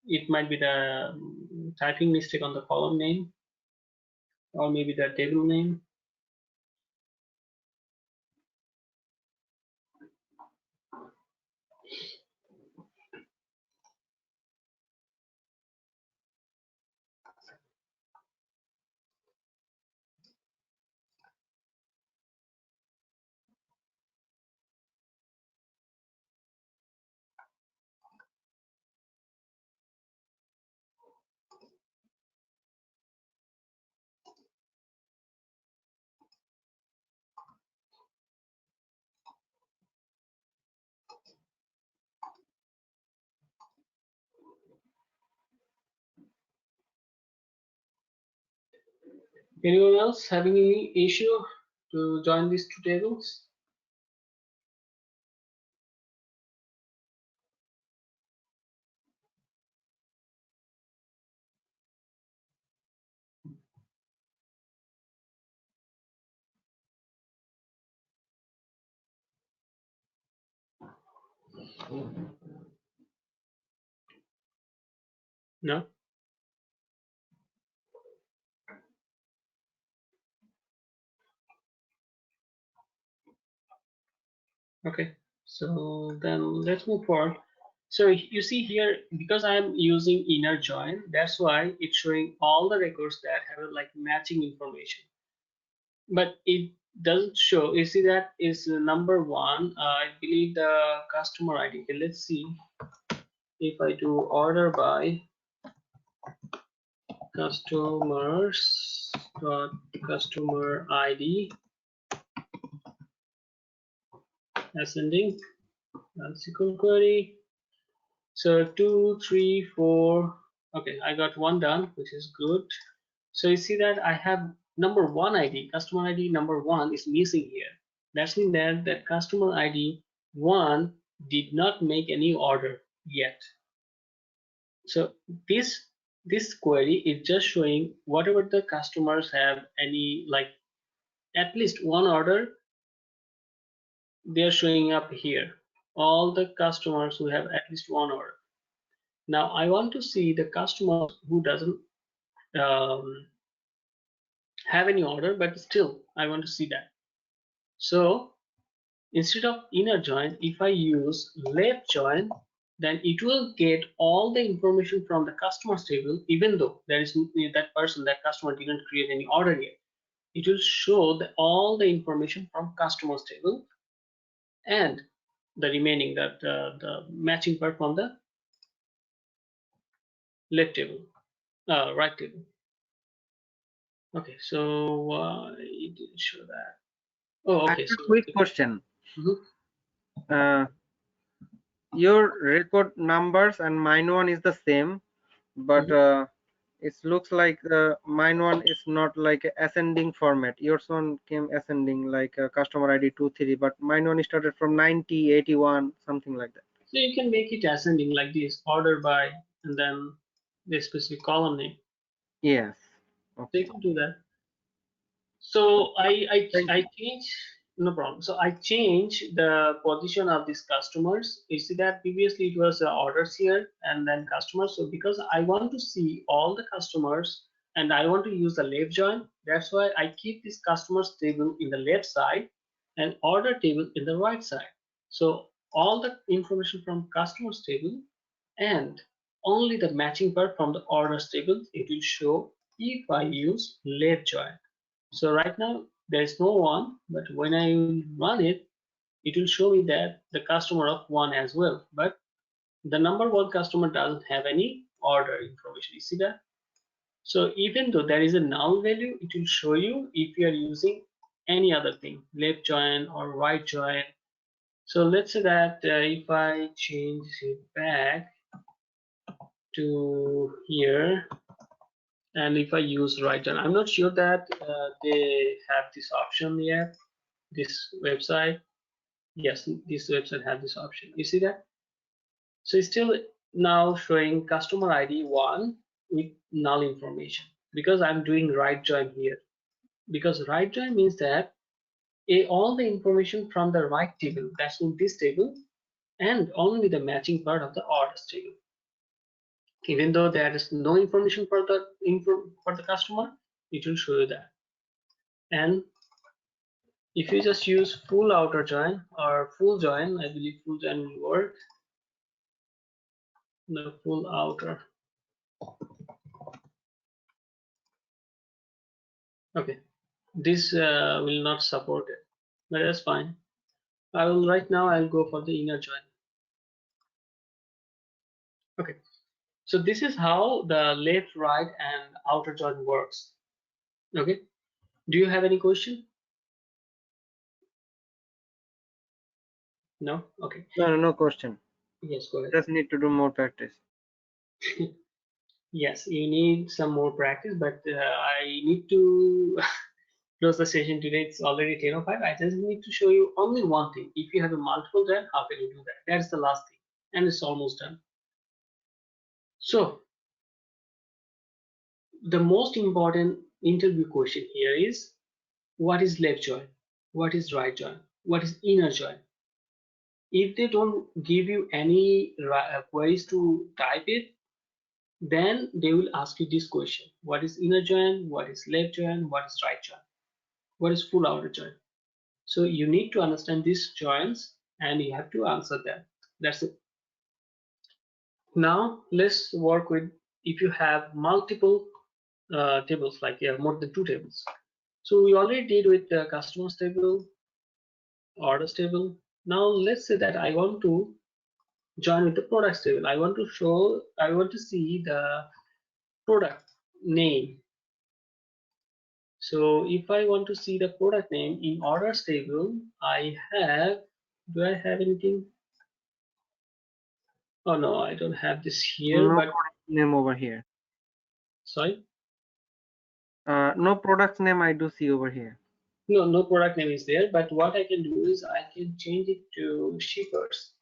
It might be the typing mistake on the column name, or maybe the table name. Anyone else having any issue to join these two tables? No? Okay, so then let's move forward. So you see here, because I'm using inner join, that's why it's showing all the records that have like matching information. But it doesn't show. You see that is number one. I believe the customer ID. Okay, let's see if I do order by customers dot customer ID ascending SQL query. So 2, 3, 4. Okay, I got one done, which is good. So you see that I have number one ID, customer ID number one is missing here. That means that that customer ID one did not make any order yet. So this query is just showing whatever the customers have any like at least one order, they're showing up here. All the customers who have at least one order. Now I want to see the customer who doesn't have any order, but still I want to see that. So instead of inner join, if I use left join, then it will get all the information from the customers table, even though there is that person, that customer didn't create any order yet. It will show all the information from customers table and the remaining that the matching part from the left table, right table. Okay, so it didn't show that. Oh, I okay. have So a quick question. Mhm. Your record numbers and mine one is the same, but it looks like mine one is not like a ascending format. Yours one came ascending like customer ID 23, but mine one started from 90, 81, something like that. So you can make it ascending like this, order by, and then the specific column name. Yes. So Okay. you can do that. So Thank I you. change, no problem. So I change the position of these customers. You see that previously it was orders here and then customers. So because I want to see all the customers and I want to use the left join, that's why I keep this customers table in the left side and order table in the right side. So all the information from customers table and only the matching part from the orders table it will show if I use left join. So right now there is no one, but when I run it, it will show me that the customer of one as well, but the number one customer doesn't have any order information. You see that? So even though there is a null value, it will show you if you are using any other thing, left join or right join. So let's say that if I change it back to here, and if I use right join, I'm not sure that they have this option yet. This website, yes, this website has this option. You see that? So it's still now showing customer ID 1 with null information because I'm doing right join here. Because right join means that all the information from the right table, that's in this table, and only the matching part of the orders table. Even though there is no information for the customer, it will show you that. And if you just use full outer join or full join, I believe full join will work. The full outer. Okay, this will not support it, but that's fine. I will right now I'll go for the inner join. Okay, so this is how the left, right, and outer join works. Okay, do you have any question? No. Okay. No question. Yes, go ahead. Just need to do more practice. Yes, you need some more practice, but I need to close the session today. It's already 10:05. I just need to show you only one thing. If you have a multiple join, how can you do that? That's the last thing, and it's almost done. So the most important interview question here is, what is left join? What is right join? What is inner join? If they don't give you any queries to type it, then they will ask you this question: what is inner join? What is left join? What is right join? What is full outer join? So you need to understand these joins and you have to answer them. That's it. Now let's work with, if you have multiple tables, like you have more than 2 tables. So we already did with the customers table, orders table. Now let's say that I want to join with the products table. I want to see the product name. So if I want to see the product name in orders table, do I have anything? Oh no, I don't have this here, No but product name over here. sorry. No product's name I do see over here. No product name is there, but what I can do is I can change it to shippers.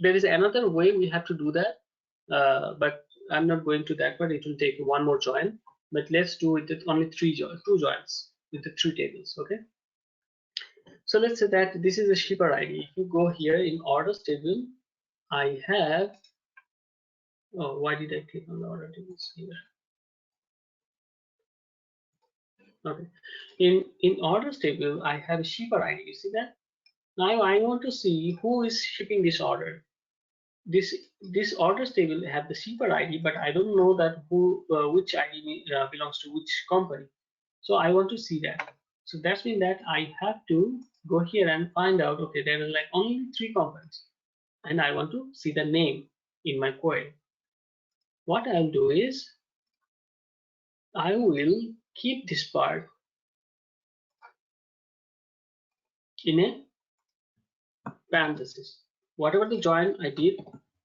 There is another way we have to do that, but I'm not going to that, but it will take one more join. But let's do it with only 2 joins with the 3 tables, okay? So let's say that this is a shipper ID. If you go here in orders table, I have, oh, why did I click on the order tables here? Okay, in orders table, I have a shipper ID. You see that? Now I want to see who is shipping this order. This orders table have the shipper ID, but I don't know that which ID belongs to which company. So I want to see that. So that's mean that I have to go here and find out. Okay, there are like only 3 companies, and I want to see the name in my query. What I'll do is I will keep this part in a parenthesis. Whatever the join I did,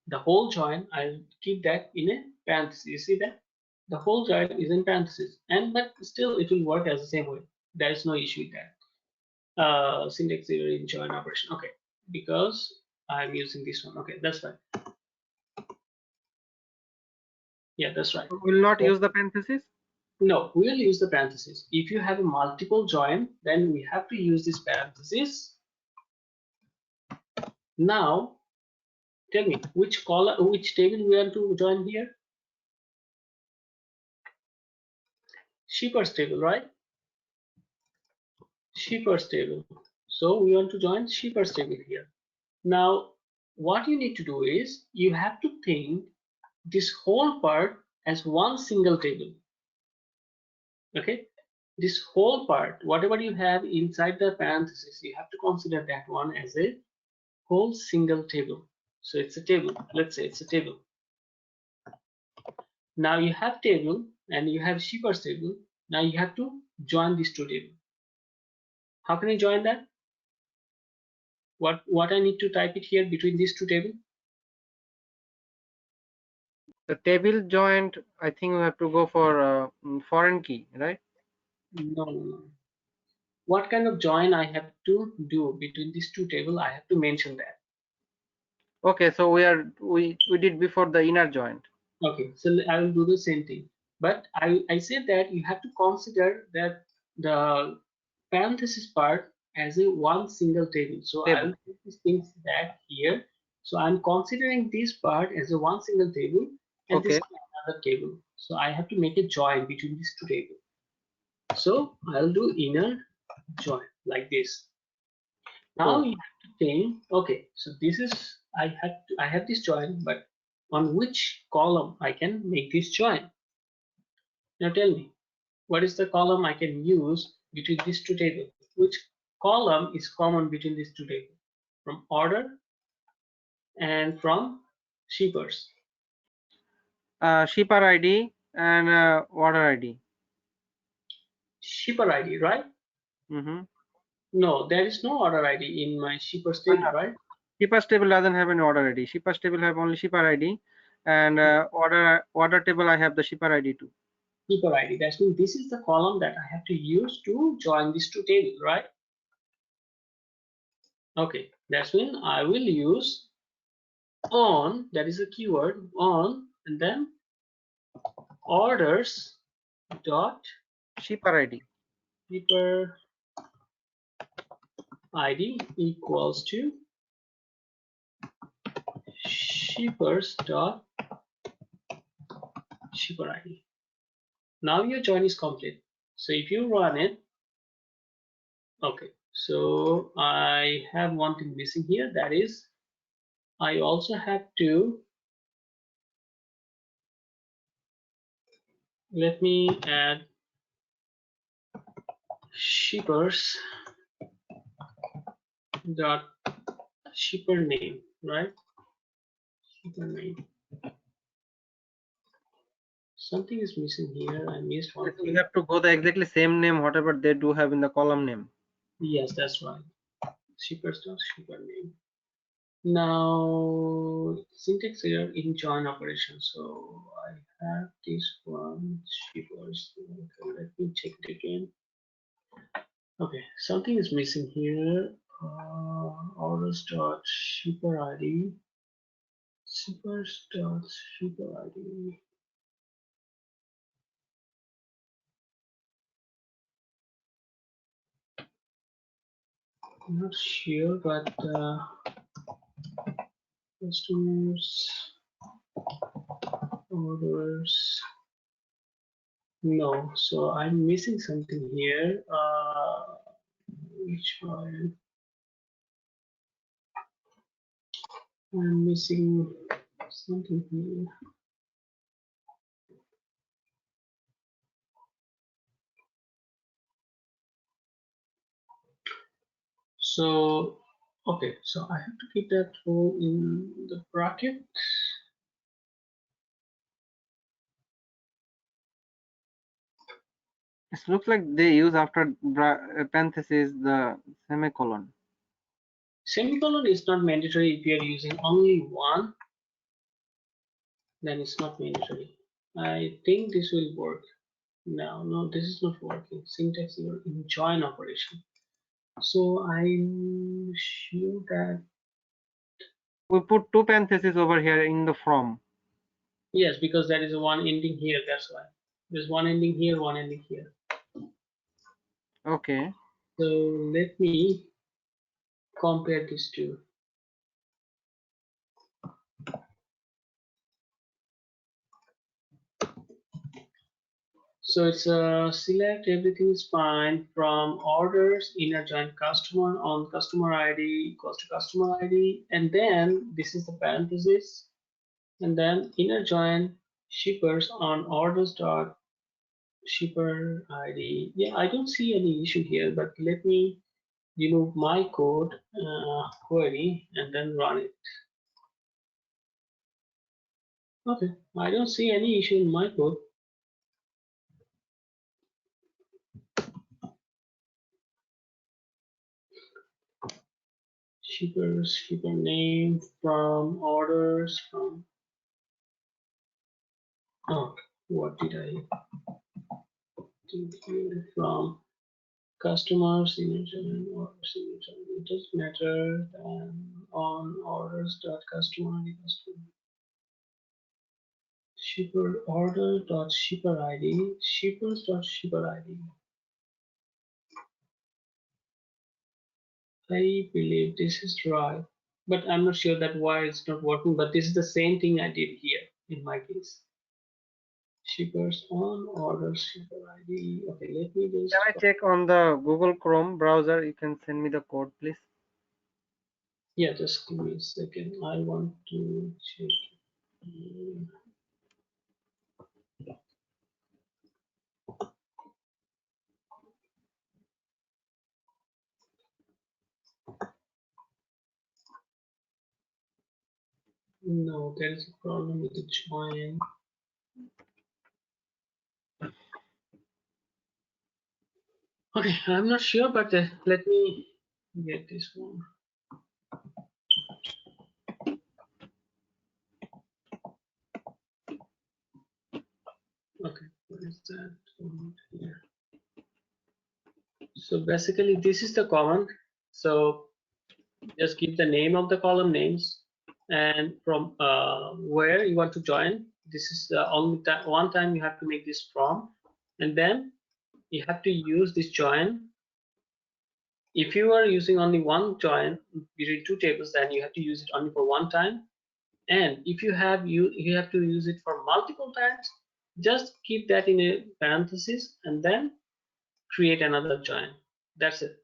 the whole join, I'll keep that in a parenthesis. You see that? The whole join is in parenthesis, but still it will work as the same way. There is no issue with that. Syntax error in join operation. Okay, because I'm using this one. Okay, that's fine. Yeah, that's right. We will not use the parenthesis? No, we will use the parenthesis. If you have a multiple join, then we have to use this parenthesis. Now, tell me which column, which table we want to join here? Shippers table, right? Shippers table. So we want to join shippers table here. Now, what you need to do is you have to think this whole part as one single table. Okay, this whole part, whatever you have inside the parenthesis, you have to consider that one as a whole single table. So it's a table. Let's say it's a table. Now you have table and you have shippers table. Now you have to join these two tables. How can you join that? What I need to type it here between these two tables? The table joint, I think we have to go for foreign key, right? No. What kind of join I have to do between these two tables? I have to mention that. Okay, so we did before the inner joint. Okay, so I will do the same thing. But I said that you have to consider that the parenthesis part as a one single table. So I will put these things back here. So I'm considering this part as a one single table and this Okay. is another table. So I have to make a join between these two tables. So I'll do inner join like this. Now Cool. you have to think, okay, so this is I have this join, but on which column I can make this join? Now tell me, what is the column I can use between these two tables? Which column is common between these two tables? From order and from shippers. Shipper ID and order ID. Shipper ID, right? Mm-hmm. No, there is no order ID in my shippers table, right? Shippers table doesn't have an order ID. Shippers table have only shipper ID, and order table I have the shipper ID too. Shipper ID. That means this is the column that I have to use to join these two tables, right? Okay, that's mean I will use on, that is a keyword, on, and then orders dot Shipper ID. shipper ID equals to shippers dot shipper ID. Now your join is complete. So if you run it, okay, so I have one thing missing here, that is I also have to, let me add shippers dot shipper name, right? Shipper name. Something is missing here. I missed one We thing. have to go the exactly same name whatever they do have in the column name. Yes, that's right. Shippers dot shipper name. Now syntax error in join operation. So I have this one shippers. Okay, let me check it again. Okay, something is missing here. Orders dot shipper ID. Shippers dot shipper ID. I'm not sure, but customers orders. No, so I'm missing something here. Which one? I'm missing something here. So, okay, so I have to keep that row in the bracket. It looks like they use after parenthesis the semicolon. Semicolon is not mandatory if you are using only one, then it's not mandatory. I think this will work. No, this is not working. Syntax error in join operation. So I'm sure that, We put two parentheses over here in the from. yes, because there is a one ending here, that's why. There's one ending here, one ending here. Okay. So let me compare these two. So it's select everything is fine from orders, inner join customer on customer ID equals to customer ID, and then this is the parenthesis, and then inner join shippers on orders dot shipper ID. Yeah, I don't see any issue here, but let me remove my code query and then run it. Okay, I don't see any issue in my code. Shippers, shipper name from orders from. Oh, what did I do here? From customers, signature, or signature. It doesn't matter. Then on orders dot customer ID customer. Shipper order dot shipper ID shippers dot shipper ID. I believe this is right, but I'm not sure that why it's not working. But this is the same thing I did here in my case. Shippers on order shipper ID. Okay, let me just. Can I check on the Google Chrome browser? You can send me the code, please. Yeah, just give me a second. I want to check. No, there is a problem with the join. Okay, I'm not sure, but let me get this one. Okay, what is that one here? So basically, this is the command. So just give the name of the column names and from where you want to join. This is the only one time you have to make this from, and then you have to use this join. If you are using only one join between two tables, then you have to use it only for one time. And if you have to use it for multiple times, just keep that in a parenthesis and then create another join. That's it.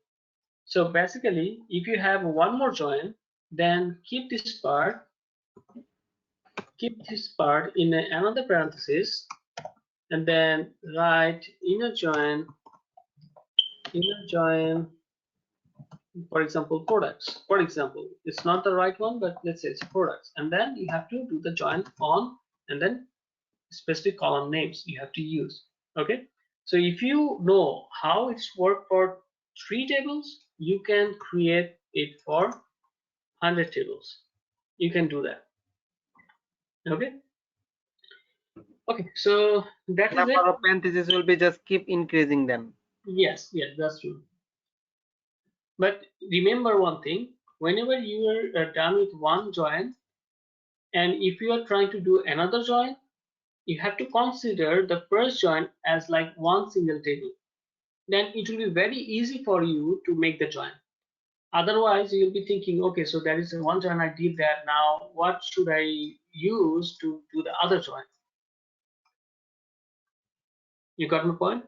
So basically, if you have one more join, then keep this part in another parenthesis, and then write inner join, for example, products. For example, it's not the right one, but let's say it's products, and then you have to do the join on, and then specific column names you have to use. Okay, so if you know how it's worked for 3 tables, you can create it for 100 tables. You can do that. Okay. Okay, so that is it. Number of parentheses will be just keep increasing them. Yes, that's true. But remember one thing: whenever you are done with one join, and if you are trying to do another join, you have to consider the first join as like one single table. Then it will be very easy for you to make the join. Otherwise, you'll be thinking, okay, so there is one join I did that. Now, what should I use to do the other join? You got my point?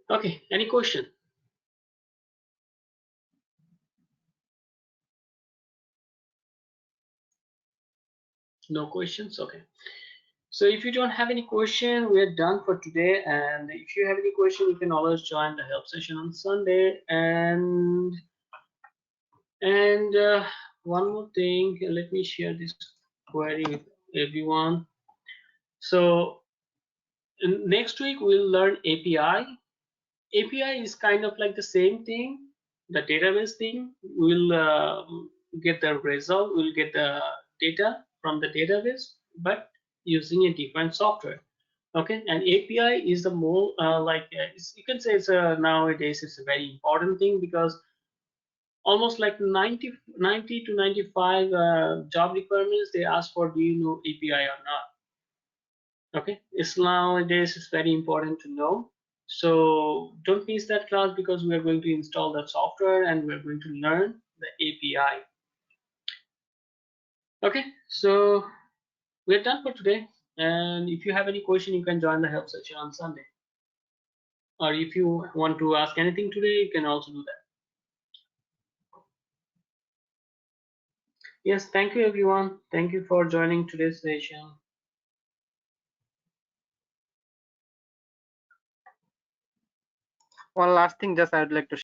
Okay, any question? No questions? Okay. So if you don't have any question, we're done for today. And if you have any question, you can always join the help session on Sunday. And one more thing, let me share this query with everyone. So next week we'll learn API. API is kind of like the same thing, the database thing. We'll get the result, we'll get the data from the database, but using a different software. Okay, and API is the more you can say it's nowadays it's a very important thing, because almost like 90 to 95 job requirements they ask for, do you know API or not? Okay, it's nowadays it's very important to know. So don't miss that class, because we are going to install that software and we're going to learn the API. Okay, so we're done for today. And if you have any question, you can join the help session on Sunday. Or if you want to ask anything today, you can also do that. Yes, thank you everyone. Thank you for joining today's session. One last thing, just I would like to